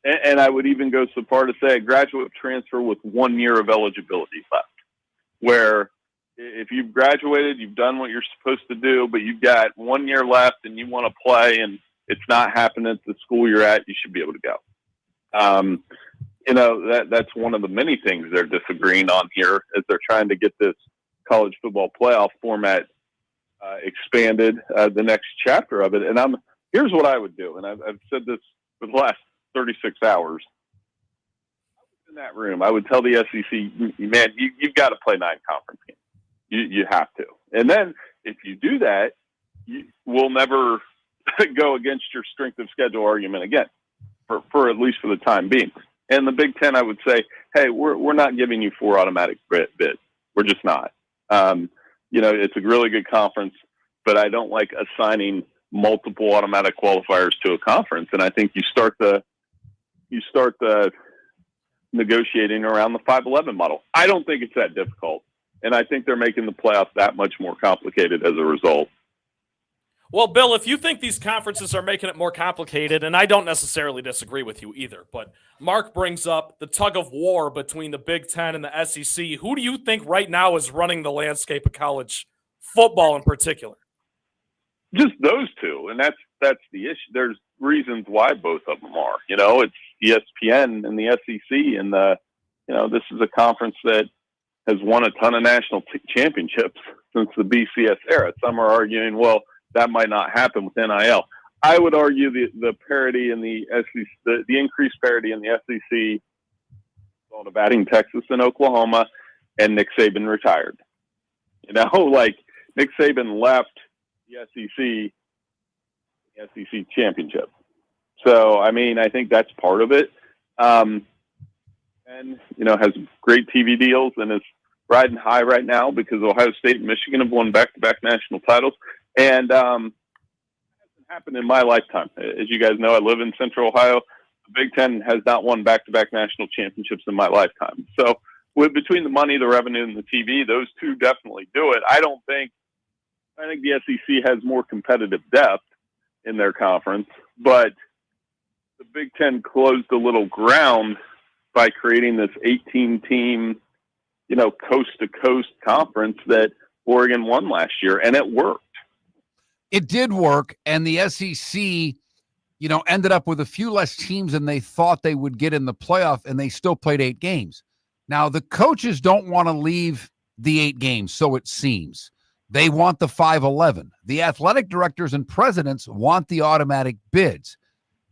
and I would even go so far to say a graduate transfer with 1 year of eligibility left, where if you've graduated, you've done what you're supposed to do, but you've got 1 year left and you want to play and it's not happening at the school you're at, you should be able to go. That's one of the many things they're disagreeing on here as they're trying to get this college football playoff format expanded, the next chapter of it. And here's what I would do. And I've said this for the last 36 hours. In that room, I would tell the SEC, man, you've got to play 9 conference games. You have to. And then if you do that, we'll never go against your strength of schedule argument again, for at least for the time being. And the Big Ten, I would say, hey, we're not giving you 4 automatic bids. We're just not. It's a really good conference, but I don't like assigning multiple automatic qualifiers to a conference. And I think you start the negotiating around the 5-11 model. I don't think it's that difficult. And I think they're making the playoffs that much more complicated as a result. Well, Bill, if you think these conferences are making it more complicated, and I don't necessarily disagree with you either, but Mark brings up the tug of war between the Big Ten and the SEC. Who do you think right now is running the landscape of college football in particular? Just those two, and that's the issue. There's reasons why both of them are. It's ESPN and the SEC, and this is a conference that has won a ton of national championships since the BCS era. Some are arguing, well, that might not happen with NIL. I would argue the parity in the SEC, the increased parity in the SEC, result of adding Texas and Oklahoma, and Nick Saban retired. Nick Saban left the SEC championship. So, I think that's part of it. And has great TV deals and is riding high right now because Ohio State and Michigan have won back-to-back national titles. And it hasn't happened in my lifetime. As you guys know, I live in Central Ohio. The Big Ten has not won back-to-back national championships in my lifetime. So between the money, the revenue, and the TV, those two definitely do it. I think the SEC has more competitive depth in their conference, but the Big Ten closed a little ground by creating this 18-team, coast-to-coast conference that Oregon won last year, and it worked. It did work, and the SEC, ended up with a few less teams than they thought they would get in the playoff, and they still played 8 games. Now, the coaches don't want to leave the 8 games, so it seems. They want the 5-11. The athletic directors and presidents want the automatic bids.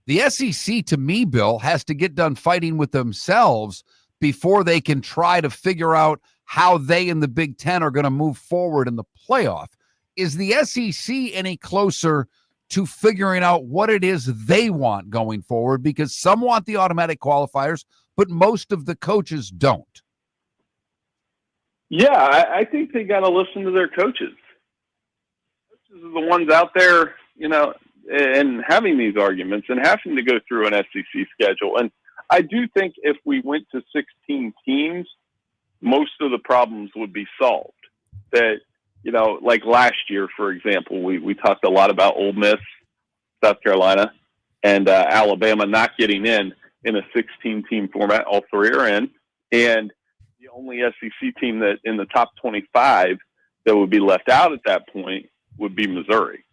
The SEC, to me, Bill, has to get done fighting with themselves before they can try to figure out how they and the Big Ten are going to move forward in the playoff. Is the SEC any closer to figuring out what it is they want going forward, because some want the automatic qualifiers, but most of the coaches don't. Yeah, I think they got to listen to their coaches. Coaches are the ones out there, and having these arguments and having to go through an SEC schedule. And I do think if we went to 16 teams, most of the problems would be solved. That, like last year, for example, we talked a lot about Ole Miss, South Carolina, and Alabama not getting in a 16-team format. All three are in. And the only SEC team that in the top 25 that would be left out at that point would be Missouri.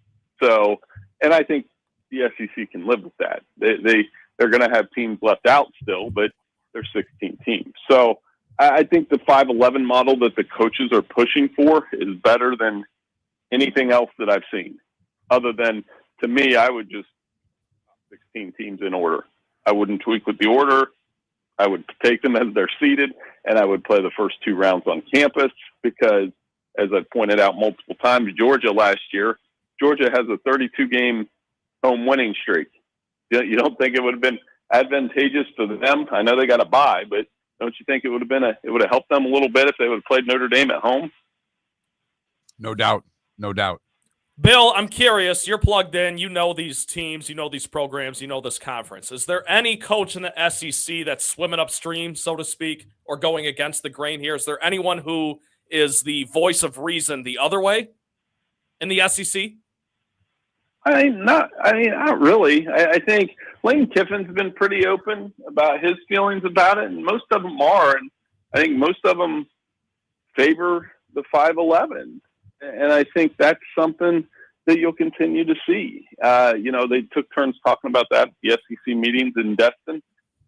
So, and I think the SEC can live with that. They're going to have teams left out still, but they're 16 teams. So I think the 5-11 model that the coaches are pushing for is better than anything else that I've seen. Other than, to me, I would just 16 teams in order. I wouldn't tweak with the order. I would take them as they're seated, and I would play the first 2 rounds on campus because, as I pointed out multiple times, Georgia has a 32-game home winning streak. You don't think it would have been advantageous for them? I know they got a bye, but don't you think it would have helped them a little bit if they would have played Notre Dame at home? No doubt. No doubt. Bill, I'm curious. You're plugged in. You know these teams. You know these programs. You know this conference. Is there any coach in the SEC that's swimming upstream, so to speak, or going against the grain here? Is there anyone who is the voice of reason the other way in the SEC? Not really. I think Lane Kiffin's been pretty open about his feelings about it, and most of them are. And I think most of them favor the 5-11. And I think that's something that you'll continue to see. They took turns talking about that at the SEC meetings in Destin.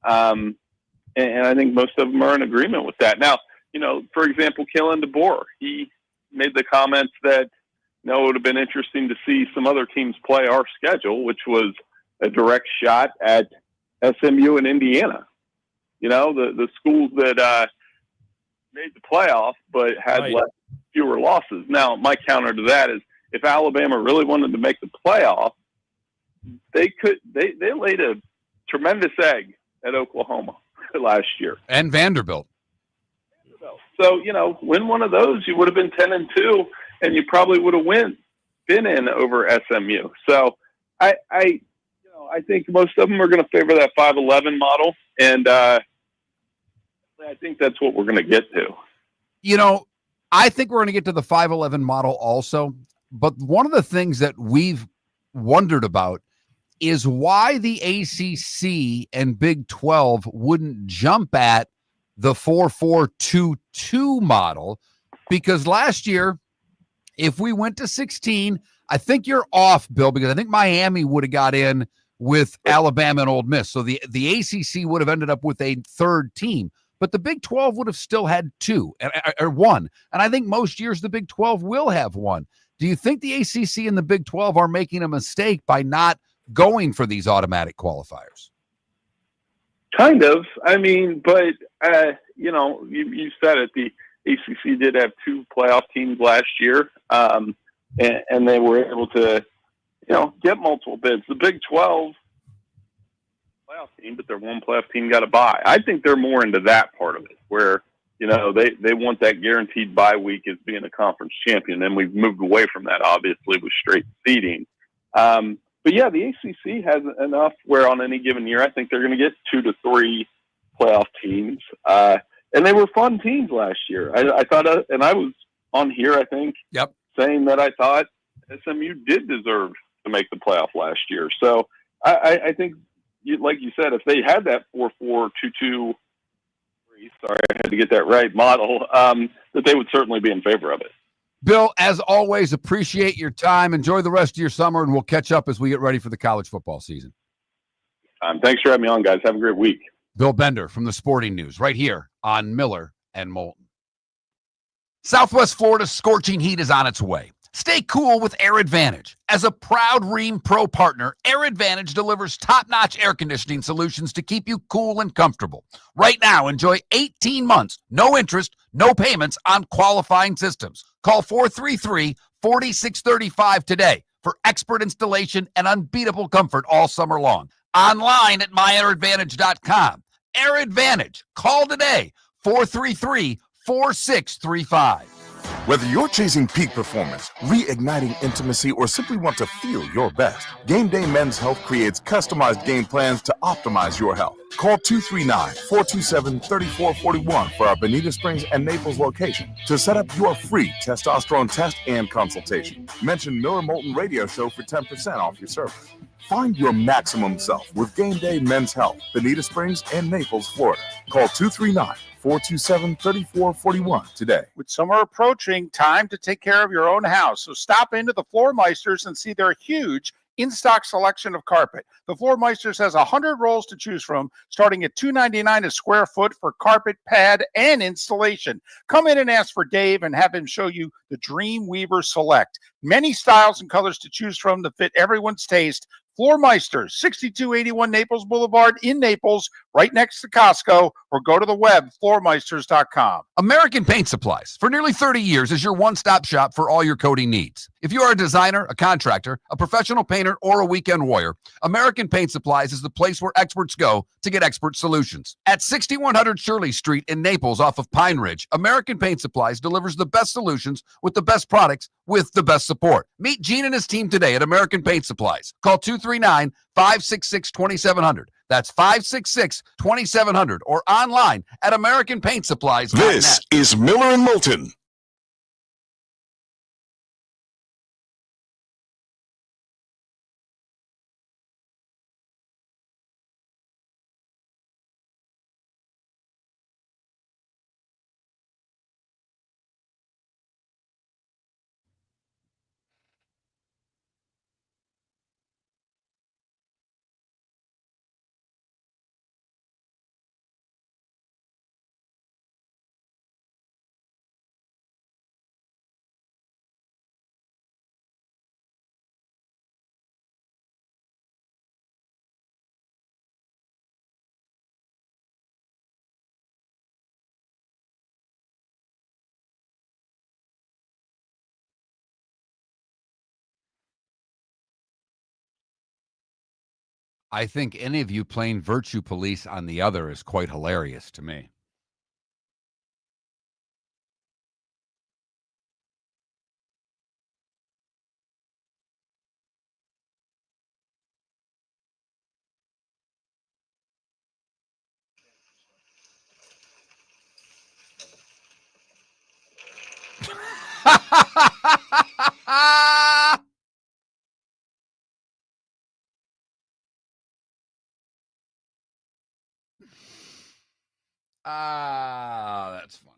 And I think most of them are in agreement with that. Now, for example, Kalen DeBoer, he made the comments that, it would have been interesting to see some other teams play our schedule, which was a direct shot at SMU and Indiana. The schools that made the playoff but had fewer losses. Now, my counter to that is if Alabama really wanted to make the playoff, they laid a tremendous egg at Oklahoma last year. And Vanderbilt. So, win one of those, you would have been 10-2. And you probably would have been in over SMU. So I think most of them are going to favor that 5-11 model, and I think that's what we're going to get to. I think we're going to get to the 5-11 model also. But one of the things that we've wondered about is why the ACC and Big 12 wouldn't jump at the 4-4-2-2 model, because last year, if we went to 16, I think you're off, Bill, because I think Miami would have got in with Alabama and Ole Miss. So the ACC would have ended up with a third team, but the Big 12 would have still had 2 or 1. And I think most years the Big 12 will have 1. Do you think the ACC and the Big 12 are making a mistake by not going for these automatic qualifiers? Kind of. But you said it. The ACC did have 2 playoff teams last year, and they were able to, get multiple bids. The Big 12 playoff team, but their one playoff team got a bye. I think they're more into that part of it, where they want that guaranteed bye week as being a conference champion, and we've moved away from that, obviously, with straight seeding. But yeah, the ACC has enough where on any given year, I think they're going to get 2 to 3 playoff teams. And they were fun teams last year. I thought, and I was on here, I think, saying that I thought SMU did deserve to make the playoff last year. So I think, like you said, if they had that 4-4-2-2, sorry, I had to get that right, model, that they would certainly be in favor of it. Bill, as always, appreciate your time. Enjoy the rest of your summer, and we'll catch up as we get ready for the college football season. Thanks for having me on, guys. Have a great week. Bill Bender from the Sporting News right here on Miller and Moulton. Southwest Florida's scorching heat is on its way. Stay cool with Air Advantage. As a proud Rheem Pro partner, Air Advantage delivers top-notch air conditioning solutions to keep you cool and comfortable. Right now, enjoy 18 months, no interest, no payments on qualifying systems. Call 433-4635 today. for expert installation and unbeatable comfort all summer long. Online at myairadvantage.com. Air Advantage. Call today, 433-4635. Whether you're chasing peak performance, reigniting intimacy, or simply want to feel your best, Game Day Men's Health creates customized game plans to optimize your health. Call 239-427-3441 for our Bonita Springs and Naples location to set up your free testosterone test and consultation. Mention Miller Moulton Radio Show for 10% off your service. Find your maximum self with Game Day Men's Health, Bonita Springs and Naples, Florida. Call 239-427-3441 today. With summer approaching, time to take care of your own house. So stop into the Floor Meisters and see their huge in-stock selection of carpet. The Floor Meisters has 100 rolls to choose from, starting at $2.99 a square foot for carpet, pad, and installation. Come in and ask for Dave and have him show you the Dream Weaver Select. Many styles and colors to choose from to fit everyone's taste. Floor Meisters, 6281 Naples Boulevard in Naples, right next to Costco, or go to the web, floormeisters.com. American Paint Supplies, for nearly 30 years, is your one-stop shop for all your coating needs. If you are a designer, a contractor, a professional painter, or a weekend warrior, American Paint Supplies is the place where experts go to get expert solutions. At 6100 Shirley Street in Naples off of Pine Ridge, American Paint Supplies delivers the best solutions with the best products with the best support. Meet Gene and his team today at American Paint Supplies. Call 239-566-2700. That's 566-2700 or online at AmericanPaintSupplies.net. This is Miller and Moulton. I think any of you playing Virtue Police on the other is quite hilarious to me. That's funny.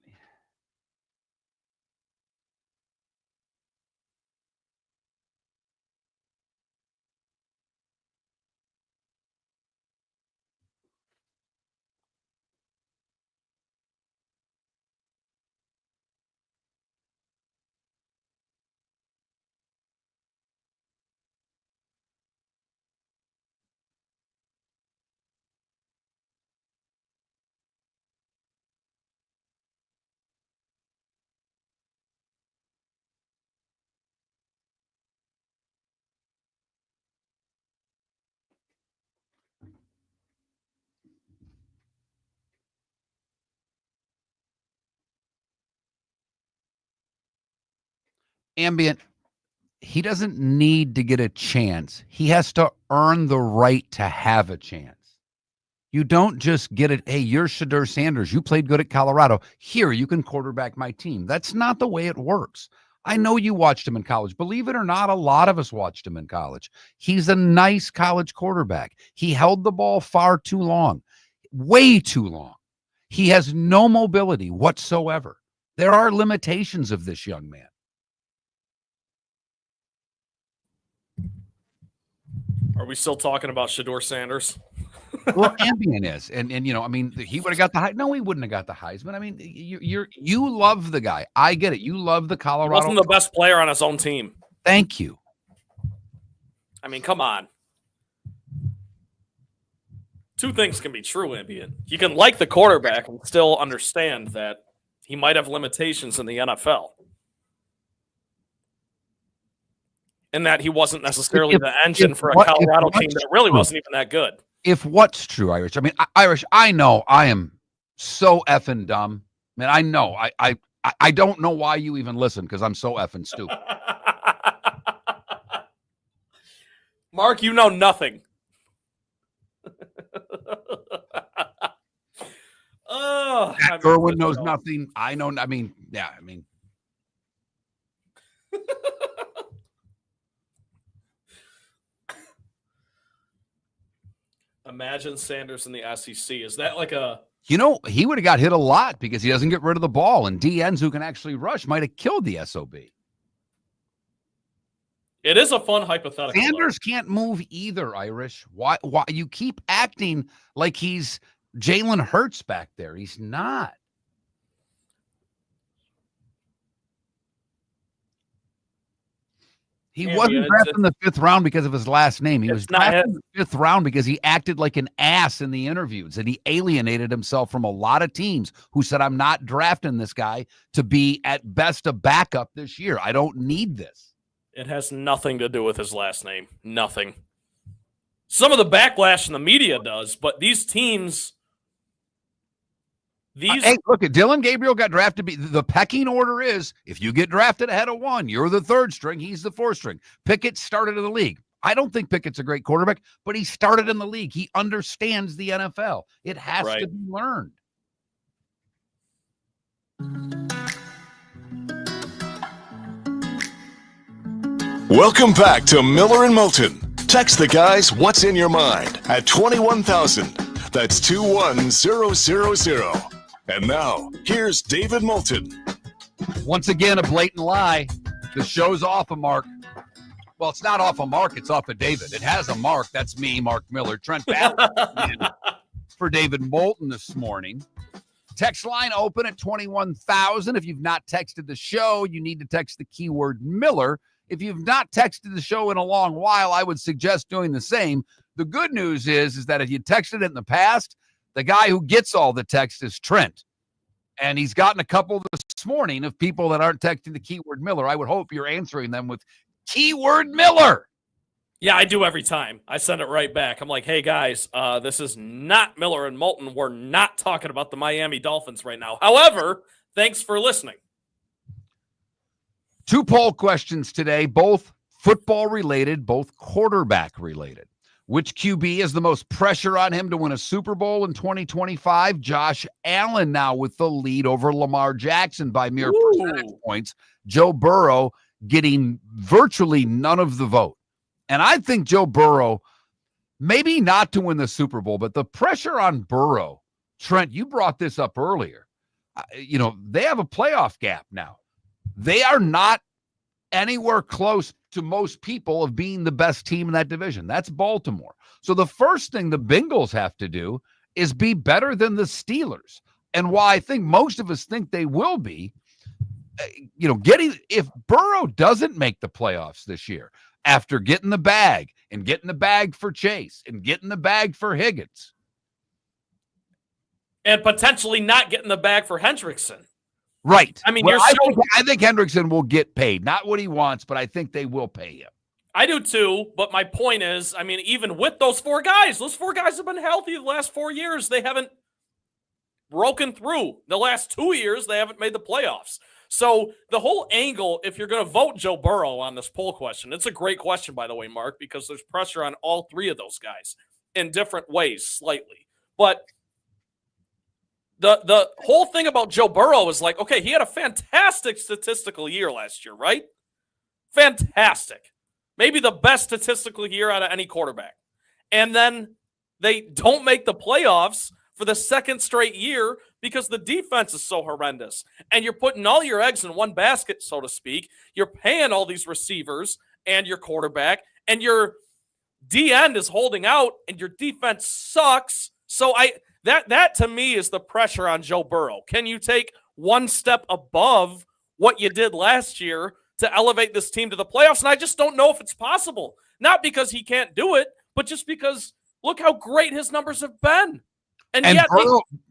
Ambient, he doesn't need to get a chance. He has to earn the right to have a chance. You don't just get it, hey, you're Shedeur Sanders. You played good at Colorado. Here, you can quarterback my team. That's not the way it works. I know you watched him in college. Believe it or not, a lot of us watched him in college. He's a nice college quarterback. He held the ball far too long, way too long. He has no mobility whatsoever. There are limitations of this young man. Are we still talking about Shedeur Sanders? Well, Ambient is, and you know, I mean, he would have got the Heisman. No, he wouldn't have got the Heisman. I mean, you love the guy. I get it. You love the Colorado. He wasn't the best player on his own team. Thank you. I mean, come on. Two things can be true, Ambient. You can like the quarterback and still understand that he might have limitations in the NFL. in that he wasn't necessarily the engine for a Colorado team that really wasn't even that good. If what's true, Irish, I mean, Irish, I know I am so effing dumb. Man, I know. I don't know why you even listen because I'm so effing stupid. Mark, you know nothing. Oh, Irwin knows nothing. I know. I mean, yeah. I mean, imagine Sanders in the SEC. Is that like a? You know, he would have got hit a lot because he doesn't get rid of the ball, and DNs who can actually rush might have killed the SOB. It is a fun hypothetical. Sanders can't move either, Irish. Why you keep acting like he's Jalen Hurts back there? He's not. He wasn't drafted in the 5th round because of his last name. He was drafted in the 5th round because he acted like an ass in the interviews, and he alienated himself from a lot of teams who said, I'm not drafting this guy to be at best a backup this year. I don't need this. It has nothing to do with his last name. Nothing. Some of the backlash in the media does, but these teams... Hey, look, Dylan Gabriel got drafted. The pecking order is if you get drafted ahead of one, you're the 3rd string. He's the 4th string. Pickett started in the league. I don't think Pickett's a great quarterback, but he started in the league. He understands the NFL. It has to be learned. Welcome back to Miller and Moulton. Text the guys what's in your mind at 21,000. That's 21000. And now, here's David Moulton. Once again, a blatant lie. The show's off a mark. Well, it's not off a mark. It's off of David. It has a mark. That's me, Mark Miller. Trent Ballard for David Moulton this morning. Text line open at 21,000. If you've not texted the show, you need to text the keyword Miller. If you've not texted the show in a long while, I would suggest doing the same. The good news is that if you texted it in the past, the guy who gets all the text is Trent. And he's gotten a couple this morning of people that aren't texting the keyword Miller. I would hope you're answering them with keyword Miller. Yeah, I do every time. I send it right back. I'm like, hey, guys, this is not Miller and Moulton. We're not talking about the Miami Dolphins right now. However, thanks for listening. 2 poll questions today, both football related, both quarterback related. Which QB has the most pressure on him to win a Super Bowl in 2025? Josh Allen now with the lead over Lamar Jackson by mere percentage points. Joe Burrow getting virtually none of the vote. And I think Joe Burrow, maybe not to win the Super Bowl, but the pressure on Burrow, Trent, you brought this up earlier. They have a playoff gap now. They are not anywhere close to most people of being the best team in that division. That's Baltimore. So the first thing the Bengals have to do is be better than the Steelers. And why I think most of us think they will be, if Burrow doesn't make the playoffs this year, after getting the bag and getting the bag for Chase and getting the bag for Higgins. And potentially not getting the bag for Hendrickson. Right. I mean, I think Hendrickson will get paid. Not what he wants, but I think they will pay him. I do too, but my point is, I mean, even with those 4 guys have been healthy the last 4 years. They haven't broken through. The last 2 years, they haven't made the playoffs. So the whole angle, if you're going to vote Joe Burrow on this poll question, it's a great question, by the way, Mark, because there's pressure on all 3 of those guys in different ways, slightly. But the whole thing about Joe Burrow is like, okay, he had a fantastic statistical year last year, right? Fantastic. Maybe the best statistical year out of any quarterback. And then they don't make the playoffs for the 2nd straight year because the defense is so horrendous. And you're putting all your eggs in one basket, so to speak. You're paying all these receivers and your quarterback, and your D-end is holding out, and your defense sucks. So that to me is the pressure on Joe Burrow. Can you take one step above what you did last year to elevate this team to the playoffs? And I just don't know if it's possible. Not because he can't do it, but just because look how great his numbers have been. And yet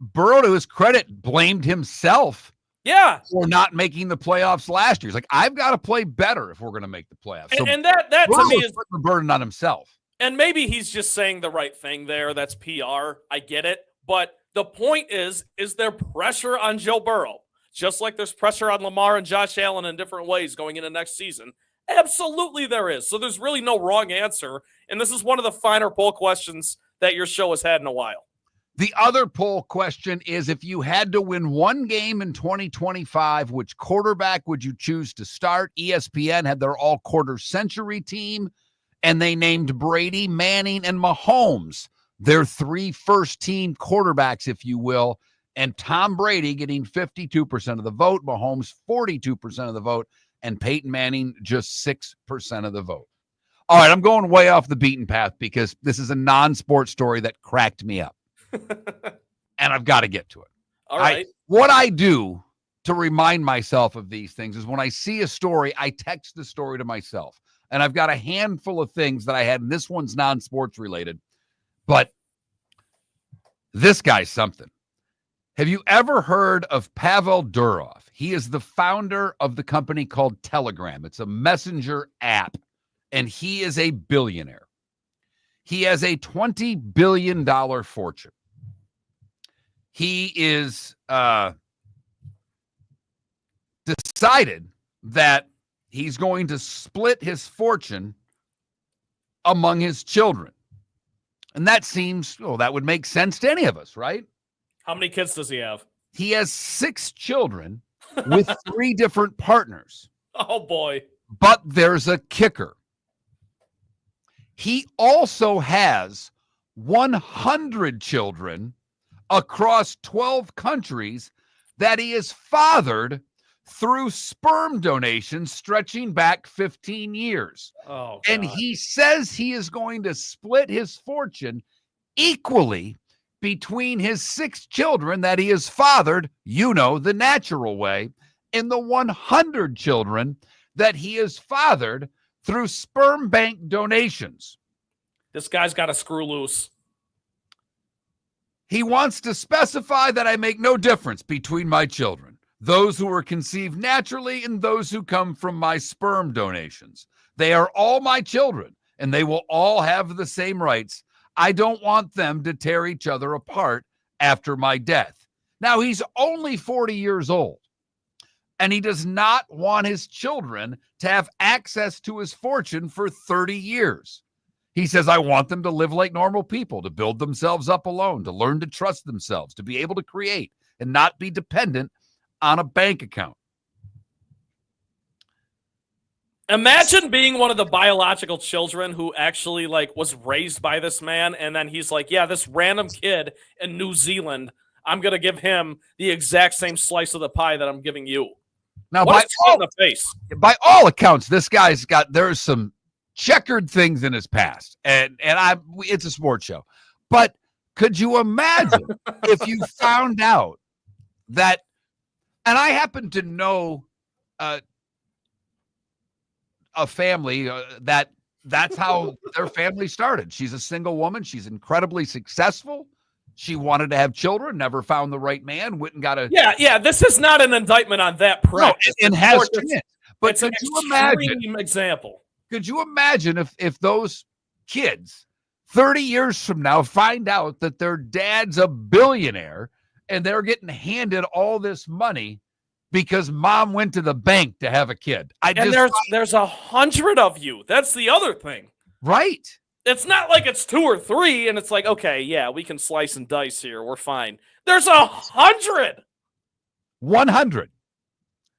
Burrow, to his credit, blamed himself Yeah. For not making the playoffs last year. He's like, I've got to play better if we're going to make the playoffs. So And that to me is putting the burden on himself. And maybe he's just saying the right thing there. That's PR. I get it. But the point is there pressure on Joe Burrow? Just like there's pressure on Lamar and Josh Allen in different ways going into next season. Absolutely there is. So there's really no wrong answer. And this is one of the finer poll questions that your show has had in a while. The other poll question is, if you had to win one game in 2025, which quarterback would you choose to start? ESPN had their all-quarter century team, and they named Brady, Manning, and Mahomes their 3 first-team quarterbacks, if you will, and Tom Brady getting 52% of the vote, Mahomes 42% of the vote, and Peyton Manning just 6% of the vote. All right, I'm going way off the beaten path because this is a non-sports story that cracked me up. And I've got to get to it. All right. What I do to remind myself of these things is when I see a story, I text the story to myself. And I've got a handful of things that I had, and this one's non-sports related. But this guy's something. Have you ever heard of Pavel Durov? He is the founder of the company called Telegram. It's a messenger app, and he is a billionaire. He has a $20 billion fortune. He is decided that he's going to split his fortune among his children. And that seems, that would make sense to any of us, right? How many kids does he have? He has 6 children with 3 different partners. Oh, boy. But there's a kicker. He also has 100 children across 12 countries that he has fathered through sperm donations stretching back 15 years. Oh, God. And he says he is going to split his fortune equally between his 6 children that he has fathered, the natural way, and the 100 children that he has fathered through sperm bank donations. This guy's got to screw loose. He wants to specify that I make no difference between my children, those who were conceived naturally and those who come from my sperm donations. They are all my children, and they will all have the same rights. I don't want them to tear each other apart after my death. Now, he's only 40 years old, and he does not want his children to have access to his fortune for 30 years. He says, I want them to live like normal people, to build themselves up alone, to learn to trust themselves, to be able to create and not be dependent on a bank account. Imagine being one of the biological children who actually was raised by this man. And then he's like, yeah, this random kid in New Zealand, I'm going to give him the exact same slice of the pie that I'm giving you. Now, what in the face? By all accounts, this guy's there's some checkered things in his past, and it's a sports show. But could you imagine if you found out that, and I happen to know a family that's how their family started. She's a single woman. She's incredibly successful. She wanted to have children, never found the right man, went and got a... Yeah, this is not an indictment on that practice. No, it has chance. But it's an extreme example. Could you imagine if those kids 30 years from now find out that their dad's a billionaire and they're getting handed all this money because mom went to the bank to have a kid? There's 100 of you. That's the other thing. Right. It's not like it's 2 or 3 and it's like, okay, yeah, we can slice and dice here. We're fine. There's 100. 100.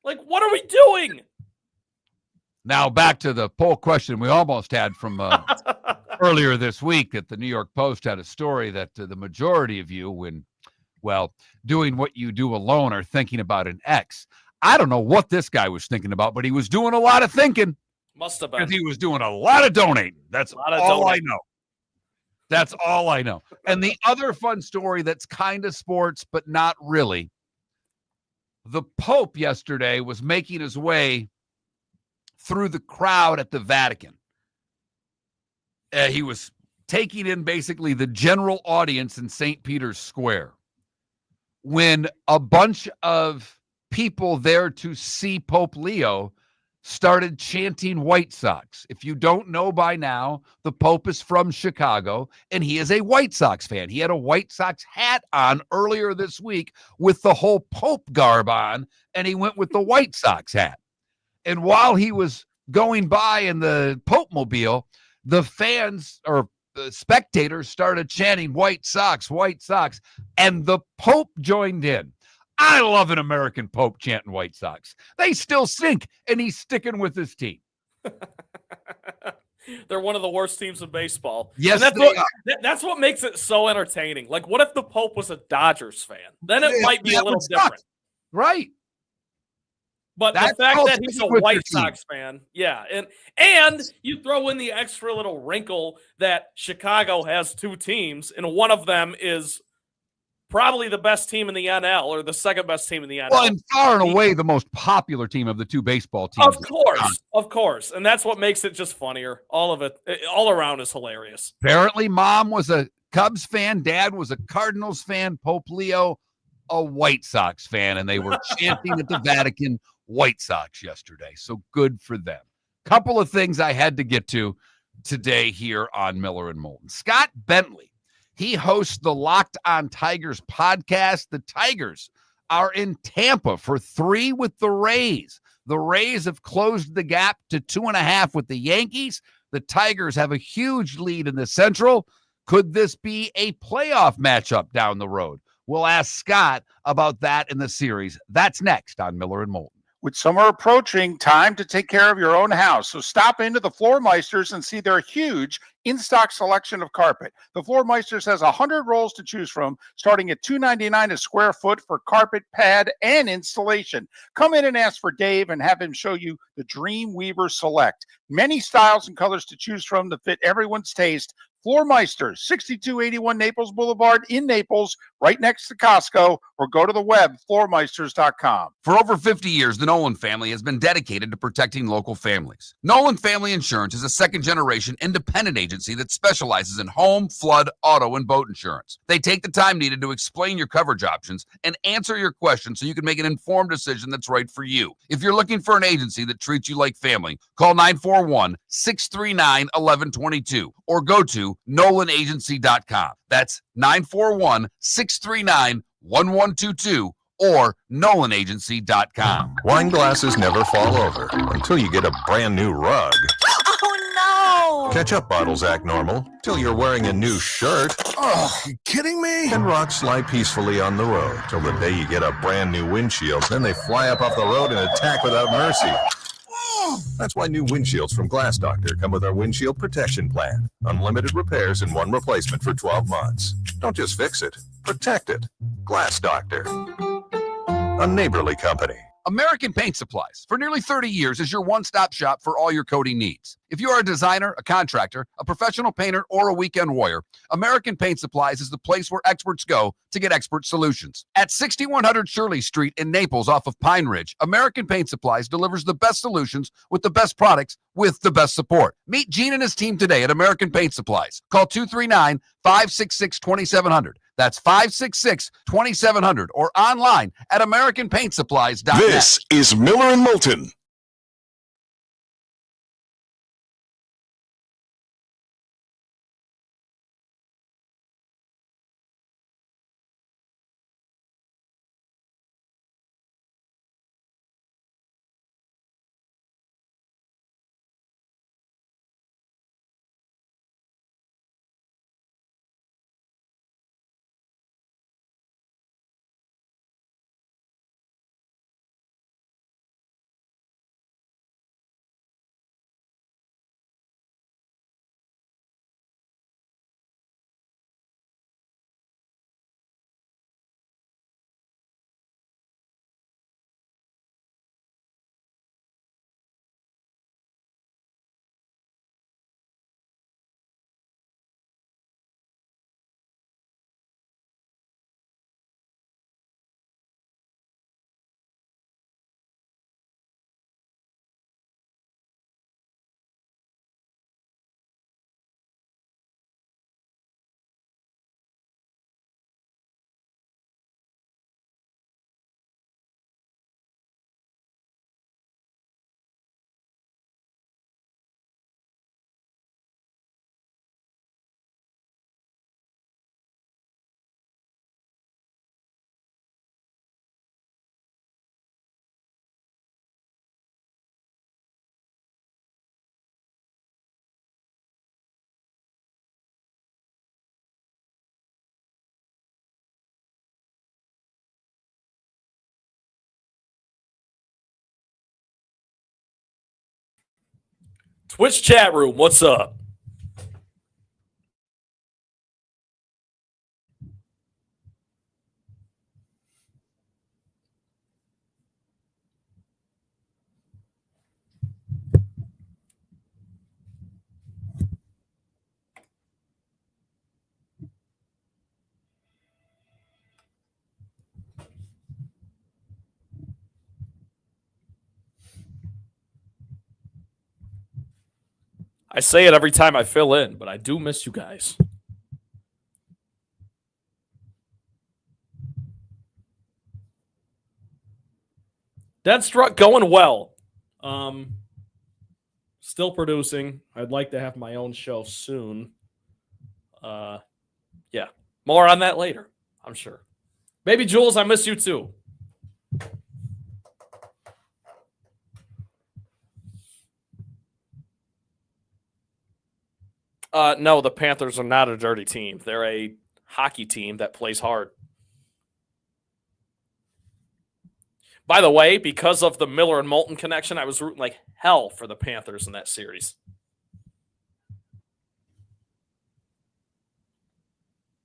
Like, what are we doing? Now, back to the poll question we almost had from earlier this week, that the New York Post had a story that the majority of you, when, doing what you do alone, are thinking about an ex. I don't know what this guy was thinking about, but he was doing a lot of thinking. Must have been. Because he was doing a lot of donating. That's all I know. That's all I know. And the other fun story that's kind of sports, but not really. The Pope yesterday was making his way through the crowd at the Vatican. He was taking in basically the general audience in St. Peter's Square when a bunch of people there to see Pope Leo started chanting White Sox. If you don't know by now, the Pope is from Chicago, and he is a White Sox fan. He had a White Sox hat on earlier this week with the whole Pope garb on, and he went with the White Sox hat. And while he was going by in the Pope mobile, the fans or the spectators started chanting White Sox, and the Pope joined in. I love an American Pope chanting White Sox. They still stink, and he's sticking with his team. They're one of the worst teams in baseball. Yes, and they are. that's what makes it so entertaining. Like, what if the Pope was a Dodgers fan? Then it might be a little different. Right. But That's the fact called that he's a sticking with your White team. Sox fan, yeah. And you throw in the extra little wrinkle that Chicago has two teams, and one of them is probably the best team in the NL or the second best team in the NL. Well, and far and away the most popular team of the two baseball teams. Of course. And that's what makes it just funnier. All of it, all around is hilarious. Apparently, mom was a Cubs fan, dad was a Cardinals fan, Pope Leo, a White Sox fan, and they were chanting at the Vatican White Sox yesterday. So good for them. Couple of things I had to get to today here on Miller and Moulton. Scott Bentley. He hosts the Locked on Tigers podcast. The Tigers are in Tampa for 3 with the Rays. The Rays have closed the gap to 2.5 with the Yankees. The Tigers have a huge lead in the Central. Could this be a playoff matchup down the road? We'll ask Scott about that in the series. That's next on Miller and Moulton. With summer approaching, time to take care of your own house. So stop into the Floormeisters and see their huge in-stock selection of carpet. The Floormeisters has 100 rolls to choose from, starting at $2.99 a square foot for carpet, pad, and installation. Come in and ask for Dave and have him show you the Dream Weaver Select. Many styles and colors to choose from to fit everyone's taste. Floormeisters, 6281 Naples Boulevard in Naples, right next to Costco, or go to the web, floormeisters.com. For over 50 years, the Nolan family has been dedicated to protecting local families. Nolan Family Insurance is a second-generation independent agency that specializes in home, flood, auto, and boat insurance. They take the time needed to explain your coverage options and answer your questions so you can make an informed decision that's right for you. If you're looking for an agency that treats you like family, call 941-639-1122 or go to NolanAgency.com. That's 941-639-1122 or NolanAgency.com. Wine glasses never fall over until you get a brand new rug. Oh, no! Ketchup bottles act normal till you're wearing a new shirt. Oh, you kidding me? And rocks slide peacefully on the road till the day you get a brand new windshield. Then they fly up off the road and attack without mercy. That's why new windshields from Glass Doctor come with our windshield protection plan. Unlimited repairs and 1 replacement for 12 months. Don't just fix it, protect it. Glass Doctor. A neighborly company. American Paint Supplies, for nearly 30 years, is your one-stop shop for all your coating needs. If you are a designer, a contractor, a professional painter, or a weekend warrior, American Paint Supplies is the place where experts go to get expert solutions. At 6100 Shirley Street in Naples off of Pine Ridge, American Paint Supplies delivers the best solutions with the best products with the best support. Meet Gene and his team today at American Paint Supplies. Call 239-566-2700. That's 566-2700 or online at AmericanPaintSupplies.net. This is Miller and Moulton. Twitch chat room, what's up? I say it every time I fill in, but I do miss you guys. Deadstruck going well. Still producing. I'd like to have my own show soon. Yeah. More on that later, I'm sure. Baby Jules, I miss you too. No, the Panthers are not a dirty team. They're a hockey team that plays hard. By the way, because of the Miller and Moulton connection, I was rooting like hell for the Panthers in that series.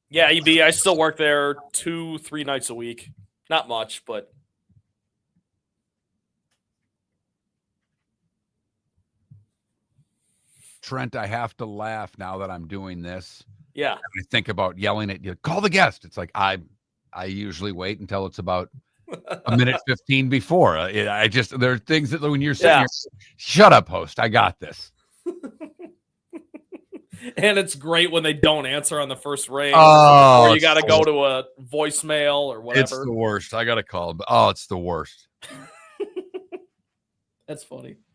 Yeah, EB, I still work there 2-3 nights a week. Not much, but Trent, I have to laugh now that I'm doing this. yeah. I think about yelling at you, call the guest. It's like I usually wait until it's about a minute 15 before. There are things that when you're sitting here, shut up, host. I got this. And it's great when they don't answer on the first ring. Oh, or you got to go to a voicemail or whatever. It's the worst. I got to call. Oh, it's the worst. That's funny. –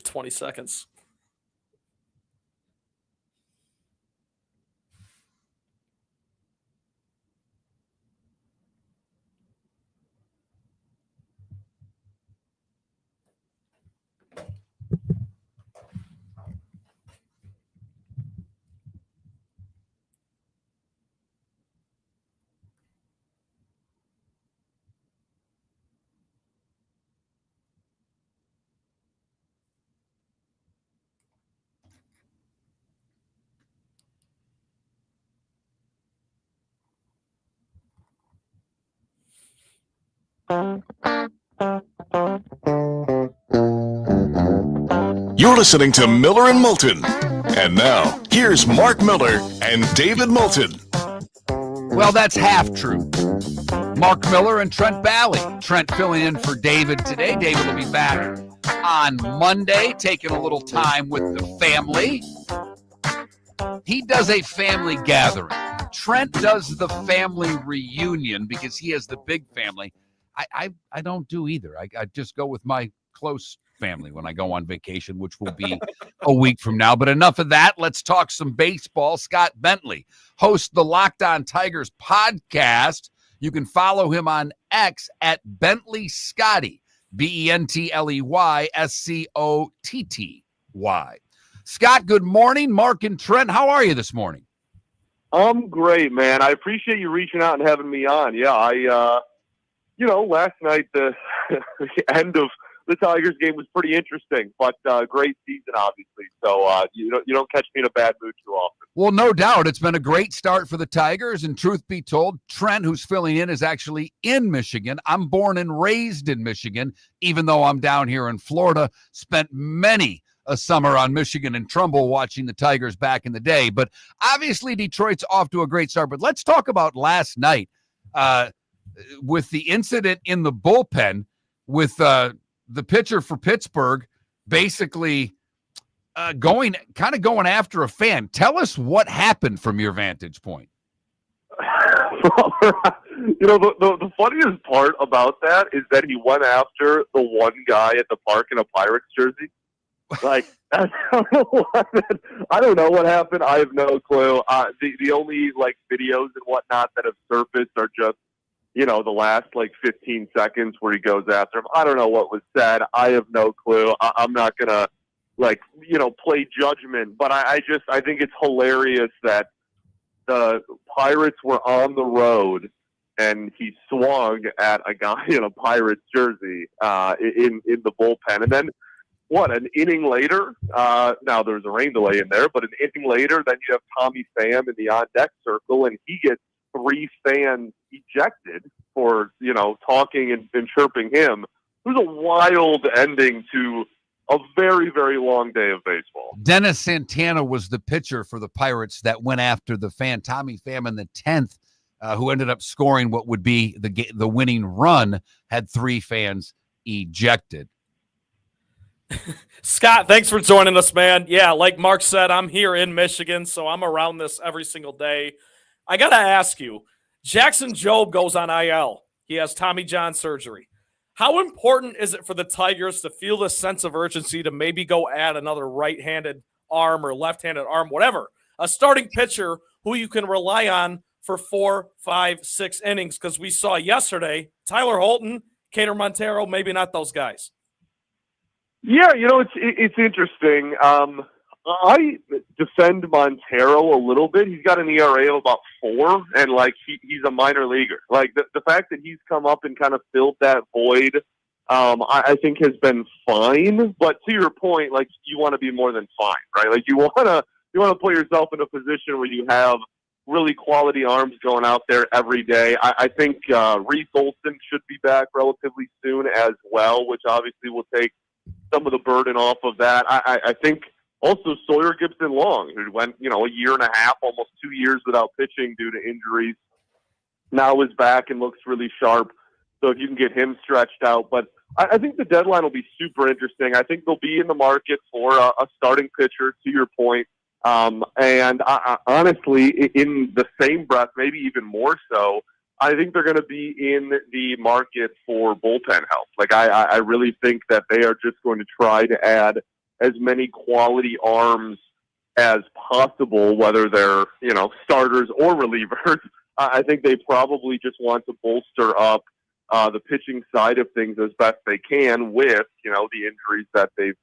20 seconds. You're listening to Miller and Moulton. And now, here's Mark Miller and David Moulton. Well, that's half true. Mark Miller and Trent Bally. Trent filling in for David today. David will be back on Monday, taking a little time with the family. He does a family gathering. Trent does the family reunion because he has the big family. I don't do either. I just go with my close family when I go on vacation, which will be a week from now. But enough of that. Let's talk some baseball. Scott Bentley hosts the Locked On Tigers podcast. You can follow him on X at Bentley Scotty, BentleyScotty. Scott, good morning. Mark and Trent, how are you this morning? I'm great, man. I appreciate you reaching out and having me on. Yeah, last night the end of the Tigers game was pretty interesting, but great season, obviously. So you don't catch me in a bad mood too often. Well, no doubt. It's been a great start for the Tigers, and truth be told, Trent, who's filling in, is actually in Michigan. I'm born and raised in Michigan, even though I'm down here in Florida. Spent many a summer on Michigan and Trumbull watching the Tigers back in the day. But obviously Detroit's off to a great start. But let's talk about last night with the incident in the bullpen with the pitcher for Pittsburgh basically going after a fan. Tell us what happened from your vantage point. The funniest part about that is that he went after the one guy at the park in a Pirates jersey. Like, I don't know what happened. I have no clue. The only like videos and whatnot that have surfaced are just, the last like 15 seconds where he goes after him. I don't know what was said. I have no clue. I'm not gonna play judgment, but I think it's hilarious that the Pirates were on the road and he swung at a guy in a Pirates jersey in the bullpen, and then. What, an inning later? Now there's a rain delay in there, but an inning later, then you have Tommy Pham in the on-deck circle, and he gets 3 fans ejected for, talking and chirping him. It was a wild ending to a very, very long day of baseball. Dennis Santana was the pitcher for the Pirates that went after the fan, Tommy Pham, in the 10th, who ended up scoring what would be the winning run, had 3 fans ejected. Scott, thanks for joining us, man. Yeah, like Mark said, I'm here in Michigan, so I'm around this every single day. I got to ask you, Jackson Jobe goes on IL. He has Tommy John surgery. How important is it for the Tigers to feel this sense of urgency to maybe go add another right-handed arm or left-handed arm, whatever, a starting pitcher who you can rely on for 4, 5, 6 innings? Because we saw yesterday, Tyler Holton, Cater Montero, maybe not those guys. Yeah, it's interesting. I defend Montero a little bit. He's got an ERA of about 4, and he's a minor leaguer. Like the fact that he's come up and kind of filled that void, I think has been fine. But to your point, you want to be more than fine, right? Like you want to put yourself in a position where you have really quality arms going out there every day. I think Reese Olson should be back relatively soon as well, which obviously will take some of the burden off of that. I think also Sawyer Gibson-Long, who went, a year and a half, almost 2 years without pitching due to injuries, now is back and looks really sharp. So if you can get him stretched out. But I think the deadline will be super interesting. I think they'll be in the market for a starting pitcher, to your point. And I, honestly, in the same breath, maybe even more so, I think they're going to be in the market for bullpen help. I really think that they are just going to try to add as many quality arms as possible, whether they're, starters or relievers. I think they probably just want to bolster up the pitching side of things as best they can with, the injuries that they've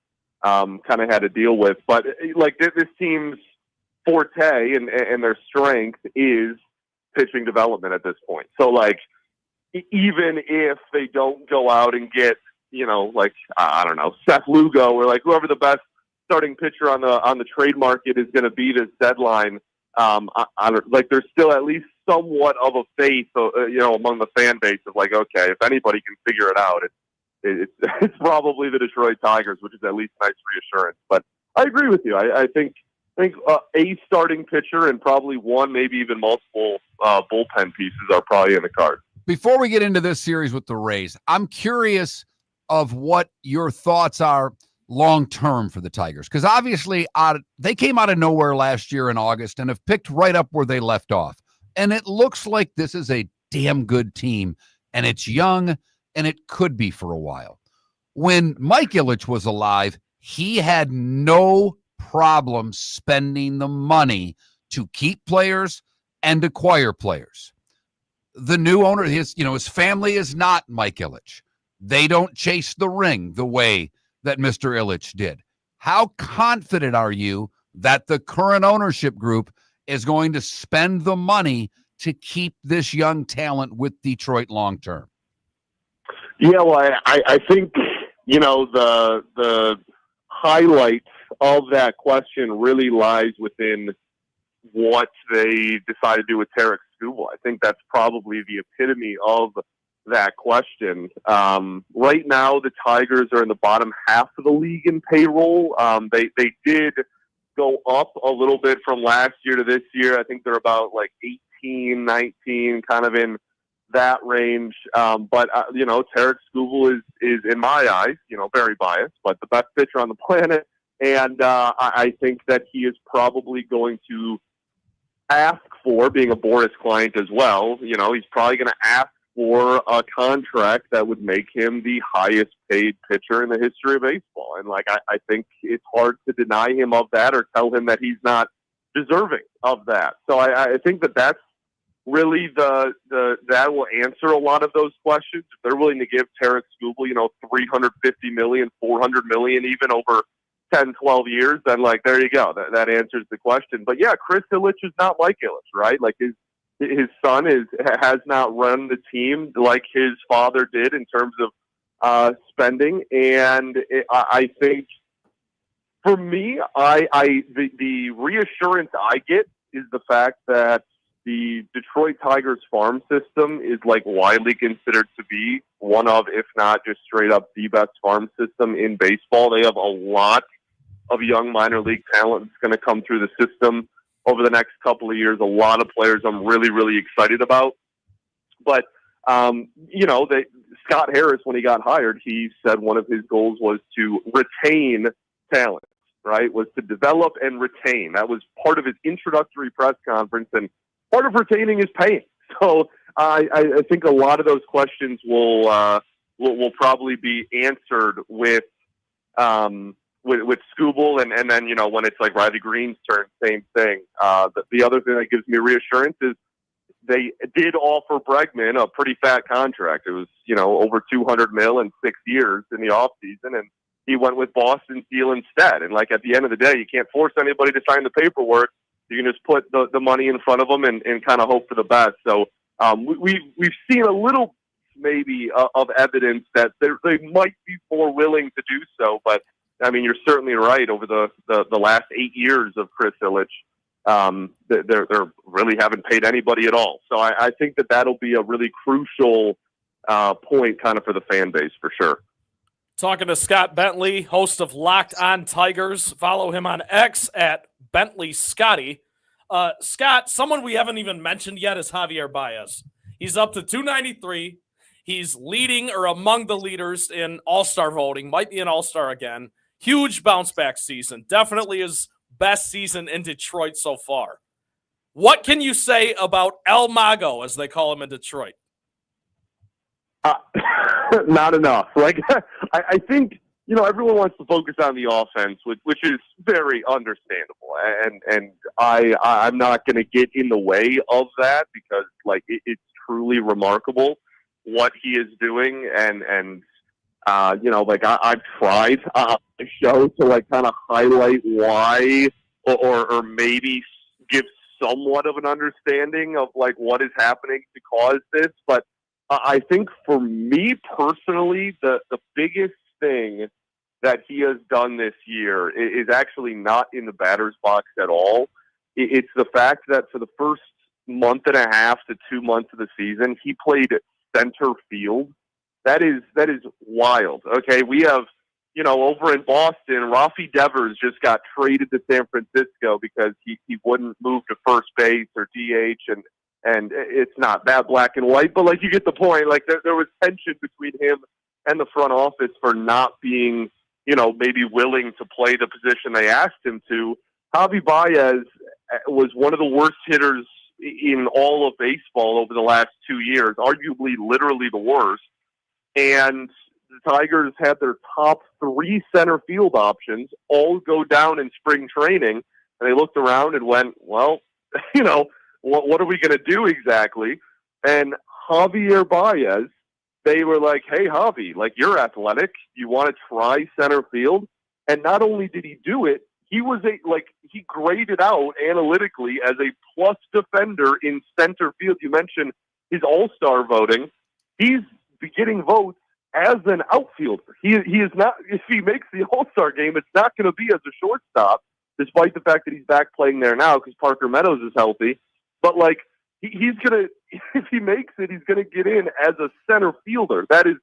kind of had to deal with. But this team's forte and their strength is pitching development at this point. So even if they don't go out and get, I don't know, Seth Lugo or whoever the best starting pitcher on the trade market is going to be this deadline, there's still at least somewhat of a faith, among the fan base of okay, if anybody can figure it out, it's probably the Detroit Tigers, which is at least nice reassurance. But I agree with you. I think a starting pitcher and probably one, maybe even multiple bullpen pieces are probably in the cards. Before we get into this series with the Rays, I'm curious of what your thoughts are long-term for the Tigers. Because obviously they came out of nowhere last year in August and have picked right up where they left off. And it looks like this is a damn good team, and it's young, and it could be for a while. When Mike Ilitch was alive, he had no problem spending the money to keep players and acquire players. The new owner, his family is not Mike Ilitch. They don't chase the ring the way that Mr. Ilitch did. How confident are you that the current ownership group is going to spend the money to keep this young talent with Detroit long term? Yeah, well, I think, the highlight of that question really lies within what they decided to do with Tarek Skubal. I think that's probably the epitome of that question. Right now, the Tigers are in the bottom half of the league in payroll. They did go up a little bit from last year to this year. I think they're about 18, 19, kind of in that range. But Tarek Skubal is in my eyes, very biased, but the best pitcher on the planet. And I think that he is probably going to ask for, being a Boris client as well, he's probably going to ask for a contract that would make him the highest paid pitcher in the history of baseball. And I think it's hard to deny him of that or tell him that he's not deserving of that. So I think that's really that will answer a lot of those questions. If they're willing to give Tarek Skubal, $350 million, $400 million, even over 10, 12 years, then there you go. That answers the question. But yeah, Chris Ilitch is not like Ilitch, right? His son has not run the team like his father did in terms of spending. And I think for me, the reassurance I get is the fact that the Detroit Tigers farm system is widely considered to be one of, if not just straight up the best farm system in baseball. They have a lot of young minor league talent that's going to come through the system over the next couple of years. A lot of players I'm really, really excited about. But, Scott Harris, when he got hired, he said one of his goals was to retain talent, right? Was to develop and retain. That was part of his introductory press conference, and part of retaining is paying. So I think a lot of those questions will probably be answered with Skubal, and then when it's Riley Green's turn, same thing. The other thing that gives me reassurance is they did offer Bregman a pretty fat contract. It was over $200 million in 6 years in the offseason, and he went with Boston Steel instead. And at the end of the day, you can't force anybody to sign the paperwork. You can just put the money in front of them and kind of hope for the best. So we've seen a little maybe of evidence that they might be more willing to do so. But I mean, you're certainly right. Over the last 8 years of Chris Ilitch, they're really haven't paid anybody at all. So I think that'll be a really crucial point kind of for the fan base for sure. Talking to Scott Bentley, host of Locked On Tigers. Follow him on X at Bentley Scotty. Scott, someone we haven't even mentioned yet is Javier Baez. He's up to 293. He's leading or among the leaders in All-Star voting. Might be an All-Star again. Huge bounce-back season. Definitely his best season in Detroit so far. What can you say about El Mago, as they call him in Detroit? Not enough. I think, everyone wants to focus on the offense, which is very understandable. And I'm not going to get in the way of that because, it's truly remarkable what he is doing. And I've tried a show to, kind of highlight why or maybe give somewhat of an understanding of, what is happening to cause this. But I think for me personally, the biggest thing that he has done this year is actually not in the batter's box at all. It's the fact that for the first month and a half to 2 months of the season, he played center field. That is wild. Okay, we have, over in Boston, Rafi Devers just got traded to San Francisco because he wouldn't move to first base or DH, and it's not that black and white, but you get the point. There was tension between him and the front office for not being, maybe willing to play the position they asked him to. Javi Baez was one of the worst hitters in all of baseball over the last 2 years, arguably literally the worst. And the Tigers had their top 3 center field options all go down in spring training, and they looked around and went, well, what are we going to do exactly? And Javier Baez, they were like, hey, Javi, you're athletic. You want to try center field? And not only did he do it, he was he graded out analytically as a plus defender in center field. You mentioned his all-star voting. He's getting votes as an outfielder. He is not, if he makes the all-star game, it's not going to be as a shortstop, despite the fact that he's back playing there now because Parker Meadows is healthy. But he's gonna, if he makes it, he's gonna get in as a center fielder. That is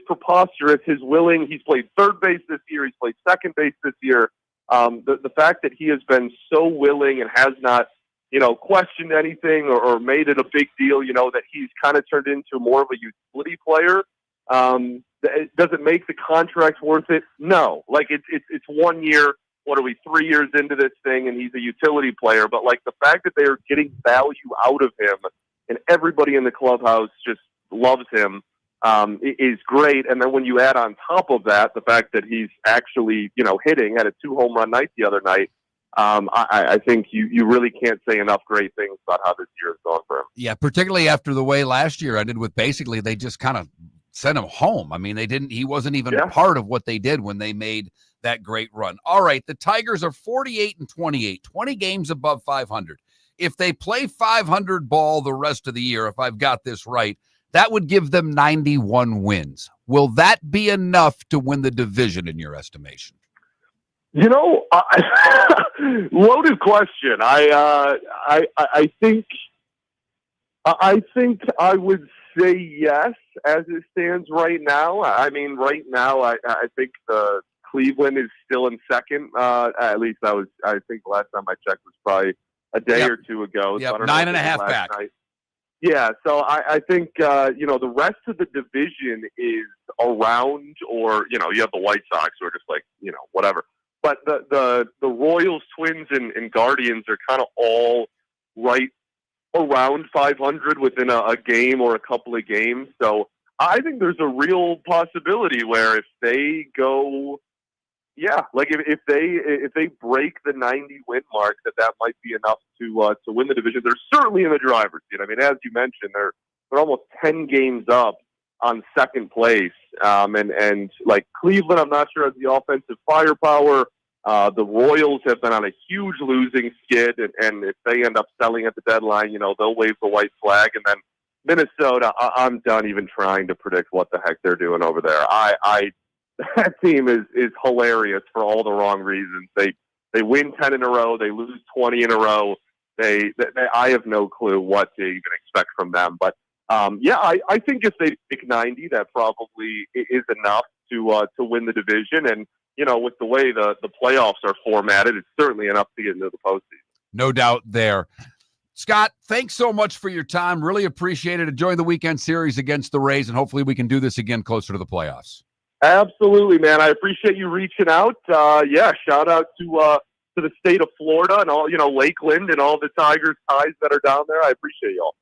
preposterous. He's played third base this year. He's played second base this year. The fact that he has been so willing and has not, questioned anything or made it a big deal, that he's kind of turned into more of a utility player. Does it make the contract worth it? No. It's 1 year. What are we, 3 years into this thing, and he's a utility player? But the fact that they are getting value out of him, and everybody in the clubhouse just loves him, is great. And then when you add on top of that the fact that he's actually, hitting, had a 2-home run night the other night, I think you really can't say enough great things about how this year has gone for him. Yeah, particularly after the way last year ended with basically they just kind of sent him home. I mean, he wasn't even a part of what they did when they made that great run. All right, the Tigers are 48-28, 20 games above 500. If they play 500 ball the rest of the year, if I've got this right, that would give them 91 wins. Will that be enough to win the division in your estimation? Loaded question. I think I would say yes as it stands right now. I mean, right now, I think Cleveland is still in second. At least I think the last time I checked was probably a day or two ago. Yep, So I don't 9.5 back. Night. Yeah, so I think, the rest of the division is around, or, you have the White Sox who are just like, whatever. But the Royals, Twins, and Guardians are kind of all right around 500 within a game or a couple of games. So I think there's a real possibility where if they go, if they break the 90 win mark, that might be enough to win the division. They're certainly in the driver's seat. I mean, as you mentioned, they're almost 10 games up on second place. And like Cleveland, I'm not sure has the offensive firepower. The Royals have been on a huge losing skid, and if they end up selling at the deadline, they'll wave the white flag. And then Minnesota, I'm done even trying to predict what the heck they're doing over there. That team is hilarious for all the wrong reasons. They win 10 in a row, they lose 20 in a row. I have no clue what to even expect from them. But I think if they pick 90, that probably is enough to win the division. And with the way the playoffs are formatted, it's certainly enough to get into the postseason. No doubt there. Scott, thanks so much for your time. Really appreciate it. Enjoy the weekend series against the Rays, and hopefully we can do this again closer to the playoffs. Absolutely, man. I appreciate you reaching out. Shout out to the state of Florida and all, Lakeland and all the Tigers ties that are down there. I appreciate y'all.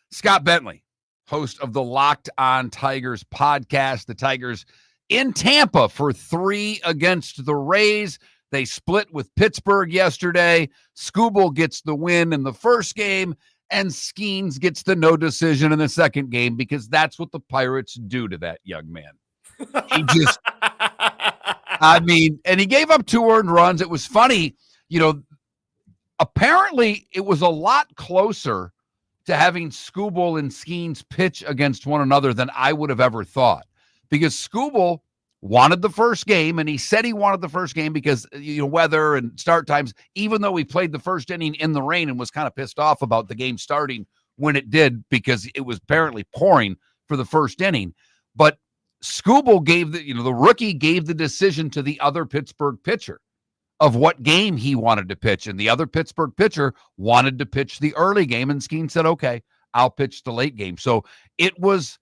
Scott Bentley, host of the Locked On Tigers podcast. The Tigers in Tampa for 3 against the Rays. They split with Pittsburgh yesterday. Skubal gets the win in the first game, and Skeens gets the no decision in the second game because that's what the Pirates do to that young man. He just, and he gave up 2 earned runs. It was funny, apparently it was a lot closer to having Skubal and Skeens pitch against one another than I would have ever thought, because Skubal wanted the first game, and he said he wanted the first game because weather and start times, even though he played the first inning in the rain and was kind of pissed off about the game starting when it did because it was apparently pouring for the first inning. But Skubal gave the rookie gave the decision to the other Pittsburgh pitcher of what game he wanted to pitch, and the other Pittsburgh pitcher wanted to pitch the early game, and Skeens said, okay, I'll pitch the late game. So it was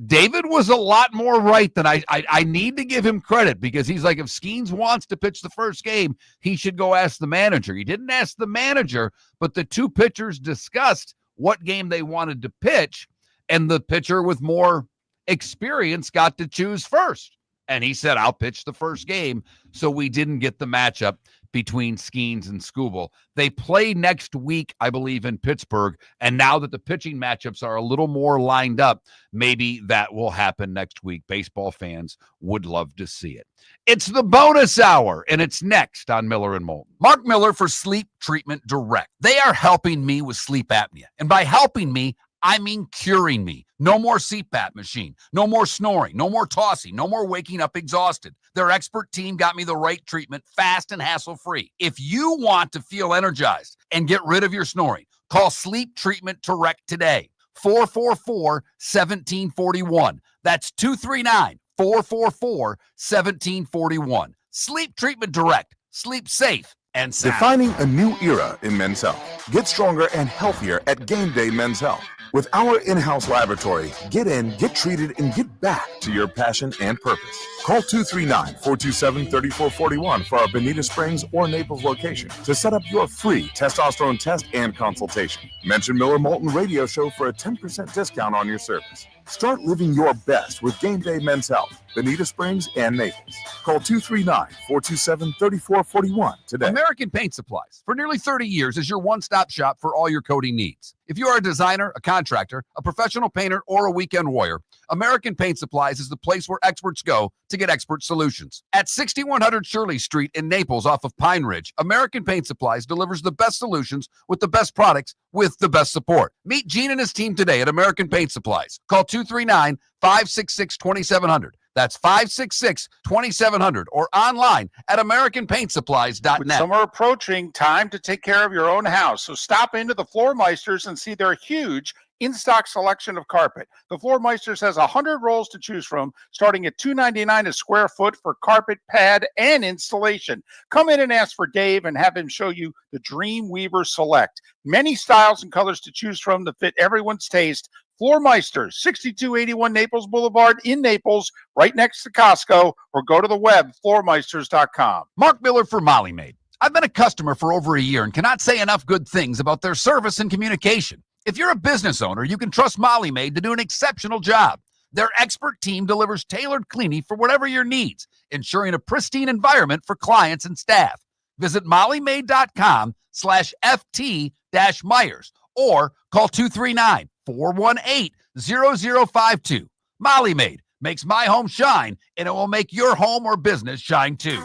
David was a lot more right than I need to give him credit, because he's like, if Skeens wants to pitch the first game, he should go ask the manager. He didn't ask the manager, but the 2 pitchers discussed what game they wanted to pitch, and the pitcher with more experience got to choose first. And he said, I'll pitch the first game. So we didn't get the matchup between Skeens and Skubal. They play next week, I believe, in Pittsburgh. And now that the pitching matchups are a little more lined up, maybe that will happen next week. Baseball fans would love to see it. It's the bonus hour, and it's next on Miller and Moulton. Mark Miller for Sleep Treatment Direct. They are helping me with sleep apnea. And by helping me, I mean curing me. No more CPAP machine. No more snoring. No more tossing. No more waking up exhausted. Their expert team got me the right treatment, fast and hassle-free. If you want to feel energized and get rid of your snoring, call Sleep Treatment Direct today. 444-1741. That's 239-444-1741. Sleep Treatment Direct. Sleep safe and sound. Defining a new era in men's health. Get stronger and healthier at Game Day Men's Health. With our in-house laboratory, get in, get treated, and get back to your passion and purpose. Call 239-427-3441 for our Bonita Springs or Naples location to set up your free testosterone test and consultation. Mention Miller Moulton Radio Show for a 10% discount on your service. Start living your best with Game Day Men's Health, Bonita Springs, and Naples. Call 239-427-3441 today. American Paint Supplies, for nearly 30 years, is your one-stop shop for all your coating needs. If you are a designer, a contractor, a professional painter, or a weekend warrior, American Paint Supplies is the place where experts go to get expert solutions. At 6100 Shirley Street in Naples off of Pine Ridge, American Paint Supplies delivers the best solutions with the best products with the best support. Meet Gene and his team today at American Paint Supplies. Call 239-566-2700. That's 566-2700 or online at AmericanPaintSupplies.net. With summer approaching, time to take care of your own house. So stop into the Floor Meisters and see their huge in-stock selection of carpet. The Floor Meisters has 100 rolls to choose from, starting at $2.99 a square foot for carpet, pad, and installation. Come in and ask for Dave and have him show you the Dream Weaver Select. Many styles and colors to choose from to fit everyone's taste. Floor Meisters, 6281 Naples Boulevard in Naples, right next to Costco, or go to the web, floormeisters.com. Mark Miller for Molly Maid. I've been a customer for over a year and cannot say enough good things about their service and communication. If you're a business owner, you can trust Molly Maid to do an exceptional job. Their expert team delivers tailored cleaning for whatever your needs, ensuring a pristine environment for clients and staff. Visit mollymaid.com/FT-Myers or call 239-418-0052. Molly Maid makes my home shine, and it will make your home or business shine too.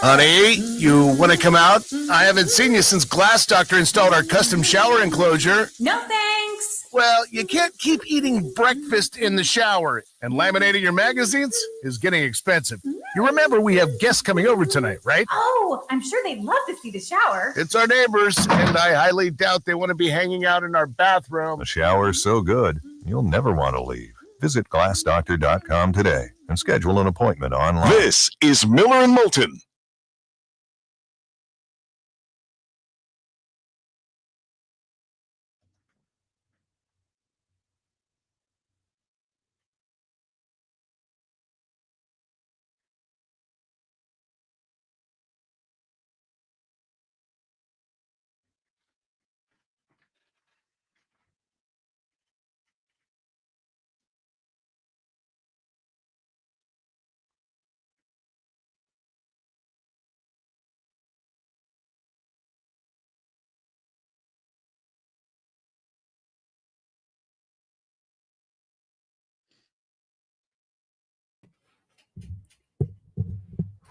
Honey, you want to come out? I haven't seen you since Glass Doctor installed our custom shower enclosure. No thanks. Well, you can't keep eating breakfast in the shower, and laminating your magazines is getting expensive. You remember we have guests coming over tonight, right? Oh, I'm sure they'd love to see the shower. It's our neighbors, and I highly doubt they want to be hanging out in our bathroom. The shower's so good, you'll never want to leave. Visit glassdoctor.com today and schedule an appointment online. This is Miller and Moulton.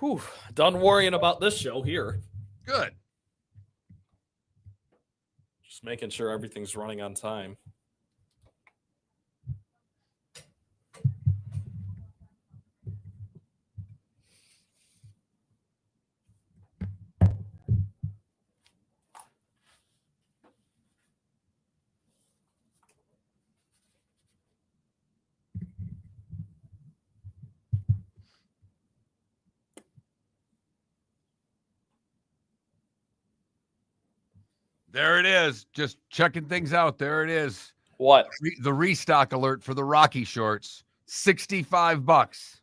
Whew, done worrying about this show here. Good. Just making sure everything's running on time. There it is. Just checking things out. There it is. What? The restock alert for the Rocky shorts. $65.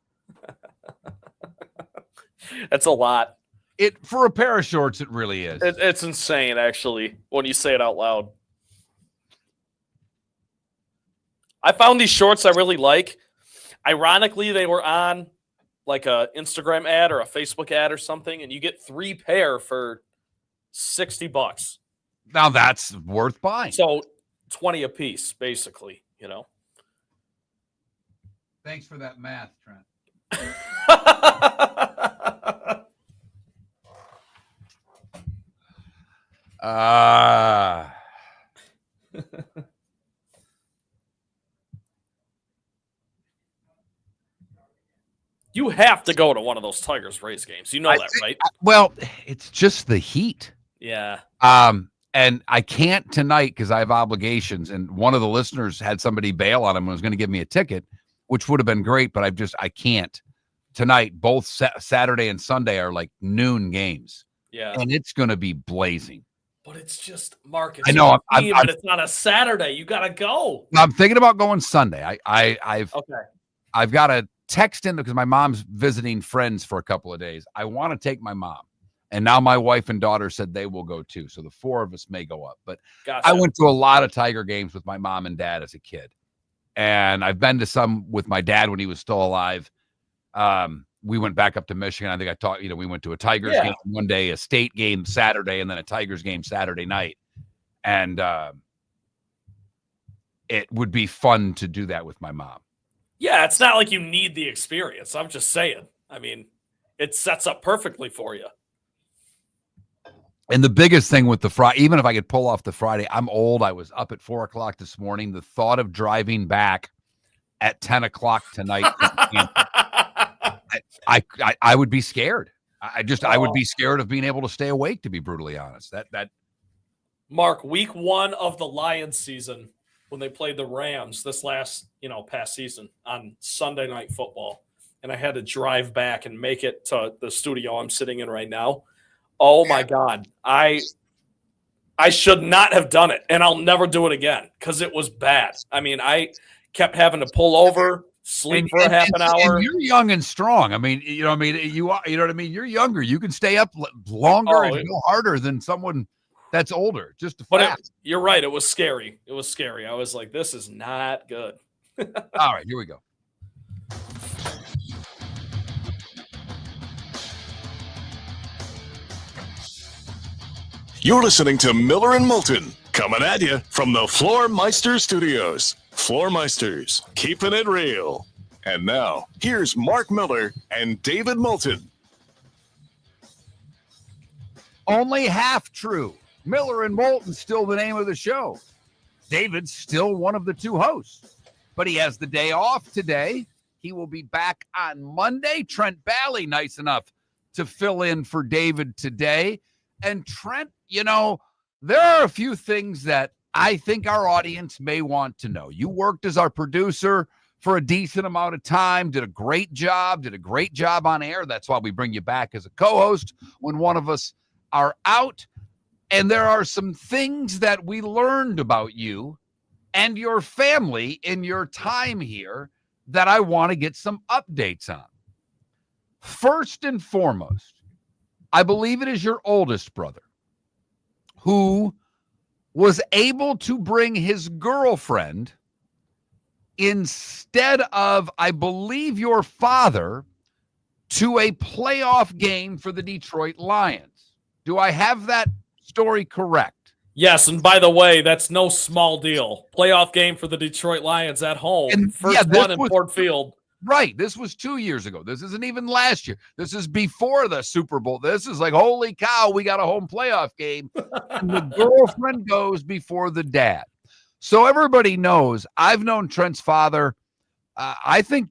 That's a lot. It for a pair of shorts, it really is. It's insane, actually, when you say it out loud. I found these shorts I really like. Ironically, they were on like a Instagram ad or a Facebook ad or something, and you get 3 pair for $60. Now that's worth buying. So 20 a piece, basically, you know. Thanks for that math, Trent. You have to go to one of those Tigers Rays games. You know that, right? Well, it's just the heat. Yeah. And I can't tonight because I have obligations. And one of the listeners had somebody bail on him and was going to give me a ticket, which would have been great, but I can't tonight. Both Saturday and Sunday are like noon games. Yeah. And it's going to be blazing. But it's just, Mark, I know. but it's on a Saturday. You got to go. I'm thinking about going Sunday. I've got to text in because my mom's visiting friends for a couple of days. I want to take my mom. And now my wife and daughter said they will go too. So the 4 of us may go up. But Gotcha. I went to a lot of Tiger games with my mom and dad as a kid. and I've been to some with my dad when he was still alive. We went back up to Michigan. I think I talked, we went to a Tigers game one day, a State game Saturday, and then a Tigers game Saturday night. And it would be fun to do that with my mom. Yeah, it's not like you need the experience. I'm just saying. I mean, it sets up perfectly for you. And the biggest thing with the Friday, even if I could pull off the Friday, I'm old. I was up at 4:00 this morning. The thought of driving back at 10:00 tonight, I would be scared. I would be scared of being able to stay awake, to be brutally honest. That Mark, week 1 of the Lions season, when they played the Rams this last, past season on Sunday Night Football, and I had to drive back and make it to the studio I'm sitting in right now. Oh my God. I should not have done it, and I'll never do it again because it was bad. I mean, I kept having to pull over, sleep for half an hour. And you're young and strong. I mean, you are, you know what I mean? You're younger. You can stay up longer and go harder than someone that's older. You're right. It was scary. It was scary. I was like, this is not good. All right, here we go. You're listening to Miller and Moulton, coming at you from the Floor Meister Studios. Floor Meisters, keeping it real. And now, here's Mark Miller and David Moulton. Only half true. Miller and Moulton still the name of the show. David's still one of the two hosts, but he has the day off today. He will be back on Monday. Trent Bally, nice enough to fill in for David today. And Trent, there are a few things that I think our audience may want to know. You worked as our producer for a decent amount of time, did a great job on air. That's why we bring you back as a co-host when one of us are out. And there are some things that we learned about you and your family in your time here that I want to get some updates on. First and foremost, I believe it is your oldest brother who was able to bring his girlfriend instead of, I believe, your father to a playoff game for the Detroit Lions. Do I have that story correct? Yes, and by the way, that's no small deal. Playoff game for the Detroit Lions at home. And first one in Ford Field. Right. This was 2 years ago. This isn't even last year. This is before the Super Bowl. This is like, holy cow, we got a home playoff game. And the girlfriend goes before the dad. So everybody knows I've known Trent's father. I think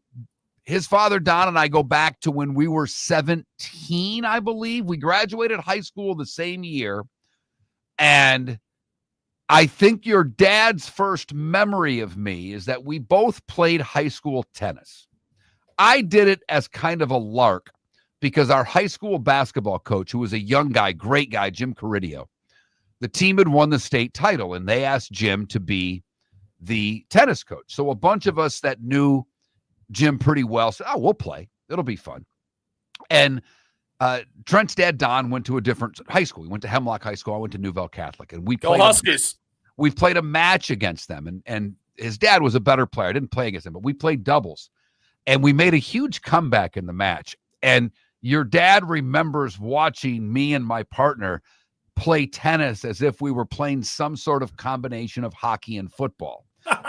his father, Don, and I go back to when we were 17, I believe. We graduated high school the same year. And I think your dad's first memory of me is that we both played high school tennis. I did it as kind of a lark because our high school basketball coach, who was a young guy, great guy, Jim Caridio, the team had won the state title, and they asked Jim to be the tennis coach. So a bunch of us that knew Jim pretty well said, oh, we'll play. It'll be fun. And Trent's dad, Don, went to a different high school. He went to Hemlock High School. I went to Nouvelle Catholic. And we played. Go Huskies. We played a match against them. And his dad was a better player. I didn't play against him, but we played doubles. And we made a huge comeback in the match. And your dad remembers watching me and my partner play tennis as if we were playing some sort of combination of hockey and football.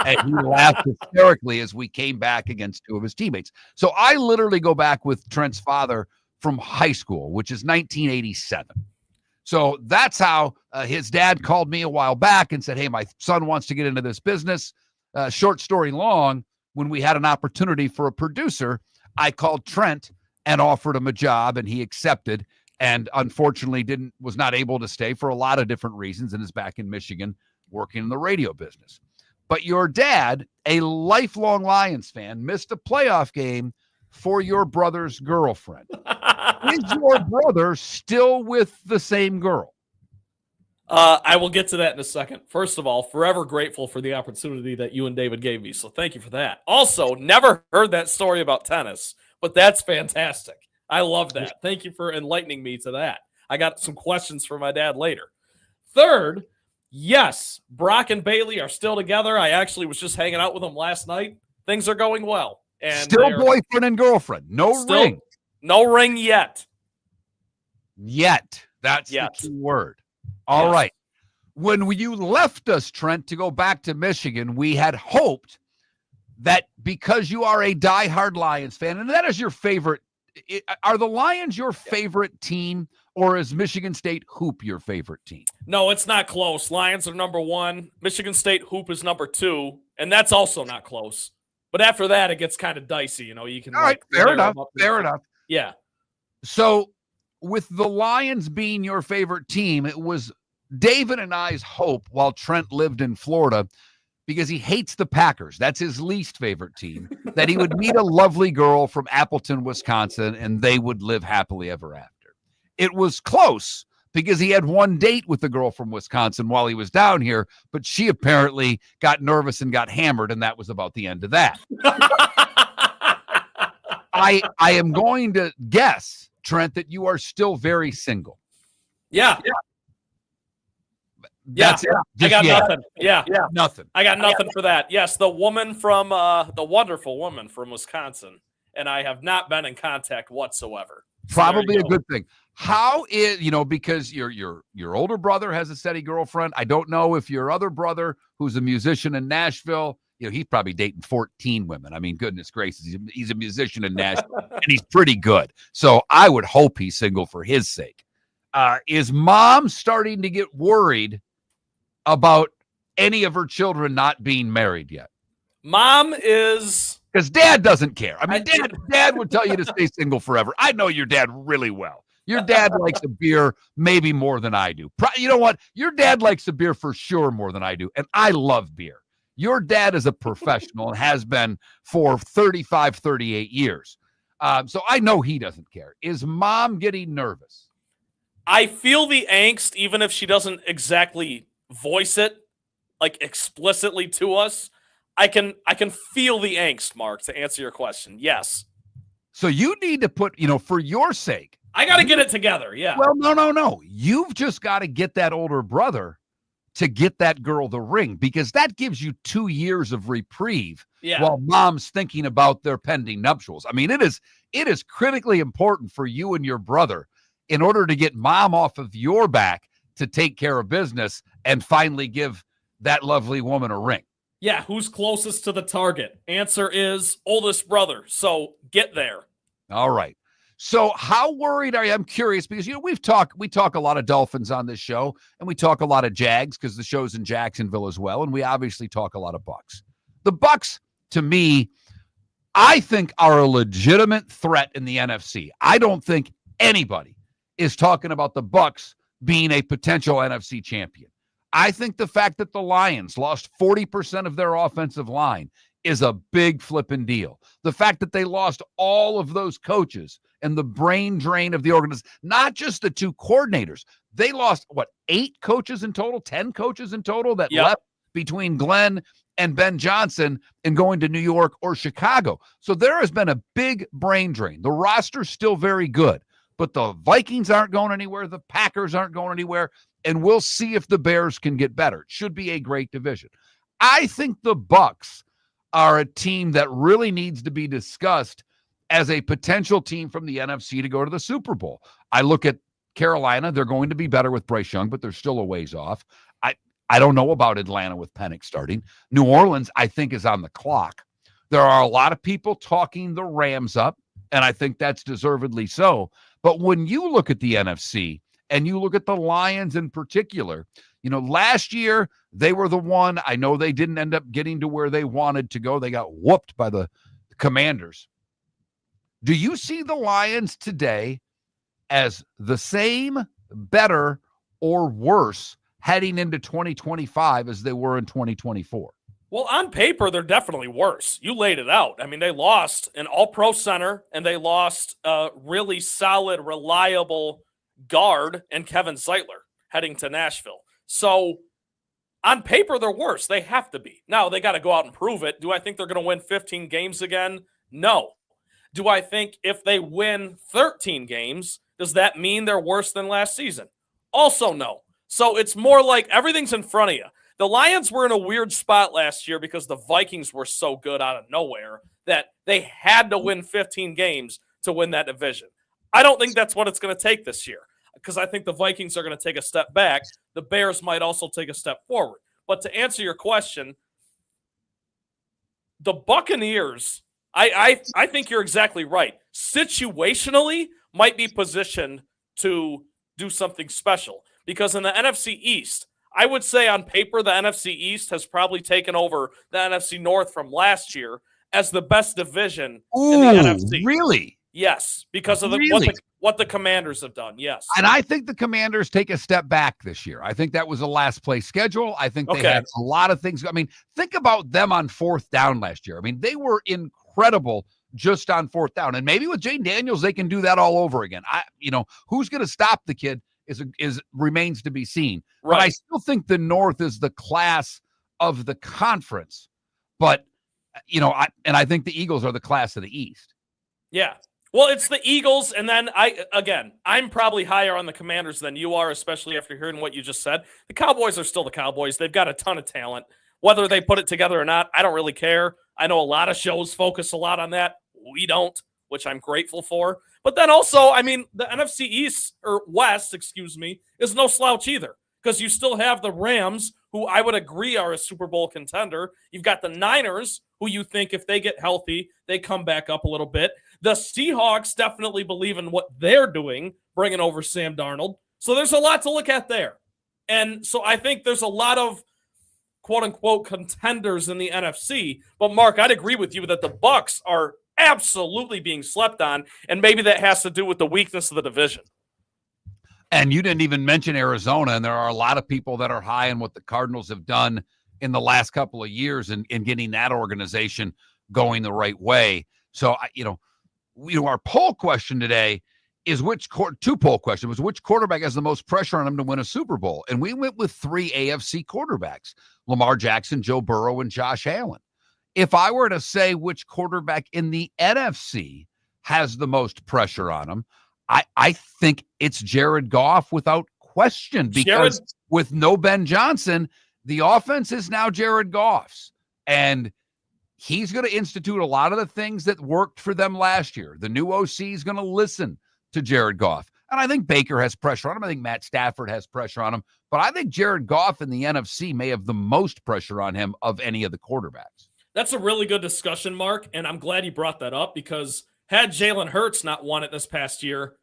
And he laughed hysterically as we came back against two of his teammates. So I literally go back with Trent's father from high school, which is 1987. So that's how his dad called me a while back and said, hey, my son wants to get into this business. Short story long, when we had an opportunity for a producer, I called Trent and offered him a job, and he accepted, and unfortunately was not able to stay for a lot of different reasons, and is back in Michigan working in the radio business. But your dad, a lifelong Lions fan, missed a playoff game for your brother's girlfriend. Is your brother still with the same girl? I will get to that in a second. First of all, forever grateful for the opportunity that you and David gave me, so thank you for that. Also, never heard that story about tennis, but that's fantastic. I love that. Thank you for enlightening me to that. I got some questions for my dad later. Third, Yes, Brock and Bailey are still together. I actually was just hanging out with them last night. Things are going well. And still boyfriend and girlfriend. No ring. No ring yet. Yet. That's the key word. All right. When you left us, Trent, to go back to Michigan, we had hoped that because you are a diehard Lions fan, and that is your favorite, are the Lions your favorite team, or is Michigan State Hoop your favorite team? No, it's not close. Lions are number 1. Michigan State Hoop is number 2, and that's also not close. But after that, it gets kind of dicey. You can. All right, fair enough. Fair enough. Yeah. So with the Lions being your favorite team, it was David and I's hope while Trent lived in Florida, because he hates the Packers. That's his least favorite team, that he would meet a lovely girl from Appleton, Wisconsin, and they would live happily ever after. It was close because he had one date with the girl from Wisconsin while he was down here, but she apparently got nervous and got hammered, and that was about the end of that. I am going to guess, Trent, that you are still very single. Yeah. That's it. I got nothing. Yeah. Nothing. I got nothing for that. Yes, the wonderful woman from Wisconsin, and I have not been in contact whatsoever. Probably a good thing. How is, because your older brother has a steady girlfriend. I don't know if your other brother, who's a musician in Nashville, he's probably dating 14 women. I mean, goodness gracious, he's a musician in Nashville, and he's pretty good. So I would hope he's single for his sake. Is mom starting to get worried about any of her children not being married yet? Mom is... Because dad doesn't care. I mean, dad would tell you to stay single forever. I know your dad really well. Your dad likes a beer maybe more than I do. You know what? Your dad likes a beer for sure more than I do, and I love beer. Your dad is a professional and has been for 35, 38 years. So I know he doesn't care. Is mom getting nervous? I feel the angst, even if she doesn't exactly voice it like explicitly to us. I can feel the angst, Mark, to answer your question. Yes. So you need to put, for your sake. I got to get it together. Yeah. Well, no. You've just got to get that older brother to get that girl the ring, because that gives you 2 years of reprieve while mom's thinking about their pending nuptials. I mean, it is critically important for you and your brother, in order to get mom off of your back, to take care of business and finally give that lovely woman a ring. Yeah, who's closest to the target? Answer is oldest brother. So get there. All right. So how worried are you? I'm curious, because we talk a lot of Dolphins on this show, and we talk a lot of Jags because the show's in Jacksonville as well, and we obviously talk a lot of Bucks. The Bucks, to me, I think are a legitimate threat in the NFC. I don't think anybody is talking about the Bucks being a potential NFC champion. I think the fact that the Lions lost 40% of their offensive line is a big flipping deal. The fact that they lost all of those coaches and the brain drain of the organization, not just the 2 coordinators. They lost, 8 coaches in total, 10 coaches in total that left between Glenn and Ben Johnson and going to New York or Chicago. So there has been a big brain drain. The roster's still very good, but the Vikings aren't going anywhere. The Packers aren't going anywhere. And we'll see if the Bears can get better. It should be a great division. I think the Bucks are a team that really needs to be discussed as a potential team from the NFC to go to the Super Bowl. I look at Carolina. They're going to be better with Bryce Young, but they're still a ways off. I don't know about Atlanta with Penix starting. New Orleans, I think, is on the clock. There are a lot of people talking the Rams up, and I think that's deservedly so. But when you look at the NFC, and you look at the Lions in particular, last year they were the one. I know they didn't end up getting to where they wanted to go. They got whooped by the Commanders. Do you see the Lions today as the same, better, or worse heading into 2025 as they were in 2024? Well, on paper, they're definitely worse. You laid it out. I mean, they lost an all-pro center, and they lost a really solid, reliable guard and Kevin Zeitler heading to Nashville. So on paper, they're worse. They have to be. Now, they got to go out and prove it. Do I think they're going to win 15 games again? No. Do I think if they win 13 games, does that mean they're worse than last season? Also, no. So it's more like everything's in front of you. The Lions were in a weird spot last year because the Vikings were so good out of nowhere that they had to win 15 games to win that division. I don't think that's what it's going to take this year because I think the Vikings are going to take a step back. The Bears might also take a step forward. But to answer your question, the Buccaneers, I think you're exactly right. Situationally, might be positioned to do something special because in the NFC East, I would say on paper, the NFC East has probably taken over the NFC North from last year as the best division in the NFC. Really? Yes, because of what the Commanders have done. Yes. And I think the Commanders take a step back this year. I think that was a last place schedule. I think they had a lot of things. I mean, think about them on fourth down last year. I mean, they were incredible just on fourth down. And maybe with Jane Daniels, they can do that all over again. Who's going to stop the kid is remains to be seen. Right. But I still think the North is the class of the conference. But, I think the Eagles are the class of the East. Yeah. Well, it's the Eagles, and then I'm probably higher on the Commanders than you are, especially after hearing what you just said. The Cowboys are still the Cowboys. They've got a ton of talent. Whether they put it together or not, I don't really care. I know a lot of shows focus a lot on that. We don't, which I'm grateful for. But then also, I mean, the NFC West, is no slouch either because you still have the Rams, who I would agree are a Super Bowl contender. You've got the Niners, who you think if they get healthy, they come back up a little bit. The Seahawks definitely believe in what they're doing, bringing over Sam Darnold. So there's a lot to look at there. And so I think there's a lot of quote-unquote contenders in the NFC. But, Mark, I'd agree with you that the Bucs are absolutely being slept on, and maybe that has to do with the weakness of the division. And you didn't even mention Arizona, and there are a lot of people that are high on what the Cardinals have done in the last couple of years in getting that organization going the right way. So, our poll question today is which quarterback has the most pressure on him to win a Super Bowl? And we went with 3 AFC quarterbacks: Lamar Jackson, Joe Burrow, and Josh Allen. If I were to say which quarterback in the NFC has the most pressure on him, I think it's Jared Goff without question, because with no Ben Johnson, the offense is now Jared Goff's. And he's going to institute a lot of the things that worked for them last year. The new OC is going to listen to Jared Goff. And I think Baker has pressure on him. I think Matt Stafford has pressure on him. But I think Jared Goff in the NFC may have the most pressure on him of any of the quarterbacks. That's a really good discussion, Mark. And I'm glad you brought that up because had Jalen Hurts not won it this past year,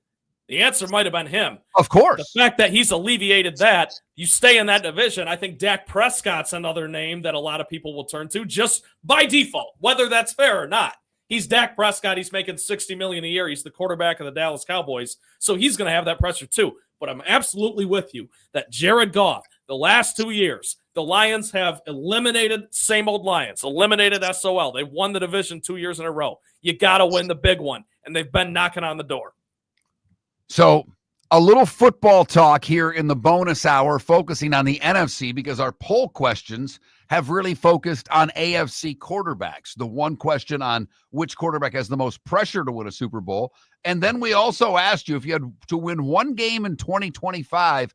the answer might have been him. Of course. The fact that he's alleviated that, you stay in that division. I think Dak Prescott's another name that a lot of people will turn to just by default, whether that's fair or not. He's Dak Prescott. He's making $60 million a year. He's the quarterback of the Dallas Cowboys. So he's going to have that pressure too. But I'm absolutely with you that Jared Goff, the last 2 years, the Lions have eliminated same old Lions, eliminated SOL. They've won the division 2 years in a row. You got to win the big one. And they've been knocking on the door. So a little football talk here in the bonus hour, focusing on the NFC because our poll questions have really focused on AFC quarterbacks. The one question on which quarterback has the most pressure to win a Super Bowl. And then we also asked you if you had to win one game in 2025,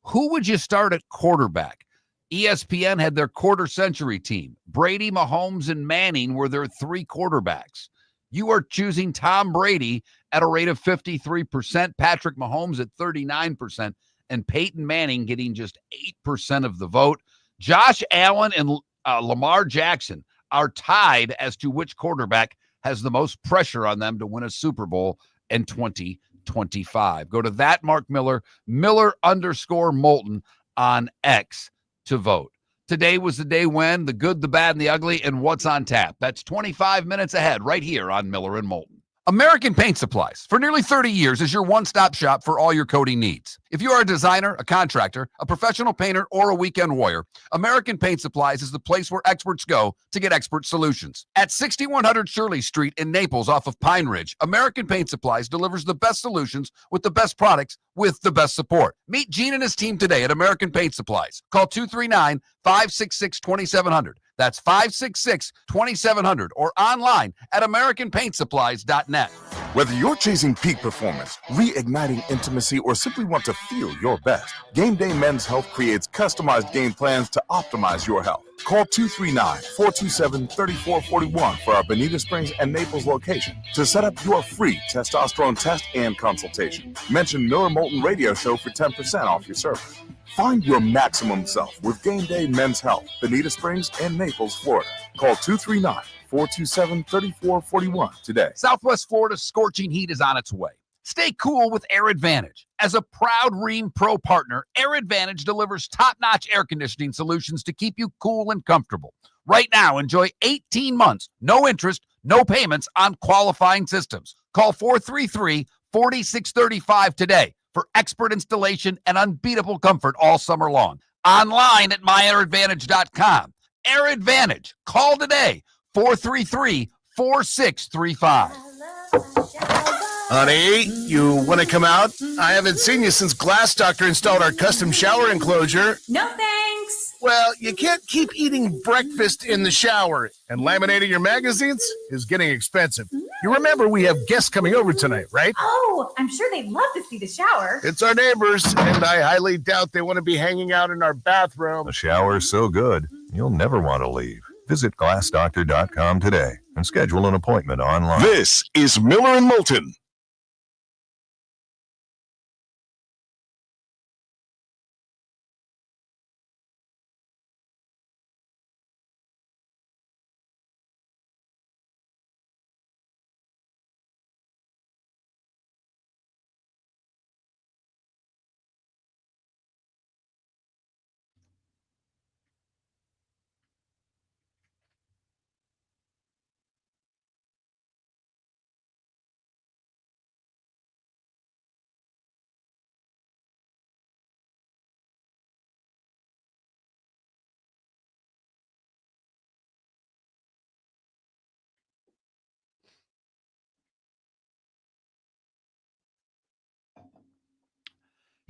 who would you start at quarterback? ESPN had their quarter century team. Brady, Mahomes, and Manning were their 3 quarterbacks. You are choosing Tom Brady at a rate of 53%, Patrick Mahomes at 39%, and Peyton Manning getting just 8% of the vote. Josh Allen and Lamar Jackson are tied as to which quarterback has the most pressure on them to win a Super Bowl in 2025. Go to that Mark Miller, Miller_Moulton on X to vote. Today was the day when the good, the bad, and the ugly, and what's on tap. That's 25 minutes ahead right here on Miller and Moulton. American Paint Supplies, for nearly 30 years, is your one-stop shop for all your coating needs. If you are a designer, a contractor, a professional painter, or a weekend warrior, American Paint Supplies is the place where experts go to get expert solutions. At 6100 Shirley Street in Naples off of Pine Ridge, American Paint Supplies delivers the best solutions with the best products with the best support. Meet Gene and his team today at American Paint Supplies. Call 239-566-2700. That's 566-2700 or online at AmericanPaintSupplies.net. Whether you're chasing peak performance, reigniting intimacy, or simply want to feel your best, Game Day Men's Health creates customized game plans to optimize your health. Call 239-427-3441 for our Bonita Springs and Naples location to set up your free testosterone test and consultation. Mention Miller Moulton Radio Show for 10% off your service. Find your maximum self with Game Day Men's Health, Bonita Springs and Naples, Florida. Call 239-427-3441 today. Southwest Florida's scorching heat is on its way. Stay cool with Air Advantage. As a proud Rheem Pro partner, Air Advantage delivers top-notch air conditioning solutions to keep you cool and comfortable. Right now, enjoy 18 months, no interest, no payments on qualifying systems. Call 433-4635 today for expert installation and unbeatable comfort all summer long. Online at myairadvantage.com. Air Advantage. Call today, 433-4635. Honey, you want to come out? I haven't seen you since Glass Doctor installed our custom shower enclosure. No thanks. Well, you can't keep eating breakfast in the shower, and laminating your magazines is getting expensive. You remember we have guests coming over tonight, right? Oh, I'm sure they'd love to see the shower. It's our neighbors, and I highly doubt they want to be hanging out in our bathroom. The shower's so good, you'll never want to leave. Visit glassdoctor.com today and schedule an appointment online. This is Miller and Moulton.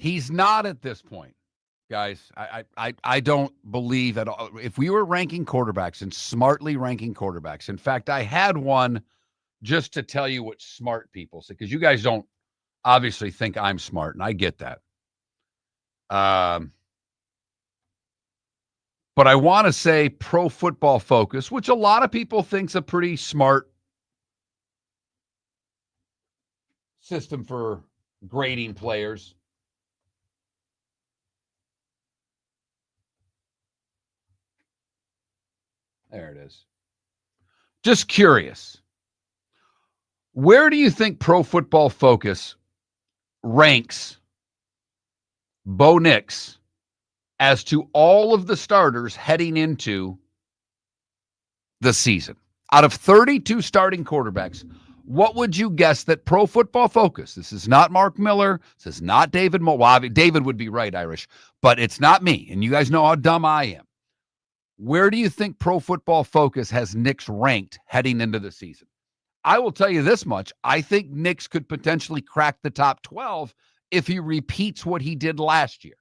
He's not at this point, guys. I don't believe at all. If we were ranking quarterbacks and smartly ranking quarterbacks, in fact, I had one just to tell you what smart people say, because you guys don't obviously think I'm smart, and I get that. But I want to say Pro Football Focus, which a lot of people think's a pretty smart system for grading players. There it is. Just curious. Where do you think Pro Football Focus ranks Bo Nix as to all of the starters heading into the season? Out of 32 starting quarterbacks, what would you guess that Pro Football Focus, this is not Mark Miller, this is not David Moulton. David would be right, Irish, but it's not me, and you guys know how dumb I am. Where do you think Pro Football Focus has Nix ranked heading into the season? I will tell you this much. I think Nix could potentially crack the top 12 if he repeats what he did last year.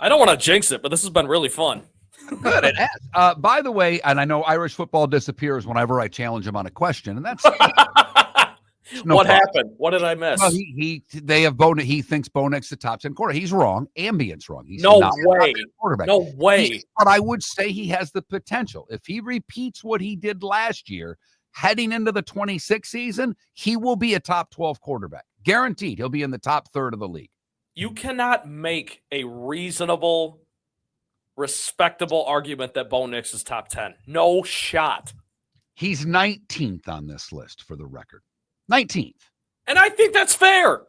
I don't want to jinx it, but this has been really fun. Good, it has. By the way, and I know Irish football disappears whenever I challenge him on a question, and that's no what problem. happened? What did I miss? Well, they have he thinks Bo Nix the top 10 quarterback. He's wrong. Ambient's wrong. He's no not way. Quarterback. No way. But I would say he has the potential. If he repeats what he did last year, heading into the 26 season, he will be a top 12 quarterback. Guaranteed. He'll be in the top third of the league. You cannot make a reasonable, respectable argument that Bo Nix is top 10. No shot. He's 19th on this list for the record. 19th. And I think that's fair.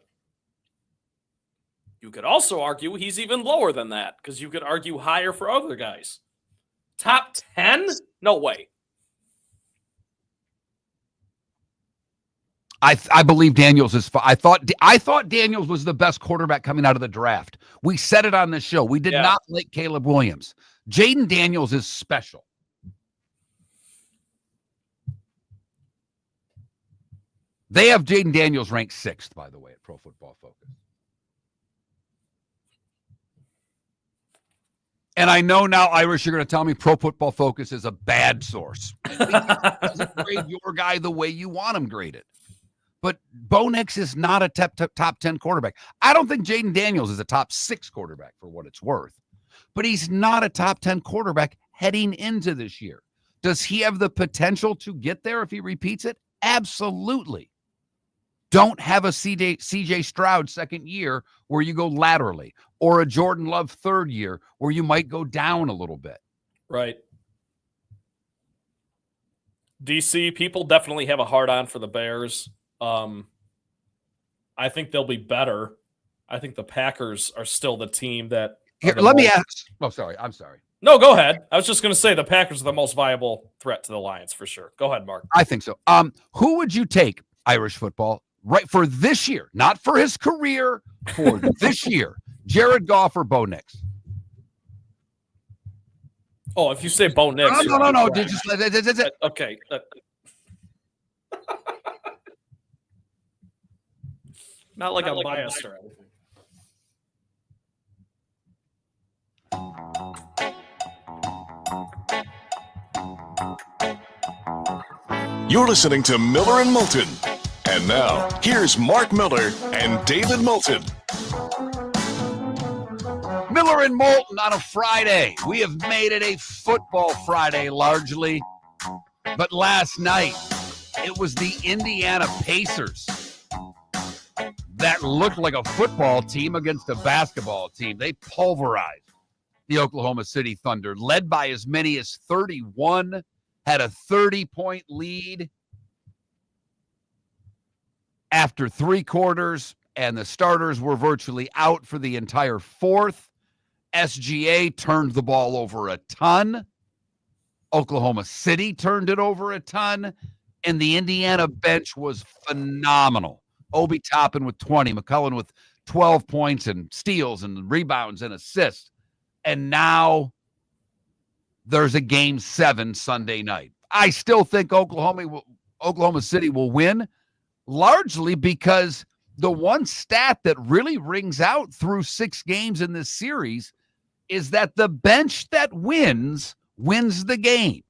You could also argue he's even lower than that because you could argue higher for other guys. Top 10? No way. I believe Daniels is. I thought Daniels was the best quarterback coming out of the draft. We said it on this show. We did not like Caleb Williams. Jaden Daniels is special. They have Jaden Daniels ranked 6th, by the way, at Pro Football Focus. And I know now, Irish, you're going to tell me Pro Football Focus is a bad source. It doesn't grade your guy the way you want him graded. But Bo Nix is not a top 10 quarterback. I don't think Jaden Daniels is a top 6 quarterback for what it's worth. But he's not a top 10 quarterback heading into this year. Does he have the potential to get there if he repeats it? Absolutely. Don't have a CJ Stroud second year where you go laterally, or a Jordan Love third year where you might go down a little bit. Right. DC, people definitely have a hard on for the Bears. I think they'll be better. I think the Packers are still the team that. Here, let me ask. Oh, sorry. I'm sorry. No, go ahead. I was just going to say the Packers are the most viable threat to the Lions for sure. Go ahead, Mark. I think so. Who would you take, Irish football, right for this year, not for his career, for this year? Jared Goff or Bo Nix? Oh, if you say Bo Nix. No. Okay. Not like I'm biased or anything. You're listening to Miller and Moulton. And now, here's Mark Miller and David Moulton. Miller and Moulton on a Friday. We have made it a football Friday largely. But last night, it was the Indiana Pacers that looked like a football team against a basketball team. They pulverized the Oklahoma City Thunder, led by as many as 31, had a 30-point lead after 3 quarters, and the starters were virtually out for the entire fourth. SGA turned the ball over a ton. Oklahoma City turned it over a ton, and the Indiana bench was phenomenal. Obi Toppin with 20, McCullough with 12 points and steals and rebounds and assists. And now there's a game 7 Sunday night. I still think Oklahoma City will win, largely because the one stat that really rings out through 6 games in this series is that the bench that wins the game.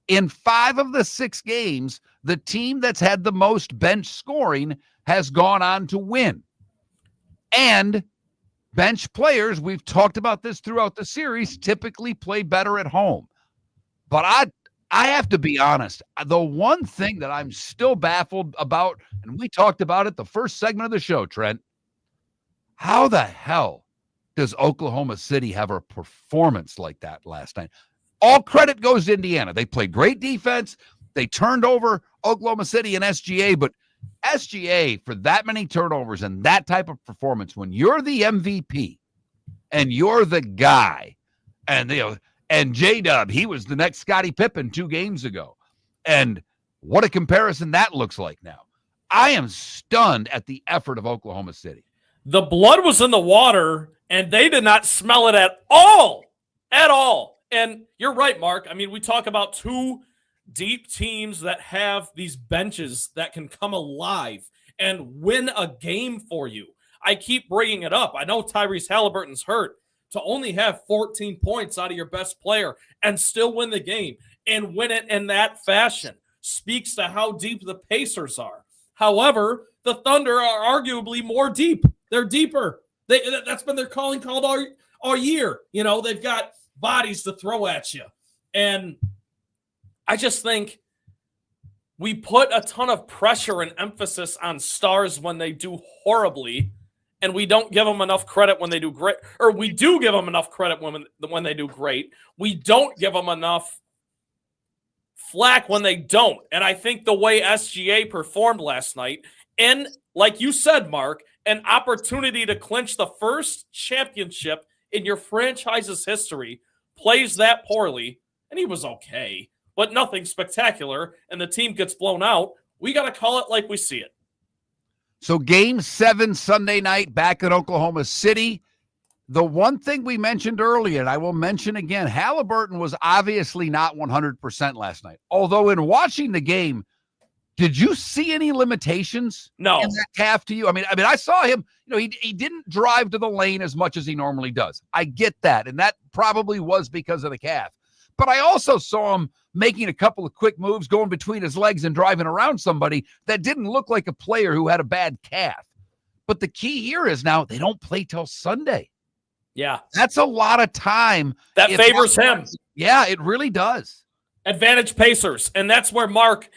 In 5 of the 6 games, the team that's had the most bench scoring has gone on to win. And bench players, we've talked about this throughout the series, typically play better at home. But I have to be honest, the one thing that I'm still baffled about, and we talked about it the first segment of the show, Trent, how the hell does Oklahoma City have a performance like that last night? All credit goes to Indiana. They played great defense. They turned over Oklahoma City and SGA, but SGA, for that many turnovers and that type of performance, when you're the MVP and you're the guy, and J-Dub, he was the next Scottie Pippen 2 games ago. And what a comparison that looks like now. I am stunned at the effort of Oklahoma City. The blood was in the water, and they did not smell it at all. At all. And you're right, Mark. I mean, we talk about 2 deep teams that have these benches that can come alive and win a game for you. I keep bringing it up. I know Tyrese Halliburton's hurt. To only have 14 points out of your best player and still win the game and win it in that fashion speaks to how deep the Pacers are. However, the Thunder are arguably more deep. They're deeper. That's been their calling called all year. You know, they've got bodies to throw at you. And I just think we put a ton of pressure and emphasis on stars when they do horribly, and we don't give them enough credit when they do great. Or we do give them enough credit when they do great. We don't give them enough flack when they don't. And I think the way SGA performed last night, and like you said, Mark, an opportunity to clinch the first championship in your franchise's history, plays that poorly, and he was okay, but nothing spectacular, and the team gets blown out. We got to call it like we see it. So game 7 Sunday night back in Oklahoma City. The one thing we mentioned earlier, and I will mention again, Halliburton was obviously not 100% last night. Although in watching the game, did you see any limitations in that calf to you? I mean, I saw him, he didn't drive to the lane as much as he normally does. I get that. And that probably was because of the calf. But I also saw him making a couple of quick moves, going between his legs and driving around somebody that didn't look like a player who had a bad calf. But the key here is now they don't play till Sunday. Yeah. That's a lot of time. That favors him. Yeah, it really does. Advantage Pacers. And that's where, Mark,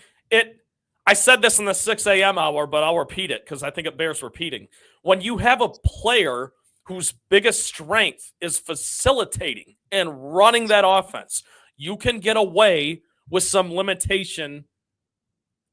I said this in the 6 a.m. hour, but I'll repeat it because I think it bears repeating. When you have a player whose biggest strength is facilitating and running that offense, you can get away with some limitation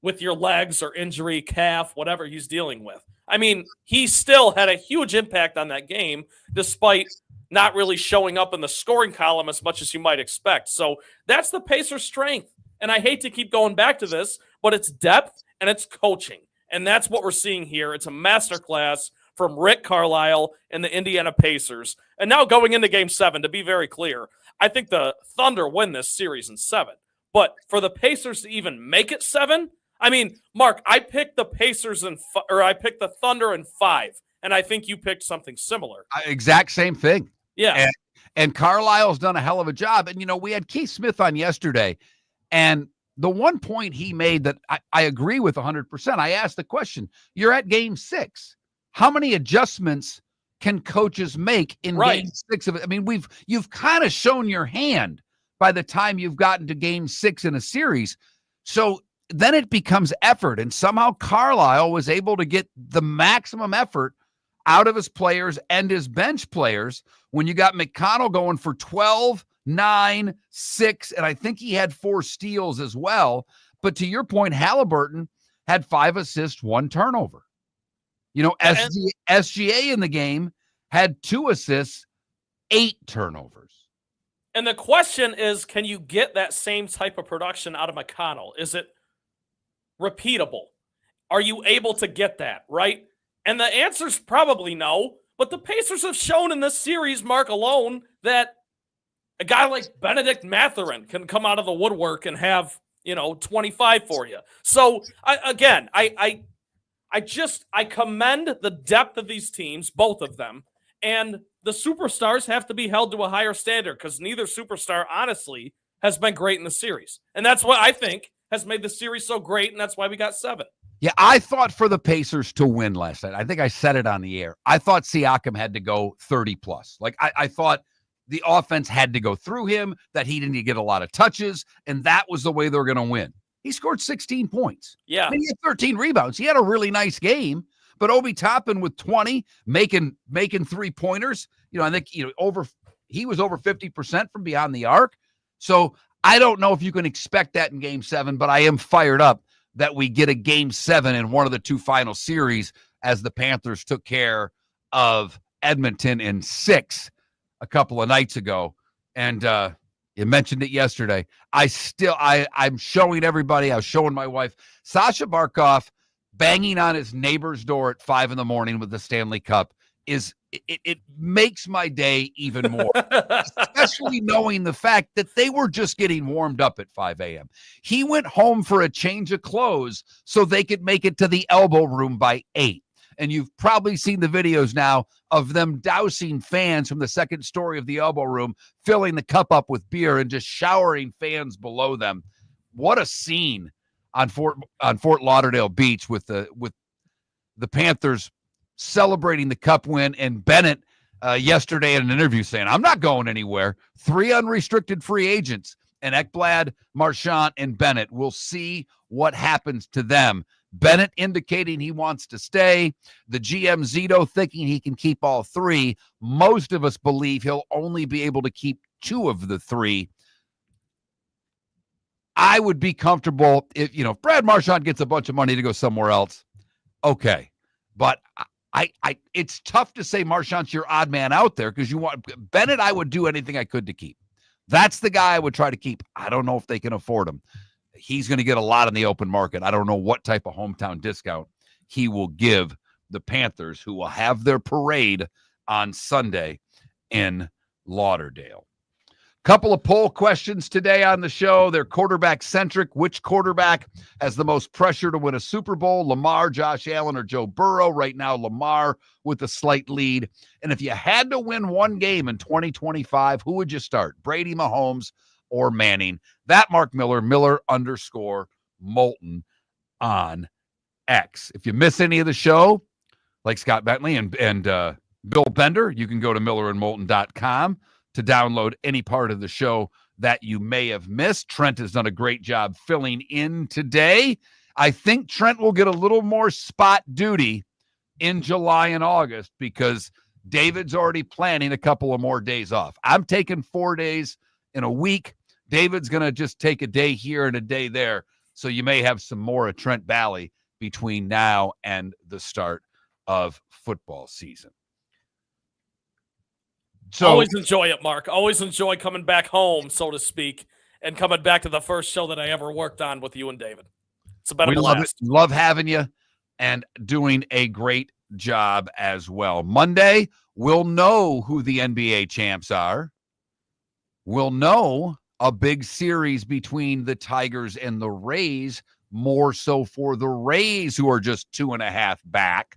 with your legs or injury, calf, whatever he's dealing with. I mean, he still had a huge impact on that game, despite not really showing up in the scoring column as much as you might expect. So that's the Pacers' strength. And I hate to keep going back to this, but it's depth and it's coaching. And that's what we're seeing here. It's a masterclass from Rick Carlisle and the Indiana Pacers. And now going into game 7, to be very clear, I think the Thunder win this series in 7. But for the Pacers to even make it 7, I mean, Mark, I picked the Pacers I picked the Thunder in 5, and I think you picked something similar. Exact same thing. Yeah. And Carlisle's done a hell of a job. And, we had Keith Smith on yesterday, and the one point he made that I agree with 100%, I asked the question, you're at game 6. How many adjustments can coaches make in game 6 of it? I mean, you've kind of shown your hand by the time you've gotten to game 6 in a series. So then it becomes effort. And somehow Carlisle was able to get the maximum effort out of his players and his bench players when you got McConnell going for 12, 9, 6, and I think he had 4 steals as well. But to your point, Halliburton had 5 assists, 1 turnover. SGA in the game had 2 assists, 8 turnovers. And the question is, can you get that same type of production out of McConnell? Is it repeatable? Are you able to get that, right? And the answer is probably no. But the Pacers have shown in this series, Mark, alone, that a guy like Benedict Mathurin can come out of the woodwork and have, 25 for you. So, I commend the depth of these teams, both of them. And the superstars have to be held to a higher standard because neither superstar, honestly, has been great in the series. And that's what I think has made the series so great, and that's why we got 7. Yeah, I thought for the Pacers to win last night. I think I said it on the air. I thought Siakam had to go 30-plus. Like, I thought the offense had to go through him, that he didn't get a lot of touches, and that was the way they were going to win. He scored 16 points. Yeah. I mean, he had 13 rebounds. He had a really nice game, but Obi Toppin with 20, making 3-pointers. I think, he was over 50% from beyond the arc. So I don't know if you can expect that in game 7, but I am fired up that we get a game 7 in one of the 2 final series as the Panthers took care of Edmonton in 6 a couple of nights ago. And you mentioned it yesterday. I'm showing everybody, I was showing my wife, Sasha Barkov banging on his neighbor's door at 5 a.m. with the Stanley Cup it makes my day even more, especially knowing the fact that they were just getting warmed up at 5 a.m. He went home for a change of clothes so they could make it to the elbow room by 8. And you've probably seen the videos now of them dousing fans from the second story of the elbow room, filling the cup up with beer and just showering fans below them. What a scene on Fort Lauderdale Beach with the Panthers celebrating the cup win, and Bennett yesterday in an interview saying, I'm not going anywhere. 3 unrestricted free agents, and Ekblad, Marchand, and Bennett. We'll see what happens to them. Bennett indicating he wants to stay. The GM Zito thinking he can keep all 3. Most of us believe he'll only be able to keep 2 of the 3. I would be comfortable if Brad Marchand gets a bunch of money to go somewhere else. Okay. But it's tough to say Marchand's your odd man out there because you want Bennett. I would do anything I could to keep. That's the guy I would try to keep. I don't know if they can afford him. He's going to get a lot in the open market. I don't know what type of hometown discount he will give the Panthers, who will have their parade on Sunday in Lauderdale. Couple of poll questions today on the show. They're quarterback-centric. Which quarterback has the most pressure to win a Super Bowl? Lamar, Josh Allen, or Joe Burrow? Right now, Lamar with a slight lead. And if you had to win one game in 2025, who would you start? Brady, Mahomes, or Manning? That Mark Miller, Miller_Moulton on X. If you miss any of the show, like Scott Bentley and Bill Bender, you can go to millerandmoulton.com to download any part of the show that you may have missed. Trent has done a great job filling in today. I think Trent will get a little more spot duty in July and August because David's already planning a couple of more days off. I'm taking 4 days in a week. David's going to just take a day here and a day there. So you may have some more of Trent Bally between now and the start of football season. So always enjoy it, Mark. Always enjoy coming back home, so to speak, and coming back to the first show that I ever worked on with you and David. It's been a blast. Love having you and doing a great job as well. Monday, we'll know who the NBA champs are. We'll know a big series between the Tigers and the Rays, more so for the Rays, who are just 2.5 back.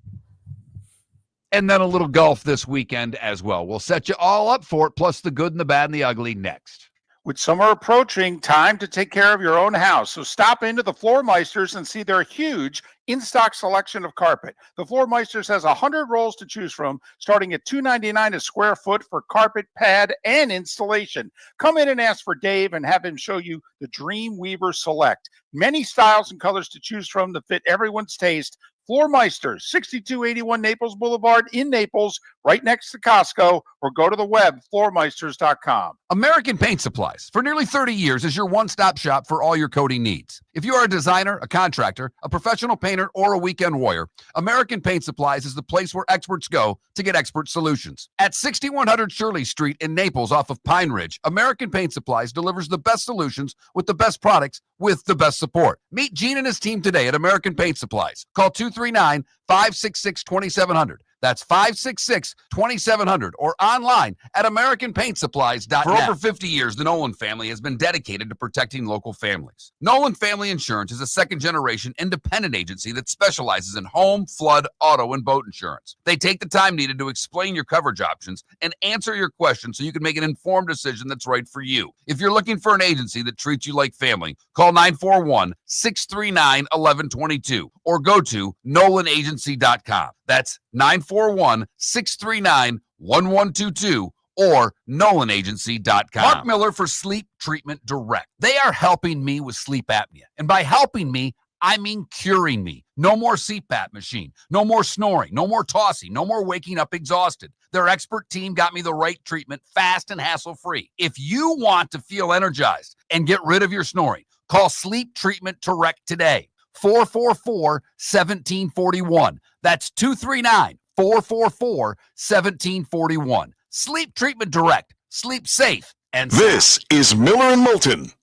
And then a little golf this weekend as well. We'll set you all up for it, plus the good and the bad and the ugly next. With summer approaching, time to take care of your own house. So stop into the Floor Meisters and see their huge in-stock selection of carpet. The Floor Meisters has 100 rolls to choose from, starting at $2.99 a square foot for carpet, pad, and installation. Come in and ask for Dave and have him show you the Dream Weaver Select. Many styles and colors to choose from to fit everyone's taste. Floor Meisters, 6281 Naples Boulevard in Naples, right next to Costco, or go to the web, floormeisters.com. American Paint Supplies, for nearly 30 years, is your one-stop shop for all your coating needs. If you are a designer, a contractor, a professional painter, or a weekend warrior, American Paint Supplies is the place where experts go to get expert solutions. At 6100 Shirley Street in Naples off of Pine Ridge, American Paint Supplies delivers the best solutions with the best products with the best support. Meet Gene and his team today at American Paint Supplies. Call 239-566-2700. That's 566-2700 or online at AmericanPaintSupplies.net. For over 50 years, the Nolan family has been dedicated to protecting local families. Nolan Family Insurance is a second-generation independent agency that specializes in home, flood, auto, and boat insurance. They take the time needed to explain your coverage options and answer your questions so you can make an informed decision that's right for you. If you're looking for an agency that treats you like family, call 941-639-1122 or go to NolanAgency.com. That's 941-639-1122 or NolanAgency.com. Mark Miller for Sleep Treatment Direct. They are helping me with sleep apnea. And by helping me, I mean curing me. No more CPAP machine. No more snoring. No more tossing. No more waking up exhausted. Their expert team got me the right treatment fast and hassle-free. If you want to feel energized and get rid of your snoring, call Sleep Treatment Direct today. 444-1741. That's 239-444-1741. Sleep Treatment Direct. Sleep safe and sound. This is Miller and Moulton.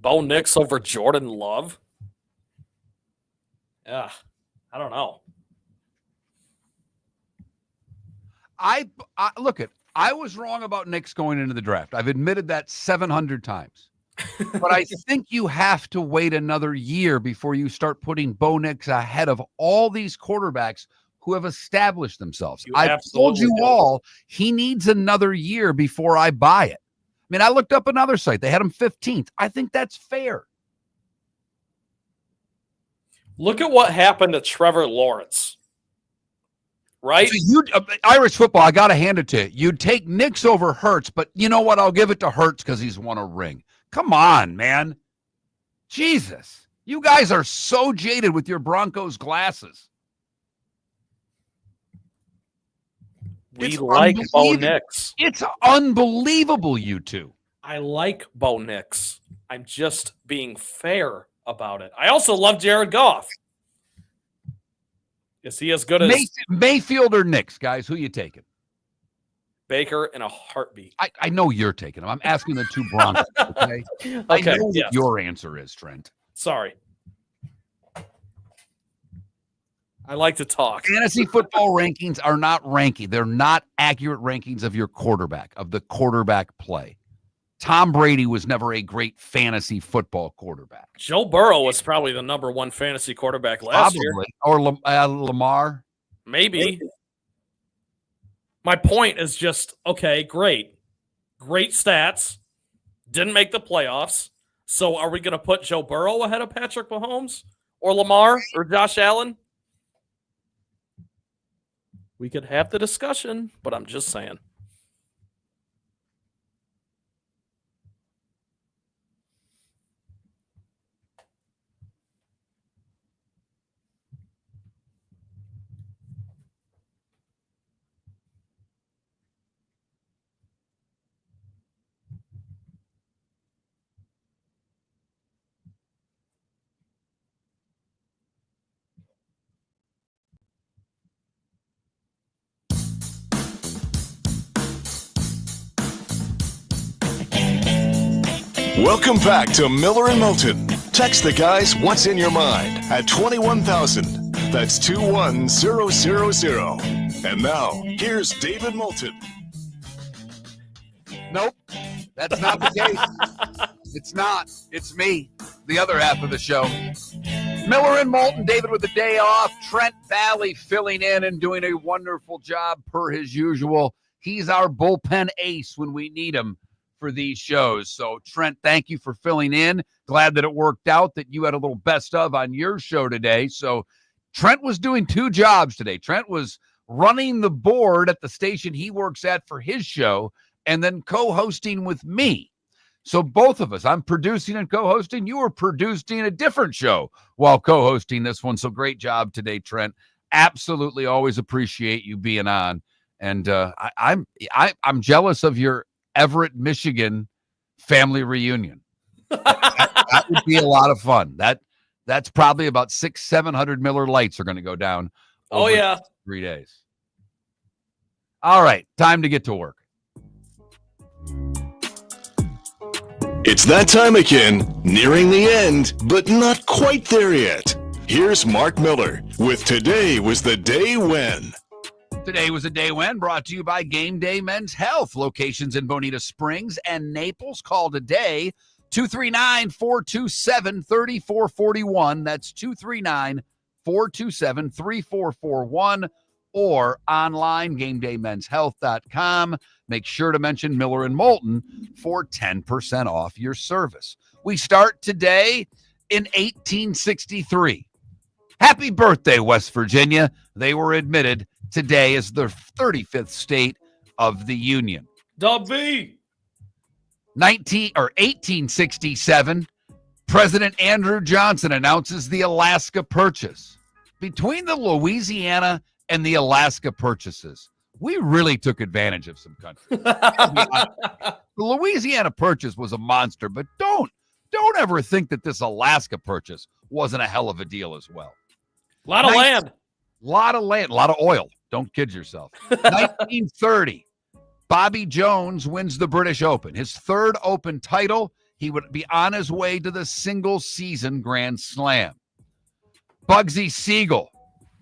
Bo Nix over Jordan Love? Yeah, I don't know. I look at. I was wrong about Nix going into the draft. I've admitted that 700 times. But I think you have to wait another year before you start putting Bo Nix ahead of all these quarterbacks who have established themselves. I've told you all he needs another year before I buy it. I mean, I looked up another site. They had him 15th. I think that's fair. Look at what happened to Trevor Lawrence. Right? So Irish football, I got to hand it to you. You'd take Nix over Hurts, but you know what? I'll give it to Hurts because he's won a ring. Come on, man. Jesus. You guys are so jaded with your Broncos glasses. We like Bo Nix. It's unbelievable, you two. I like Bo Nix. I'm just being fair about it. I also love Jared Goff. Is he as good as Mayfield or Nix, guys? Who you taking? Baker in a heartbeat. I know you're taking him. I'm asking the two Broncos. Okay. I know what your answer is, Trent. Sorry. I like to talk. Fantasy football rankings are not ranking. They're not accurate rankings of your quarterback, of the quarterback play. Tom Brady was never a great fantasy football quarterback. Joe Burrow was probably the number one fantasy quarterback last year. Or Lamar. Maybe. My point is just, okay, great. Great stats. Didn't make the playoffs. So are we going to put Joe Burrow ahead of Patrick Mahomes or Lamar or Josh Allen? We could have the discussion, but I'm just saying. Welcome back to Miller and Moulton. Text the guys what's in your mind at 21,000. That's 21000. And now, here's David Moulton. Nope, that's not the case. It's not. It's me, the other half of the show. Miller and Moulton, David with the day off. Trent Valley filling in and doing a wonderful job per his usual. He's our bullpen ace when we need him for these shows. So, Trent, thank you for filling in. Glad that it worked out that you had a little best of on your show today. So, Trent was doing two jobs today. Trent was running the board at the station he works at for his show and then co-hosting with me. So both of us, I'm producing and co-hosting. You were producing a different show while co-hosting this one. So great job today, Trent. Absolutely always appreciate you being on. And I'm jealous of your Everett, Michigan family reunion. That would be a lot of fun. That's probably about 600-700 Miller Lights are going to go down. Oh, yeah. 3 days. All right. Time to get to work. It's that time again, nearing the end, but not quite there yet. Here's Mark Miller with Today Was the Day When. Today was a day when, brought to you by Game Day Men's Health. Locations in Bonita Springs and Naples. Call today, 239-427-3441. That's 239-427-3441. Or online, GameDayMen'sHealth.com. Make sure to mention Miller and Moulton for 10% off your service. We start today in 1863. Happy birthday, West Virginia. They were admitted today as the 35th state of the Union. Dub V. 1867, President Andrew Johnson announces the Alaska Purchase. Between the Louisiana and the Alaska Purchases, we really took advantage of some countries. The Louisiana Purchase was a monster, but don't ever think that this Alaska Purchase wasn't a hell of a deal as well. A lot of land. A lot of land, a lot of oil. Don't kid yourself. 1930, Bobby Jones wins the British Open. His third Open title. he would be on his way to the single-season Grand Slam. Bugsy Siegel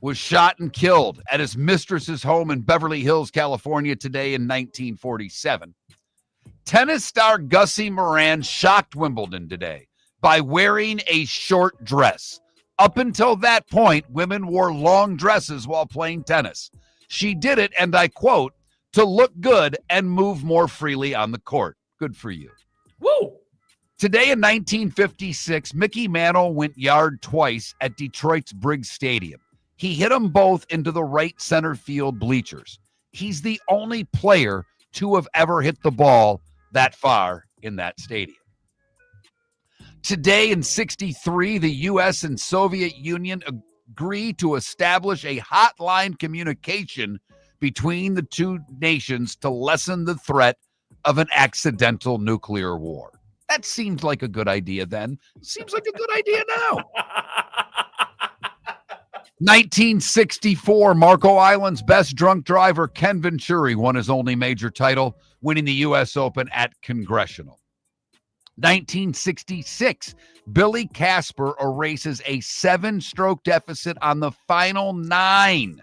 was shot and killed at his mistress's home in Beverly Hills, California today in 1947. Tennis star Gussie Moran shocked Wimbledon today by wearing a short dress. Up until that point, women wore long dresses while playing tennis. She did it, and I quote, to look good and move more freely on the court. Good for you. Woo! Today in 1956, Mickey Mantle went yard twice at Detroit's Briggs Stadium. He hit them both into the right center field bleachers. He's the only player to have ever hit the ball that far in that stadium. Today in 63, the U.S. and Soviet Union agree to establish a hotline communication between the two nations to lessen the threat of an accidental nuclear war. That seemed like a good idea then. Seems like a good idea now. 1964, Marco Island's best drunk driver, Ken Venturi, won his only major title, winning the U.S. Open at Congressional. 1966, Billy Casper erases a 7-stroke deficit on the final 9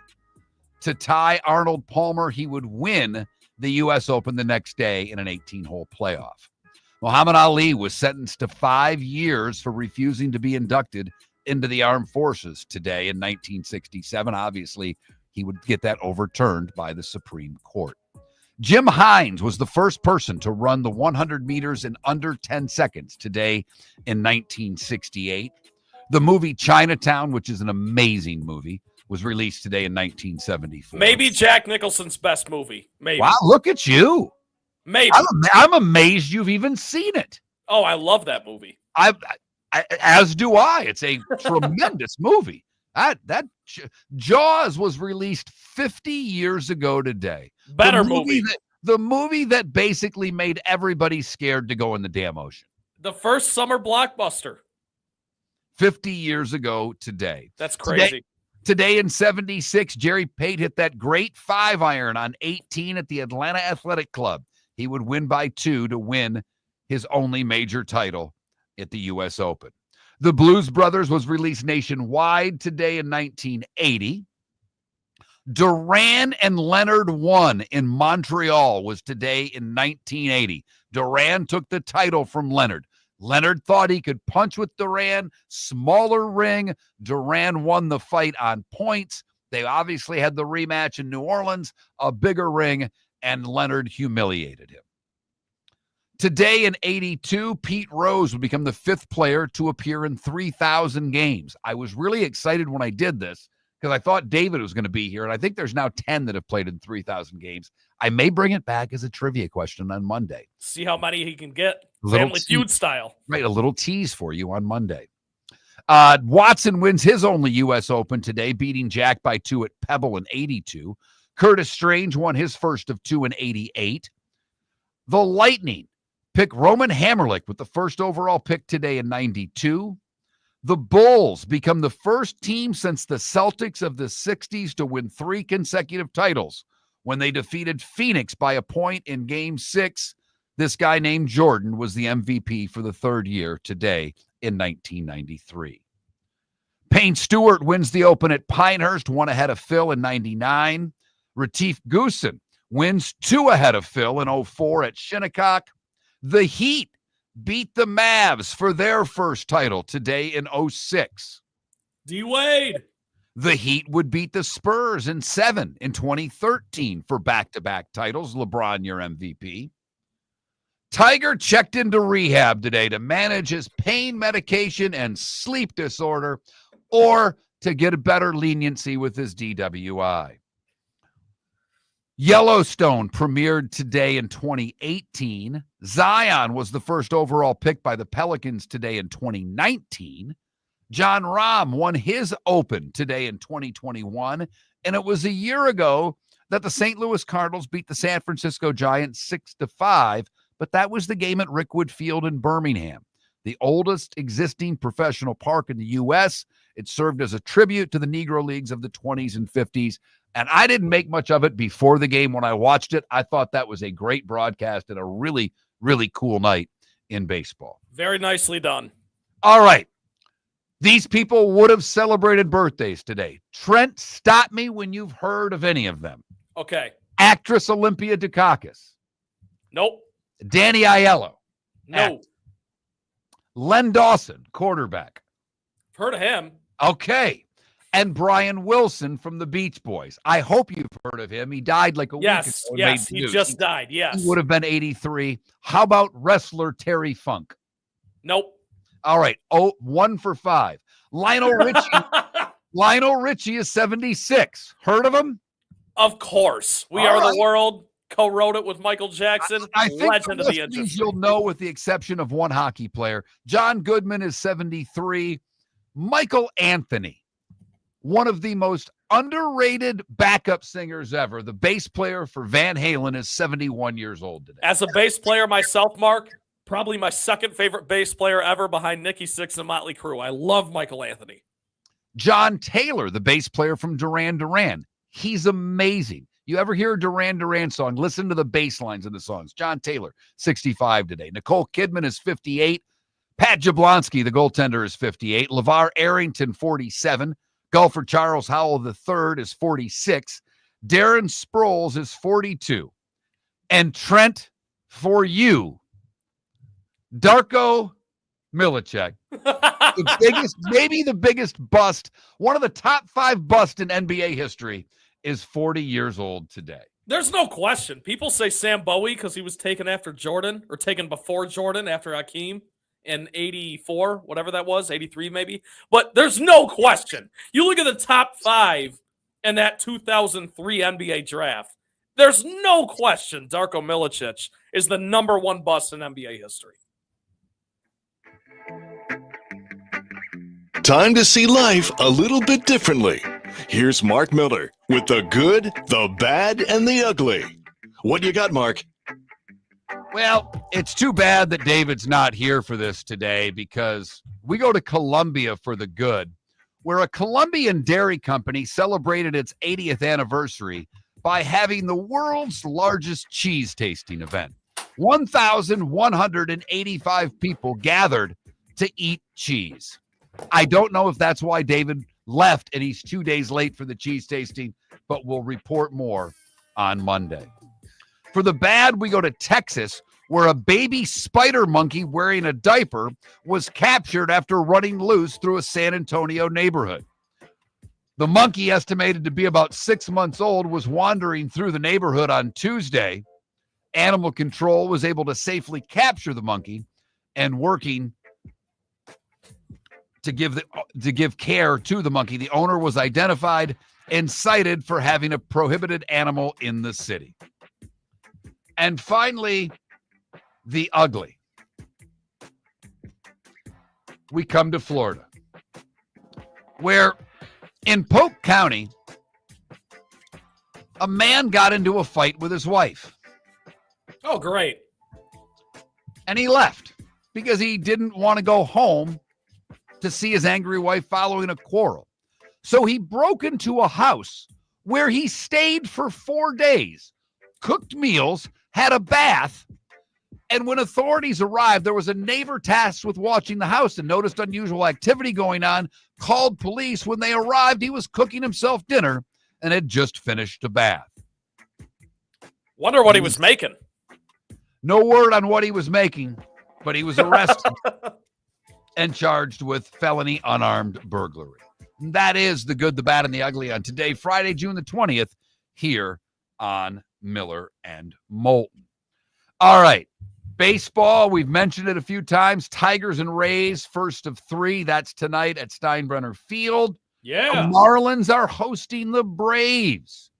to tie Arnold Palmer. He would win the U.S. Open the next day in an 18-hole playoff. Muhammad Ali was sentenced to 5 years for refusing to be inducted into the armed forces today in 1967. Obviously, he would get that overturned by the Supreme Court. Jim Hines was the first person to run the 100 meters in under 10 seconds today in 1968. The movie Chinatown, which is an amazing movie, was released today in 1974. Maybe Jack Nicholson's best movie. Maybe. Wow, look at you. Maybe. I'm amazed you've even seen it. Oh, I love that movie. As do I. It's a tremendous movie. Jaws was released 50 years ago today. Better movie. The movie that basically made everybody scared to go in the damn ocean. The first summer blockbuster. 50 years ago today. That's crazy. Today in 76, Jerry Pate hit that great 5-iron on 18 at the Atlanta Athletic Club. He would win by 2 to win his only major title at the U.S. Open. The Blues Brothers was released nationwide today in 1980. Duran and Leonard won in Montreal was today in 1980. Duran took the title from Leonard. Leonard thought he could punch with Duran, smaller ring. Duran won the fight on points. They obviously had the rematch in New Orleans, a bigger ring, and Leonard humiliated him. Today in 82, Pete Rose would become the 5th player to appear in 3,000 games. I was really excited when I did this because I thought David was going to be here, and I think there's now 10 that have played in 3,000 games. I may bring it back as a trivia question on Monday. See how many he can get. Family Feud style. Right, a little tease for you on Monday. Watson wins his only U.S. Open today, beating Jack by 2 at Pebble in 82. Curtis Strange won his first of 2 in 88. The Lightning pick Roman Hamrlik with the first overall pick today in 92. The Bulls become the first team since the Celtics of the 60s to win 3 consecutive titles when they defeated Phoenix by a point in Game 6. This guy named Jordan was the MVP for the 3rd year today in 1993. Payne Stewart wins the Open at Pinehurst, 1 ahead of Phil in 99. Retief Goosen wins 2 ahead of Phil in 04 at Shinnecock. The Heat beat the Mavs for their first title today in 06. D-Wade. The Heat would beat the Spurs in 7 in 2013 for back-to-back titles. LeBron, your MVP. Tiger checked into rehab today to manage his pain medication and sleep disorder or to get a better leniency with his DWI. Yellowstone premiered today in 2018. Zion was the first overall pick by the Pelicans today in 2019. John Rahm won his Open today in 2021. And it was a year ago that the St. Louis Cardinals beat the San Francisco Giants 6-5. But that was the game at Rickwood Field in Birmingham, the oldest existing professional park in the U.S. It served as a tribute to the Negro Leagues of the 20s and 50s. And I didn't make much of it before the game when I watched it. I thought that was a great broadcast and a really, really cool night in baseball. Very nicely done. All right. These people would have celebrated birthdays today. Trent, stop me when you've heard of any of them. Okay. Actress Olympia Dukakis. Nope. Danny Aiello. No. Len Dawson, quarterback. Heard of him. Okay. And Brian Wilson from the Beach Boys. I hope you've heard of him. He died like a week ago. Yes, he just died. Yes. He would have been 83. How about wrestler Terry Funk? Nope. All right. 1 for 5. Lionel Richie. Lionel Richie is 76. Heard of him? Of course. We All Are right. the World. Co-wrote it with Michael Jackson. I think Legend of the industry. you'll know, with the exception of one hockey player. John Goodman is 73. Michael Anthony, one of the most underrated backup singers ever, the bass player for Van Halen, is 71 years old today. As a bass player myself, Mark, probably my second favorite bass player ever behind Nikki Sixx and Motley Crue. I love Michael Anthony. John Taylor, the bass player from Duran Duran. He's amazing. You ever hear a Duran Duran song? Listen to the bass lines of the songs. John Taylor, 65 today. Nicole Kidman is 58. Pat Jablonski, the goaltender, is 58. LeVar Arrington, 47. Golfer Charles Howell III is 46. Darren Sproles is 42. And Trent, for you, Darko Milicic, the biggest, maybe the biggest bust, one of the top 5 busts in NBA history, is 40 years old today. There's no question. People say Sam Bowie because he was taken after Jordan, or taken before Jordan after Hakeem in 84, whatever that was, 83 maybe. But there's no question. You look at the top 5 in that 2003 NBA draft, there's no question Darko Milicic is the number 1 bust in NBA history. Time to see life a little bit differently. Here's Mark Miller with the good, the bad, and the ugly. What you got, Mark? Well, it's too bad that David's not here for this today, because we go to Colombia for the good, where a Colombian dairy company celebrated its 80th anniversary by having the world's largest cheese tasting event. 1,185 people gathered to eat cheese. I don't know if that's why David left and he's 2 days late for the cheese tasting, but we'll report more on Monday. For the bad, we go to Texas, where a baby spider monkey wearing a diaper was captured after running loose through a San Antonio neighborhood. The monkey, estimated to be about 6 months old, was wandering through the neighborhood on Tuesday. Animal control was able to safely capture the monkey and working to give care to the monkey. The owner was identified and cited for having a prohibited animal in the city. And finally, the ugly. We come to Florida, where in Polk County, a man got into a fight with his wife. Oh, great. And he left because he didn't want to go home to see his angry wife following a quarrel. So he broke into a house where he stayed for 4 days, cooked meals, had a bath, and when authorities arrived, there was a neighbor tasked with watching the house and noticed unusual activity going on, called police. When they arrived, he was cooking himself dinner and had just finished a bath. Wonder what he was making. No word on what he was making, but he was arrested and charged with felony unarmed burglary. And that is the good, the bad, and the ugly on today, Friday, June the 20th, here on Miller and Moulton. All right. Baseball, we've mentioned it a few times. Tigers and Rays, first of 3. That's tonight at Steinbrenner Field. Yeah. The Marlins are hosting the Braves.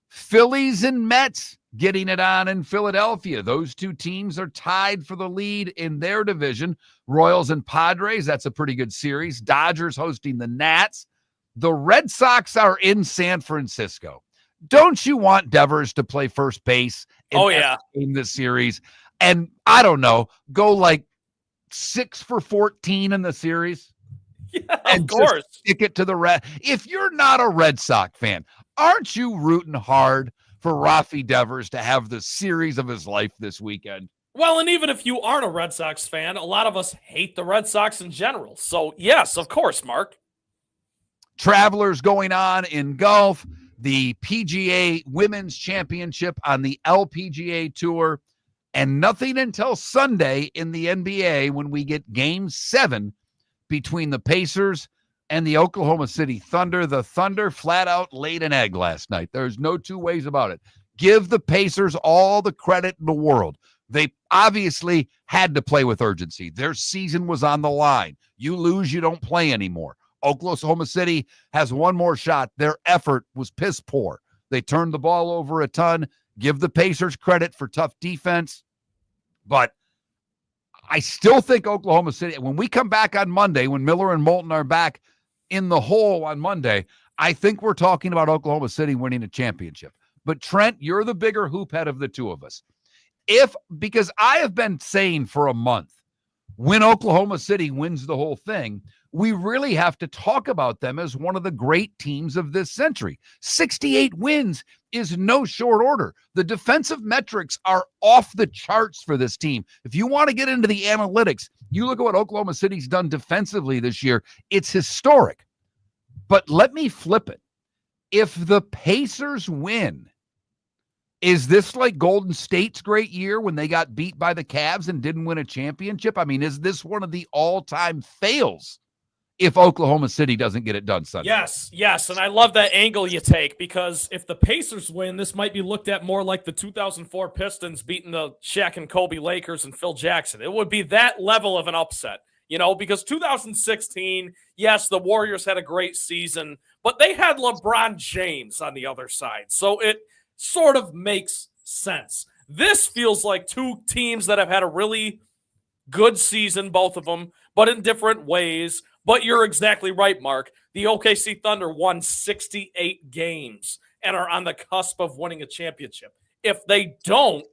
Phillies and Mets getting it on in Philadelphia. Those 2 teams are tied for the lead in their division. Royals and Padres, that's a pretty good series. Dodgers hosting the Nats. The Red Sox are in San Francisco. Don't you want Devers to play first base in this series? And I don't know, go like 6 for 14 in the series? Yeah, and of course. Stick it to the Red. If you're not a Red Sox fan, aren't you rooting hard for Rafi Devers to have the series of his life this weekend? Well, and even if you aren't a Red Sox fan, a lot of us hate the Red Sox in general. So, yes, of course, Mark. Travelers going on in golf, the PGA Women's Championship on the LPGA Tour, and nothing until Sunday in the NBA when we get Game 7 between the Pacers and the Oklahoma City Thunder. The Thunder flat out laid an egg last night. There's no two ways about it. Give the Pacers all the credit in the world. They obviously had to play with urgency. Their season was on the line. You lose, you don't play anymore. Oklahoma City has one more shot. Their effort was piss poor. They turned the ball over a ton. Give the Pacers credit for tough defense. But I still think Oklahoma City, when we come back on Monday, when Miller and Moulton are back in the hole on Monday, I think we're talking about Oklahoma City winning a championship. But Trent, you're the bigger hoop head of the two of us. Because I have been saying for a month, when Oklahoma City wins the whole thing, we really have to talk about them as one of the great teams of this century. 68 wins is no short order. The defensive metrics are off the charts for this team. If you want to get into the analytics, you look at what Oklahoma City's done defensively this year. It's historic. But let me flip it. If the Pacers win, is this like Golden State's great year when they got beat by the Cavs and didn't win a championship? I mean, is this one of the all-time fails if Oklahoma City doesn't get it done Sunday? Yes, and I love that angle you take, because if the Pacers win, this might be looked at more like the 2004 Pistons beating the Shaq and Kobe Lakers and Phil Jackson. It would be that level of an upset, because 2016, yes, the Warriors had a great season, but they had LeBron James on the other side, so it sort of makes sense. This feels like two teams that have had a really good season, both of them, but in different ways. But you're exactly right, Mark. The OKC Thunder won 68 games and are on the cusp of winning a championship. If they don't,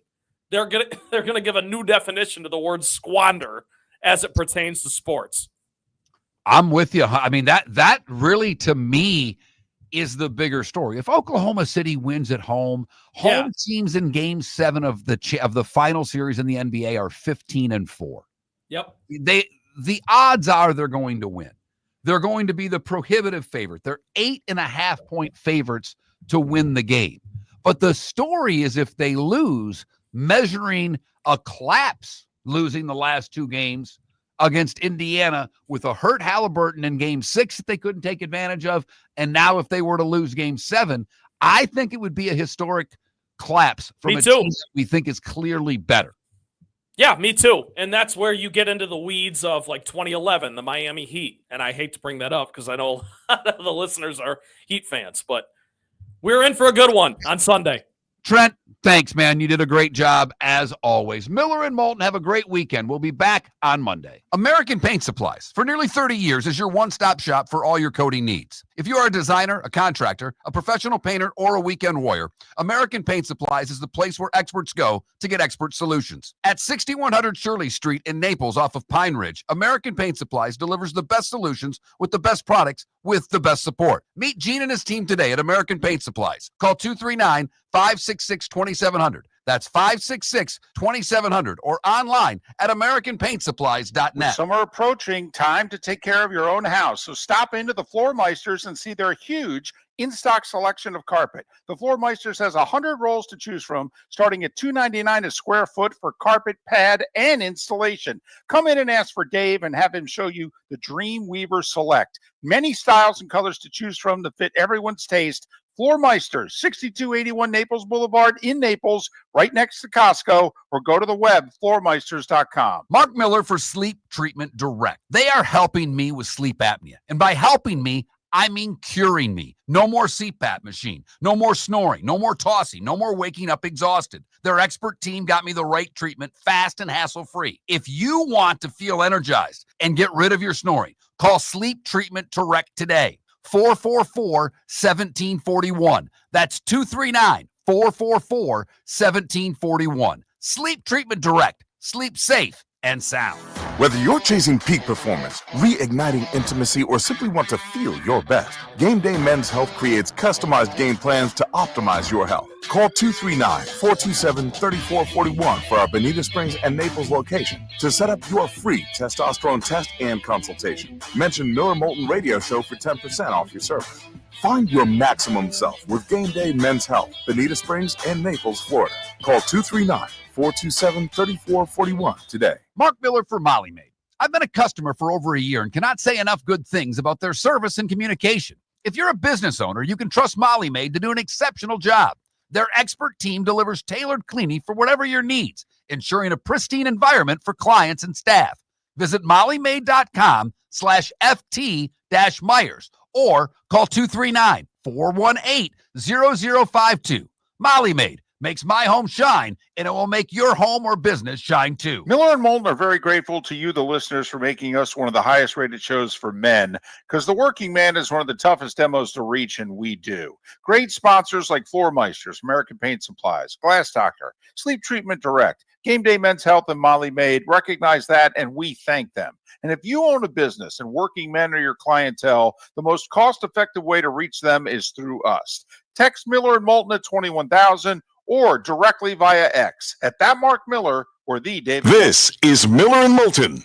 they're gonna give a new definition to the word squander as it pertains to sports. I'm with you. I mean, that really, to me, is the bigger story. If Oklahoma City wins at home teams in Game 7 of the final series in the NBA are 15-4. Yep. The odds are they're going to win. They're going to be the prohibitive favorite. They're 8.5-point favorites to win the game. But the story is if they lose, measuring a collapse, losing the last two games against Indiana with a hurt Halliburton in Game 6 that they couldn't take advantage of, and now if they were to lose Game 7, I think it would be a historic collapse from a team that we think is clearly better. Yeah, me too. And that's where you get into the weeds of like 2011, the Miami Heat. And I hate to bring that up because I know a lot of the listeners are Heat fans, but we're in for a good one on Sunday. Trent, thanks, man. You did a great job as always. Miller and Moulton, have a great weekend. We'll be back on Monday. American Paint Supplies, for nearly 30 years, is your one-stop shop for all your coating needs. If you are a designer, a contractor, a professional painter, or a weekend warrior, American Paint Supplies is the place where experts go to get expert solutions. At 6100 Shirley Street in Naples off of Pine Ridge, American Paint Supplies delivers the best solutions with the best products with the best support. Meet Gene and his team today at American Paint Supplies. Call 239-566-2700. That's 566-2700 or online at AmericanPaintSupplies.net. Summer approaching, time to take care of your own house. So stop into the Floor Meisters and see their huge in-stock selection of carpet. The Floor Meisters has 100 rolls to choose from, starting at $2.99 a square foot for carpet, pad, and installation. Come in and ask for Dave and have him show you the Dream Weaver Select. Many styles and colors to choose from to fit everyone's taste. Floor Meisters, 6281 Naples Boulevard in Naples, right next to Costco, or go to the web, floormeisters.com. Mark Miller for Sleep Treatment Direct. They are helping me with sleep apnea. And by helping me, I mean curing me. No more CPAP machine, no more snoring, no more tossing, no more waking up exhausted. Their expert team got me the right treatment, fast and hassle-free. If you want to feel energized and get rid of your snoring, call Sleep Treatment Direct today. 444-1741. That's 239-444-1741. Sleep Treatment Direct. Sleep safe and sound. Whether you're chasing peak performance, reigniting intimacy, or simply want to feel your best, Game Day Men's Health creates customized game plans to optimize your health. Call 239-427-3441 for our Bonita Springs and Naples location to set up your free testosterone test and consultation. Mention Miller Moulton Radio Show for 10% off your service. Find your maximum self with Game Day Men's Health, Bonita Springs and Naples, Florida. Call 239-427-3441 today. Mark Miller for Molly Maid. I've been a customer for over a year and cannot say enough good things about their service and communication. If you're a business owner, you can trust Molly Maid to do an exceptional job. Their expert team delivers tailored cleaning for whatever your needs, ensuring a pristine environment for clients and staff. Visit mollymaid.com/FT-Myers or call 239-418-0052. Molly Maid makes my home shine, and it will make your home or business shine too. Miller and Moulton are very grateful to you, the listeners, for making us one of the highest rated shows for men, because the working man is one of the toughest demos to reach, and we do. Great sponsors like Floor Meisters, American Paint Supplies, Glass Doctor, Sleep Treatment Direct, Game Day Men's Health, and Molly Maid recognize that, and we thank them. And if you own a business and working men are your clientele, the most cost-effective way to reach them is through us. Text Miller and Moulton at 21,000 or directly via X at that Mark Miller or the David. This is Miller and Moulton